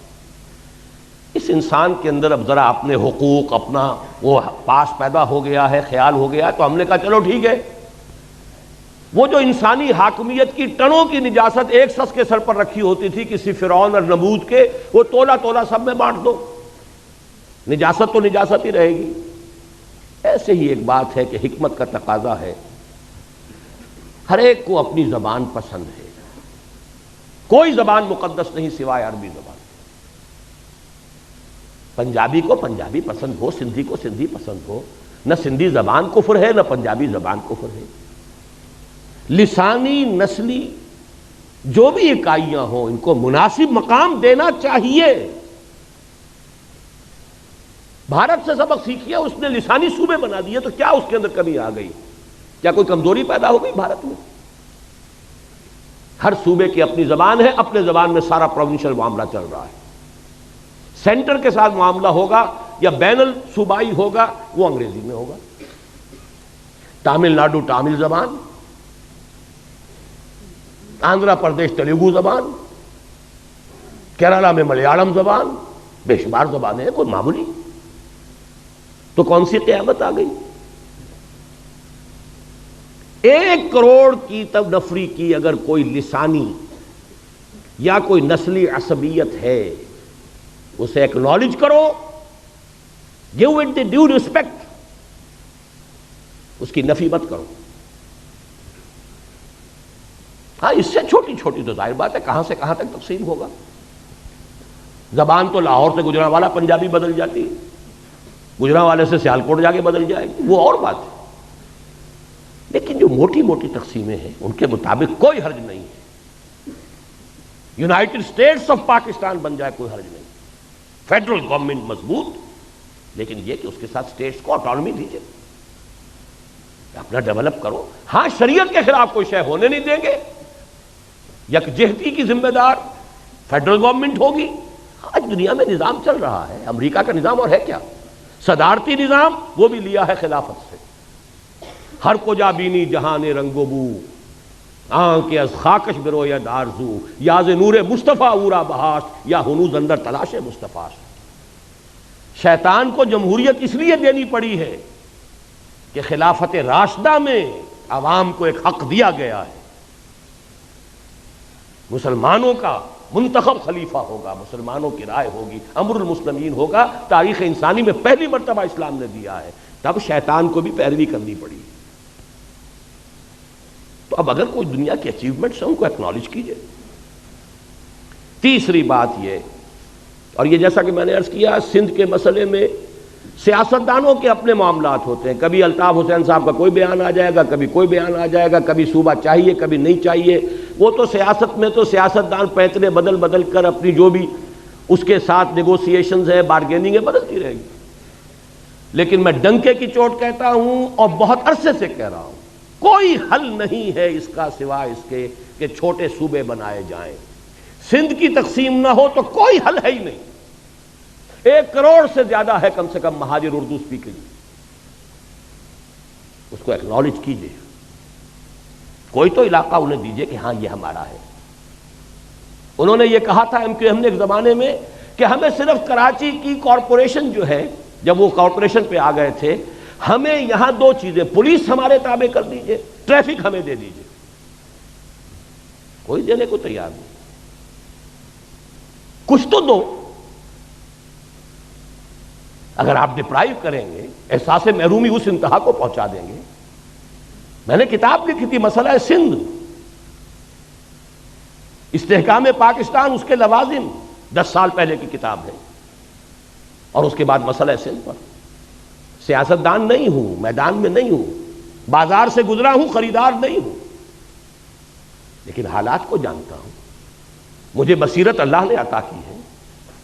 اس انسان کے اندر اب ذرا اپنے حقوق، اپنا وہ پاس پیدا ہو گیا ہے، خیال ہو گیا ہے، تو ہم نے کہا چلو ٹھیک ہے، وہ جو انسانی حاکمیت کی ٹنوں کی نجاست ایک شخص کے سر پر رکھی ہوتی تھی کسی فرعون اور نمرود کے، وہ تولا تولا سب میں بانٹ دو، نجاست تو نجاست ہی رہے گی۔ ایسے ہی ایک بات ہے کہ حکمت کا تقاضا ہے، ہر ایک کو اپنی زبان پسند ہے، کوئی زبان مقدس نہیں سوائے عربی زبان۔ پنجابی کو پنجابی پسند ہو، سندھی کو سندھی پسند ہو، نہ سندھی زبان کفر ہے نہ پنجابی زبان کفر ہے۔ لسانی، نسلی جو بھی اکائیاں ہوں ان کو مناسب مقام دینا چاہیے۔ بھارت سے سبق سیکھیے، اس نے لسانی صوبے بنا دیے تو کیا اس کے اندر کمی آ گئی؟ کیا کوئی کمزوری پیدا ہو گئی بھارت میں؟ ہر صوبے کی اپنی زبان ہے، اپنے زبان میں سارا پروونشل معاملہ چل رہا ہے۔ سینٹر کے ساتھ معاملہ ہوگا یا بین الصوبائی ہوگا وہ انگریزی میں ہوگا۔ تامل ناڈو تامل زبان، آندھرا پردیش تیلگو زبان، کیرالہ میں ملیالم زبان، بے شمار زبانیں ہیں، کوئی معمولی تو کون سی قیامت آ گئی؟ 1 کروڑ کی تب نفری کی اگر کوئی لسانی یا کوئی نسلی عصبیت ہے اسے ایکنالج کرو، give it the due respect, اس کی نفی مت کرو۔ ہاں اس سے چھوٹی چھوٹی تو ظاہر بات ہے کہاں سے کہاں تک تقسیم ہوگا۔ زبان تو لاہور سے گجرانوالہ پنجابی بدل جاتی ہے، گجرانوالے سے سیالکوٹ جا کے بدل جائے گی، وہ اور بات ہے۔ لیکن جو موٹی موٹی تقسیمیں ہیں ان کے مطابق کوئی حرج نہیں ہے۔ یونائٹڈ اسٹیٹس آف پاکستان بن جائے کوئی حرج نہیں، فیڈرل گورنمنٹ مضبوط، لیکن یہ کہ اس کے ساتھ اسٹیٹس کو آٹونومی دیجیے، اپنا ڈیولپ کرو۔ ہاں شریعت کے خلاف کوئی شے ہونے نہیں دیں گے، یکجہتی کی ذمہ دار فیڈرل گورنمنٹ ہوگی۔ آج دنیا میں نظام چل رہا ہے، امریکہ کا نظام اور ہے کیا، صدارتی نظام، وہ بھی لیا ہے خلافت سے۔ ہر کو جا بینی جہان رنگ و بو، آنکھ از خاکش بروید آرزو، یاز نور مصطفیٰ اورا بہاش، یا ہنوز اندر تلاش مصطفیٰ۔ شیطان کو جمہوریت اس لیے دینی پڑی ہے کہ خلافت راشدہ میں عوام کو ایک حق دیا گیا ہے، مسلمانوں کا منتخب خلیفہ ہوگا، مسلمانوں کی رائے ہوگی، امر المسلمین ہوگا، تاریخ انسانی میں پہلی مرتبہ اسلام نے دیا ہے، تب شیطان کو بھی پیروی کرنی پڑی۔ تو اب اگر کوئی دنیا کی اچیومنٹس ہیں ان کو ایکنالج کیجئے۔ تیسری بات یہ، اور یہ جیسا کہ میں نے عرض کیا، سندھ کے مسئلے میں سیاستدانوں کے اپنے معاملات ہوتے ہیں، کبھی الطاف حسین صاحب کا کوئی بیان آ جائے گا، کبھی کوئی بیان آ جائے گا، کبھی صوبہ چاہیے کبھی نہیں چاہیے۔ وہ تو سیاست میں تو سیاستدان پیتنے بدل بدل کر اپنی جو بھی اس کے ساتھ نیگوسیشنز ہے، بارگیننگ ہے، بدلتی رہے گی۔ لیکن میں ڈنکے کی چوٹ کہتا ہوں اور بہت عرصے سے کہہ رہا ہوں، کوئی حل نہیں ہے اس کا سوائے اس کے کہ چھوٹے صوبے بنائے جائیں۔ سندھ کی تقسیم نہ ہو تو کوئی حل ہے ہی نہیں۔ 1 کروڑ سے زیادہ ہے کم سے کم مہاجر اردو اسپیکنگ، اس کو ایکنالج کیجئے، کوئی تو علاقہ انہیں دیجئے کہ ہاں یہ ہمارا ہے۔ انہوں نے یہ کہا تھا ہم نے ایک زمانے میں کہ ہمیں صرف کراچی کی کارپوریشن جو ہے، جب وہ کارپوریشن پہ آ گئے تھے، ہمیں یہاں 2 چیزیں، پولیس ہمارے تابع کر دیجئے، ٹریفک ہمیں دے دیجئے۔ کوئی دینے کو تیار نہیں، کچھ تو دو۔ اگر آپ ڈپرائیو کریں گے، احساس محرومی اس انتہا کو پہنچا دیں گے۔ میں نے کتاب لکھی تھی مسئلہ سندھ، استحکام پاکستان، اس کے لوازم، 10 سال پہلے کی کتاب ہے، اور اس کے بعد مسئلہ سند پر۔ سیاستدان نہیں ہوں، میدان میں نہیں ہوں، بازار سے گزرا ہوں، خریدار نہیں ہوں، لیکن حالات کو جانتا ہوں۔ مجھے بصیرت اللہ نے عطا کی ہے،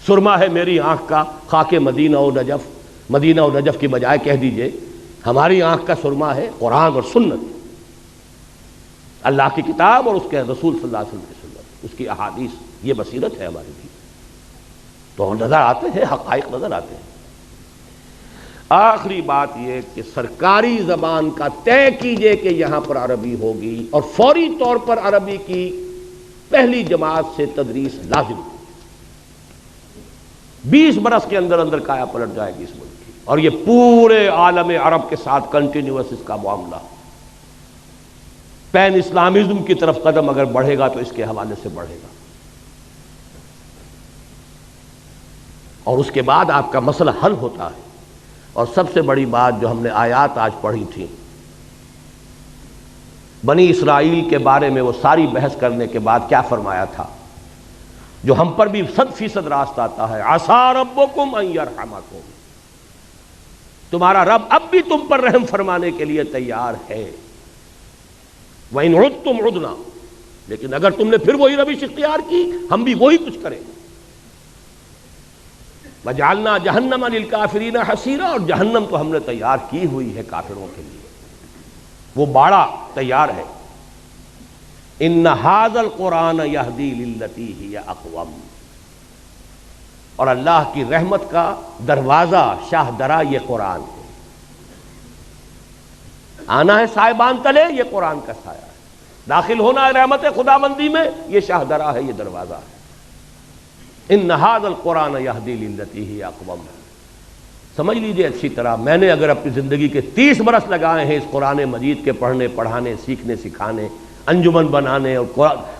سرما ہے میری آنکھ کا خاک مدینہ و نجف، مدینہ و نجف کی بجائے کہہ دیجئے ہماری آنکھ کا سرما ہے قرآن اور سنت، اللہ کی کتاب اور اس کے رسول صلی اللہ علیہ وسلم کی سنت، اس کی احادیث، یہ بصیرت ہے ہماری بھی۔ تو نظر آتے ہیں، حقائق نظر آتے ہیں۔ آخری بات یہ کہ سرکاری زبان کا طے کیجئے کہ یہاں پر عربی ہوگی، اور فوری طور پر عربی کی پہلی جماعت سے تدریس لازم، 20 برس کے اندر اندر کایا پلٹ جائے گی اس ملک کی، اور یہ پورے عالم عرب کے ساتھ کنٹینیوس اس کا معاملہ، پین اسلامزم کی طرف قدم اگر بڑھے گا تو اس کے حوالے سے بڑھے گا، اور اس کے بعد آپ کا مسئلہ حل ہوتا ہے۔ اور سب سے بڑی بات جو ہم نے آیات آج پڑھی تھی، بنی اسرائیل کے بارے میں وہ ساری بحث کرنے کے بعد کیا فرمایا تھا، جو ہم پر بھی 100% راست آتا ہے، عسیٰ ربکم ان یرحمکم، تمہارا رب اب بھی تم پر رحم فرمانے کے لیے تیار ہے، وَإِنْ عُدْتُمْ عُدْنَا، لیکن اگر تم نے پھر وہی روش اختیار کی ہم بھی وہی کچھ کریں گے۔ وَجَعَلْنَا جَهَنَّمَ لِلْكَافِرِينَ حَصِيرًا، اور جہنم تو ہم نے تیار کی ہوئی ہے کافروں کے لیے، وہ باڑا تیار ہے۔ إِنَّ هَذَا الْقُرْآنَ يَهْدِي لِلَّتِي هِيَ أَقْوَمُ، اور اللہ کی رحمت کا دروازہ شاہ درا یہ قرآن ہے، آنا ہے سائبان تلے، یہ قرآن کا سایہ ہے، داخل ہونا ہے رحمت خداوندی میں، یہ شاہ درا ہے، یہ دروازہ ہے۔ ان ھذا القرآن یہدی للتی ہی اقوم، سمجھ لیجئے اچھی طرح، میں نے اگر اپنی زندگی کے 30 برس لگائے ہیں اس قرآن مجید کے پڑھنے پڑھانے سیکھنے سکھانے، انجمن بنانے اور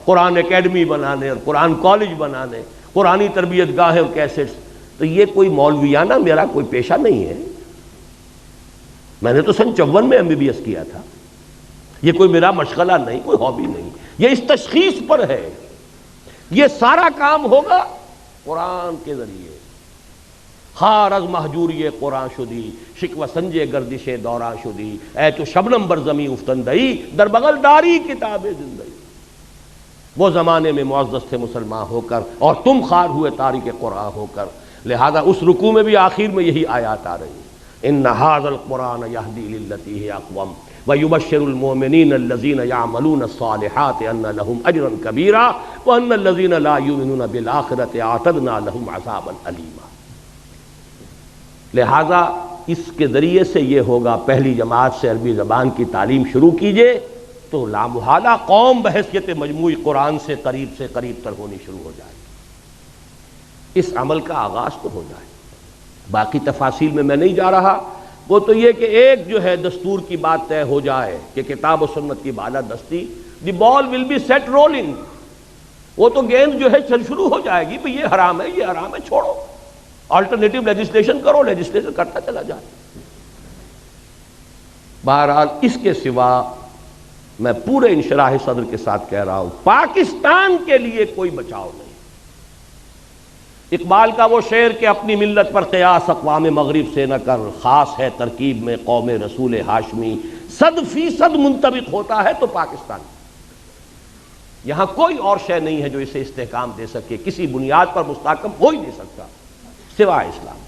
قرآن اکیڈمی بنانے اور قرآن کالج بنانے، قرآنی تربیت گاہیں اور کیسٹس، تو یہ کوئی مولویانہ میرا کوئی پیشہ نہیں ہے، میں نے تو سن 54 میں MBBS کیا تھا، یہ کوئی میرا مشغلہ نہیں، کوئی ہابی نہیں، یہ اس تشخیص پر ہے، یہ سارا کام ہوگا قرآن کے ذریعے۔ خار از محجوری قرآن شدی، شکوہ سنجے گردش دوران شدی، اے تو شبنم بر زمیں افتندئی، در بغل داری کتاب زندگی۔ وہ زمانے میں معزز تھے مسلمان ہو کر، اور تم خار ہوئے تاریک قرآن ہو کر، لہذا اس رکوع میں بھی آخر میں یہی آیات آ رہی ہیں، ان ھذا القرآن یہدی للتی ہی اقوم وَيُبَشِّرُ الْمُؤْمِنِينَ الَّذِينَ يَعْمَلُونَ الصَّالِحَاتِ أَنَّ لَهُمْ أَجْرًا كَبِيرًا وَأَنَّ الَّذِينَ لَا يُؤْمِنُونَ بِالْآخِرَةِ أَعْتَدْنَا لَهُمْ عَذَابًا أَلِيمًا۔ لہذا اس کے ذریعے سے یہ ہوگا، پہلی جماعت سے عربی زبان کی تعلیم شروع کیجئے تو لامحالہ قوم بحیثیت مجموعی قرآن سے قریب تر ہونی شروع ہو جائے، اس عمل کا آغاز تو ہو جائے۔ باقی تفاصیل میں نہیں جا رہا، وہ تو یہ کہ ایک جو ہے دستور کی بات طے ہو جائے کہ کتاب و سنت کی بالادستی، دی بال ول بی سیٹ رولنگ، وہ تو گیند جو ہے چل شروع ہو جائے گی، بھئی یہ حرام ہے چھوڑو، آلٹرنیٹو لیجسلیشن کرو، لیجسلیشن کرتا چلا جائے۔ بہرحال اس کے سوا میں پورے انشراح صدر کے ساتھ کہہ رہا ہوں، پاکستان کے لیے کوئی بچاؤ نہیں۔ اقبال کا وہ شعر کہ اپنی ملت پر قیاس اقوام مغرب سے نہ کر، خاص ہے ترکیب میں قوم رسول ہاشمی، 100% منطبق ہوتا ہے تو پاکستان، یہاں کوئی اور شے نہیں ہے جو اسے استحکام دے سکے، کسی بنیاد پر مستحکم ہو ہی نہیں سکتا سوائے اسلام۔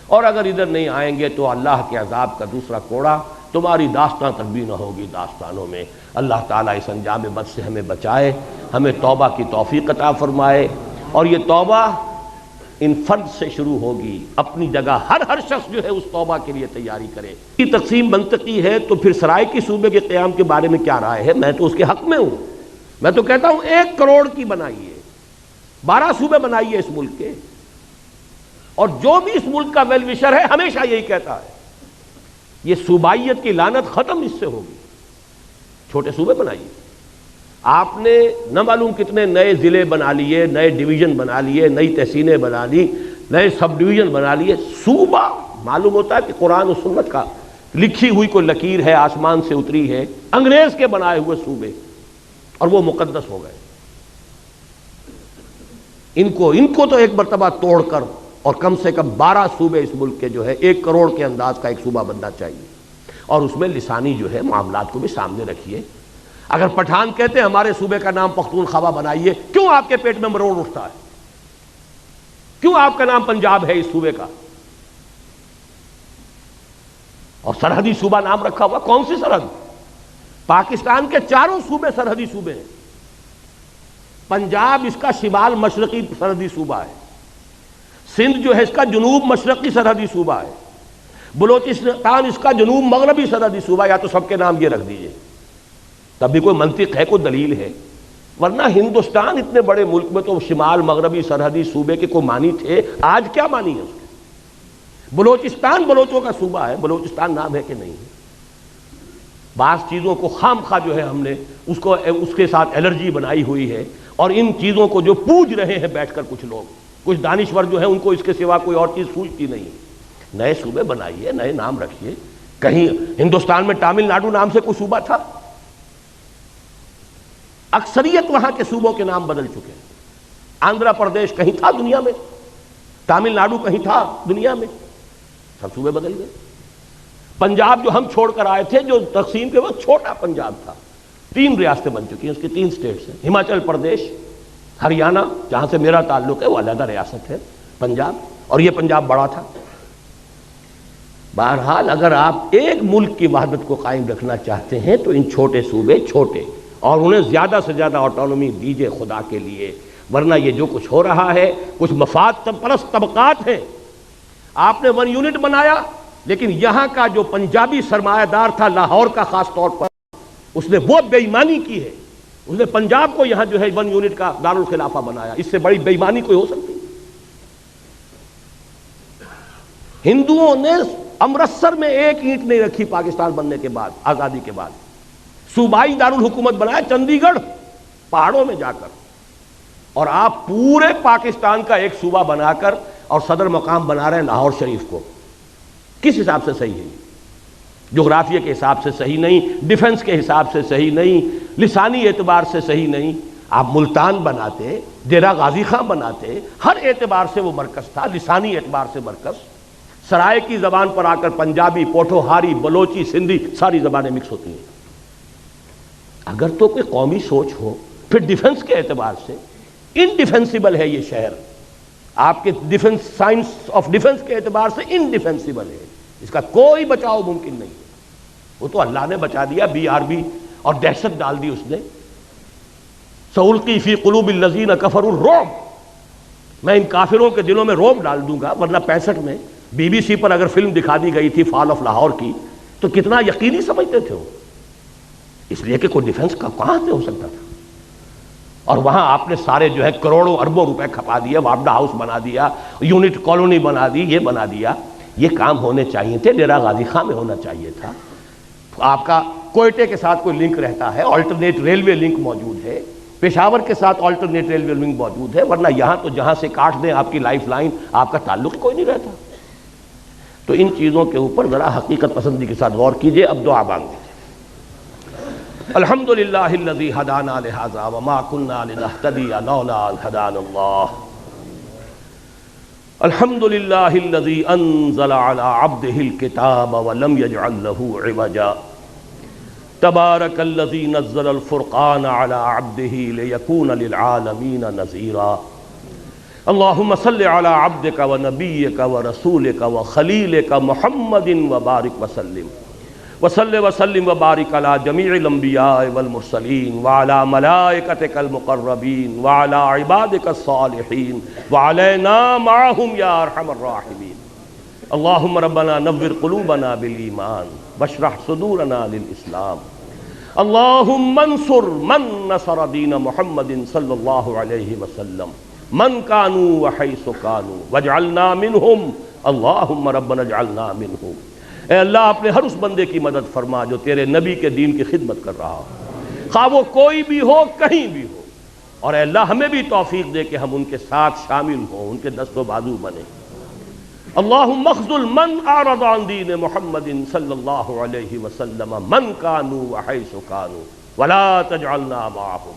اور اگر ادھر نہیں آئیں گے تو اللہ کے عذاب کا دوسرا کوڑا، تمہاری داستان تک بھی نہ ہوگی داستانوں میں۔ اللہ تعالیٰ اس انجام بد سے ہمیں بچائے، ہمیں توبہ کی توفیق عطا فرمائے، اور یہ توبہ ان فرد سے شروع ہوگی، اپنی جگہ ہر شخص جو ہے اس توبہ کے لیے تیاری کرے۔ یہ تقسیم منطقی ہے تو پھر سرائکی صوبے کے قیام کے بارے میں کیا رائے ہے؟ میں تو اس کے حق میں ہوں، میں تو کہتا ہوں 1 کروڑ کی بنائیے، 12 صوبے بنائیے اس ملک کے، اور جو بھی اس ملک کا ویل وشر ہے ہمیشہ یہی کہتا ہے یہ صوبائیت کی لعنت ختم اس سے ہوگی، چھوٹے صوبے بنائیے۔ آپ نے نہ معلوم کتنے نئے ضلع بنا لیے، نئے ڈویژن بنا لیے، نئی تحصیلیں بنا لی، نئے سب ڈویژن بنا لیے، صوبہ معلوم ہوتا ہے کہ قرآن و سنت کا لکھی ہوئی کوئی لکیر ہے، آسمان سے اتری ہے، انگریز کے بنائے ہوئے صوبے، اور وہ مقدس ہو گئے۔ ان کو تو ایک مرتبہ توڑ کر اور کم سے کم 12 صوبے اس ملک کے جو ہے 1 کروڑ کے انداز کا ایک صوبہ بننا چاہیے، اور اس میں لسانی جو ہے معاملات کو بھی سامنے رکھیے۔ اگر پٹھان کہتے ہیں ہمارے صوبے کا نام پختونخوا بنائیے، کیوں آپ کے پیٹ میں مروڑ اٹھتا ہے؟ کیوں آپ کا نام پنجاب ہے اس صوبے کا؟ اور سرحدی صوبہ نام رکھا ہوا، کون سی سرحد؟ پاکستان کے 4 صوبے سرحدی صوبے ہیں۔ پنجاب اس کا شمال مشرقی سرحدی صوبہ ہے، سندھ جو ہے اس کا جنوب مشرقی سرحدی صوبہ ہے، بلوچستان اس کا جنوب مغربی سرحدی صوبہ، یا تو سب کے نام یہ رکھ دیجئے، تب بھی کوئی منطق ہے، کوئی دلیل ہے؟ ورنہ ہندوستان اتنے بڑے ملک میں تو شمال مغربی سرحدی صوبے کے کوئی معنی تھے، آج کیا معنی ہے اس کے؟ بلوچستان بلوچوں کا صوبہ ہے، بلوچستان نام ہے کہ نہیں ہے؟ بعض چیزوں کو خام خواہ جو ہے ہم نے اس کے ساتھ الرجی بنائی ہوئی ہے، اور ان چیزوں کو جو پوج رہے ہیں بیٹھ کر کچھ لوگ، کچھ دانشور جو ہیں ان کو اس کے سوا کوئی اور چیز سوچتی نہیں۔ نئے صوبے بنائیے، نئے نام رکھیے۔ کہیں ہندوستان میں تامل ناڈو نام سے کوئی صوبہ تھا؟ اکثریت وہاں کے صوبوں کے نام بدل چکے ہیں۔ آندھرا پردیش کہیں تھا دنیا میں؟ تامل ناڈو کہیں تھا دنیا میں؟ سب صوبے بدل گئے۔ پنجاب جو ہم چھوڑ کر آئے تھے، جو تقسیم کے وقت چھوٹا پنجاب تھا، 3 ریاستیں بن چکی ہیں، اس کی 3 اسٹیٹس ہیں۔ ہماچل پردیش، ہریانہ جہاں سے میرا تعلق ہے وہ علیحدہ ریاست ہے پنجاب، اور یہ پنجاب بڑا تھا۔ بہرحال اگر آپ ایک ملک کی وحدت کو قائم رکھنا چاہتے ہیں تو ان چھوٹے صوبے چھوٹے، اور انہیں زیادہ سے زیادہ آٹونومی دیجیے خدا کے لیے، ورنہ یہ جو کچھ ہو رہا ہے کچھ مفاد پرست طبقات ہیں۔ آپ نے 1 یونٹ بنایا، لیکن یہاں کا جو پنجابی سرمایہ دار تھا لاہور کا خاص طور پر، اس نے وہ بے ایمانی کی ہے، اس نے پنجاب کو یہاں جو ہے 1 یونٹ کا دارالخلافہ بنایا۔ اس سے بڑی بے ایمانی کوئی ہو سکتی؟ ہندوؤں نے امرتسر میں 1 اینٹ نہیں رکھی پاکستان بننے کے بعد، آزادی کے بعد۔ صوبائی دارالحکومت بنایا چندی گڑھ پہاڑوں میں جا کر، اور آپ پورے پاکستان کا ایک صوبہ بنا کر اور صدر مقام بنا رہے ہیں لاہور شریف کو۔ کس حساب سے صحیح ہے؟ جغرافیہ کے حساب سے صحیح نہیں، ڈیفنس کے حساب سے صحیح نہیں، لسانی اعتبار سے صحیح نہیں۔ آپ ملتان بناتے، ڈیرہ غازی خان بناتے، ہر اعتبار سے وہ مرکز تھا، لسانی اعتبار سے مرکز۔ سرائے کی زبان پر آ کر پنجابی، پوٹھوہاری، بلوچی، سندھی ساری زبانیں مکس ہوتی ہیں۔ اگر تو کوئی قومی سوچ ہو، پھر ڈیفنس کے اعتبار سے انڈیفینسیبل ہے یہ شہر، آپ کے ڈیفنس، سائنس آف ڈیفنس کے اعتبار سے انڈیفینسیبل ہے، اس کا کوئی بچاؤ ممکن نہیں۔ وہ تو اللہ نے بچا دیا، BRB اور دہشت ڈال دی اس نے۔ سألقی فی قلوب الذین کفروا الرعب، میں ان کافروں کے دلوں میں رعب ڈال دوں گا۔ ورنہ 65 میں BBC پر اگر فلم دکھا دی گئی تھی فال آف لاہور کی، تو کتنا یقینی سمجھتے تھے وہ، اس لیے کہ کوئی ڈیفنس کا کہاں سے ہو سکتا تھا۔ اور وہاں آپ نے سارے جو ہے کروڑوں اربوں روپے کھپا دیا، وابڈا ہاؤس بنا دیا، یونٹ کالونی بنا دی، یہ بنا دیا۔ یہ کام ہونے چاہیے تھے، ڈیرہ غازی خان میں ہونا چاہیے تھا۔ آپ کا کوئٹے کے ساتھ کوئی لنک رہتا ہے، آلٹرنیٹ ریلوے لنک موجود ہے، پشاور کے ساتھ آلٹرنیٹ ریلوے لنک موجود ہے، ورنہ یہاں تو جہاں سے کاٹ دیں آپ کی لائف لائن، آپ کا تعلق کوئی نہیں رہتا۔ تو ان چیزوں کے اوپر ذرا حقیقت پسندی کے ساتھ غور کیجئے۔ اب دعا مانگیں۔ الحمدللہ الذی ہدانا لہذا وما کنا لنہتدی لولا ان ہدانا اللہ، الحمدللہ الذی انزل علی عبدہ الکتاب ولم یجعل لہ عوجا، تبارک الذی نزل الفرقان علی عبدہ لیکون للعالمین نذیرا۔ اللہم صل علی عبدک ونبیک ورسولک وخلیلک محمد وبارک وسلم، وصلی وسلم وبارک علی جمیع الانبیاء والمرسلین وعلی ملائکتک المقربین وعلی عبادک الصالحین وعلینا معہم یا ارحم الراحمین۔ اللہم ربنا نور قلوبنا بالایمان واشرح صدورنا للاسلام۔ اللہم انصر من نصر دین محمد صلی اللہ علیہ وسلم، من کانوا وحیث کانوا واجعلنا منہم، اللہم ربنا اجعلنا منہم۔ اے اللہ اپنے ہر اس بندے کی مدد فرما جو تیرے نبی کے دین کی خدمت کر رہا ہو، خواہ وہ کوئی بھی ہو، کہیں بھی ہو، اور اے اللہ ہمیں بھی توفیق دے کہ ہم ان کے ساتھ شامل ہوں، ان کے دست و بازو بنیں۔ اللہم اخذل من اعرض عن دین محمد صلی اللہ علیہ وسلم من کانوا وحیث کانوا ولا تجعلنا معہم۔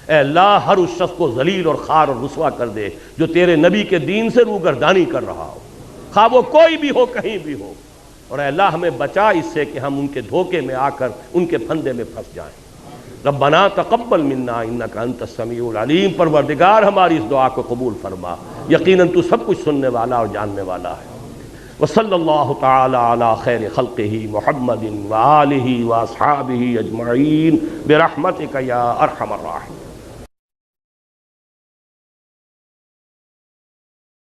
اے اللہ ہر اس شخص کو ذلیل اور خوار اور رسوا کر دے جو تیرے نبی کے دین سے روگردانی کر رہا ہو، خواہ وہ کوئی بھی ہو، کہیں بھی ہو، اور اے اللہ ہمیں بچا اس سے کہ ہم ان کے دھوکے میں آ کر ان کے پھندے میں پھنس جائیں۔ ربنا تقبل منا انک انت السمیع العلیم، پروردگار ہماری اس دعا کو قبول فرما، یقیناً تو سب کچھ سننے والا اور جاننے والا ہے۔ وصلی اللہ تعالی علی خیر خلقہ محمد وآلہ واصحابہ اجمعین برحمتک یا ارحم الراحمین۔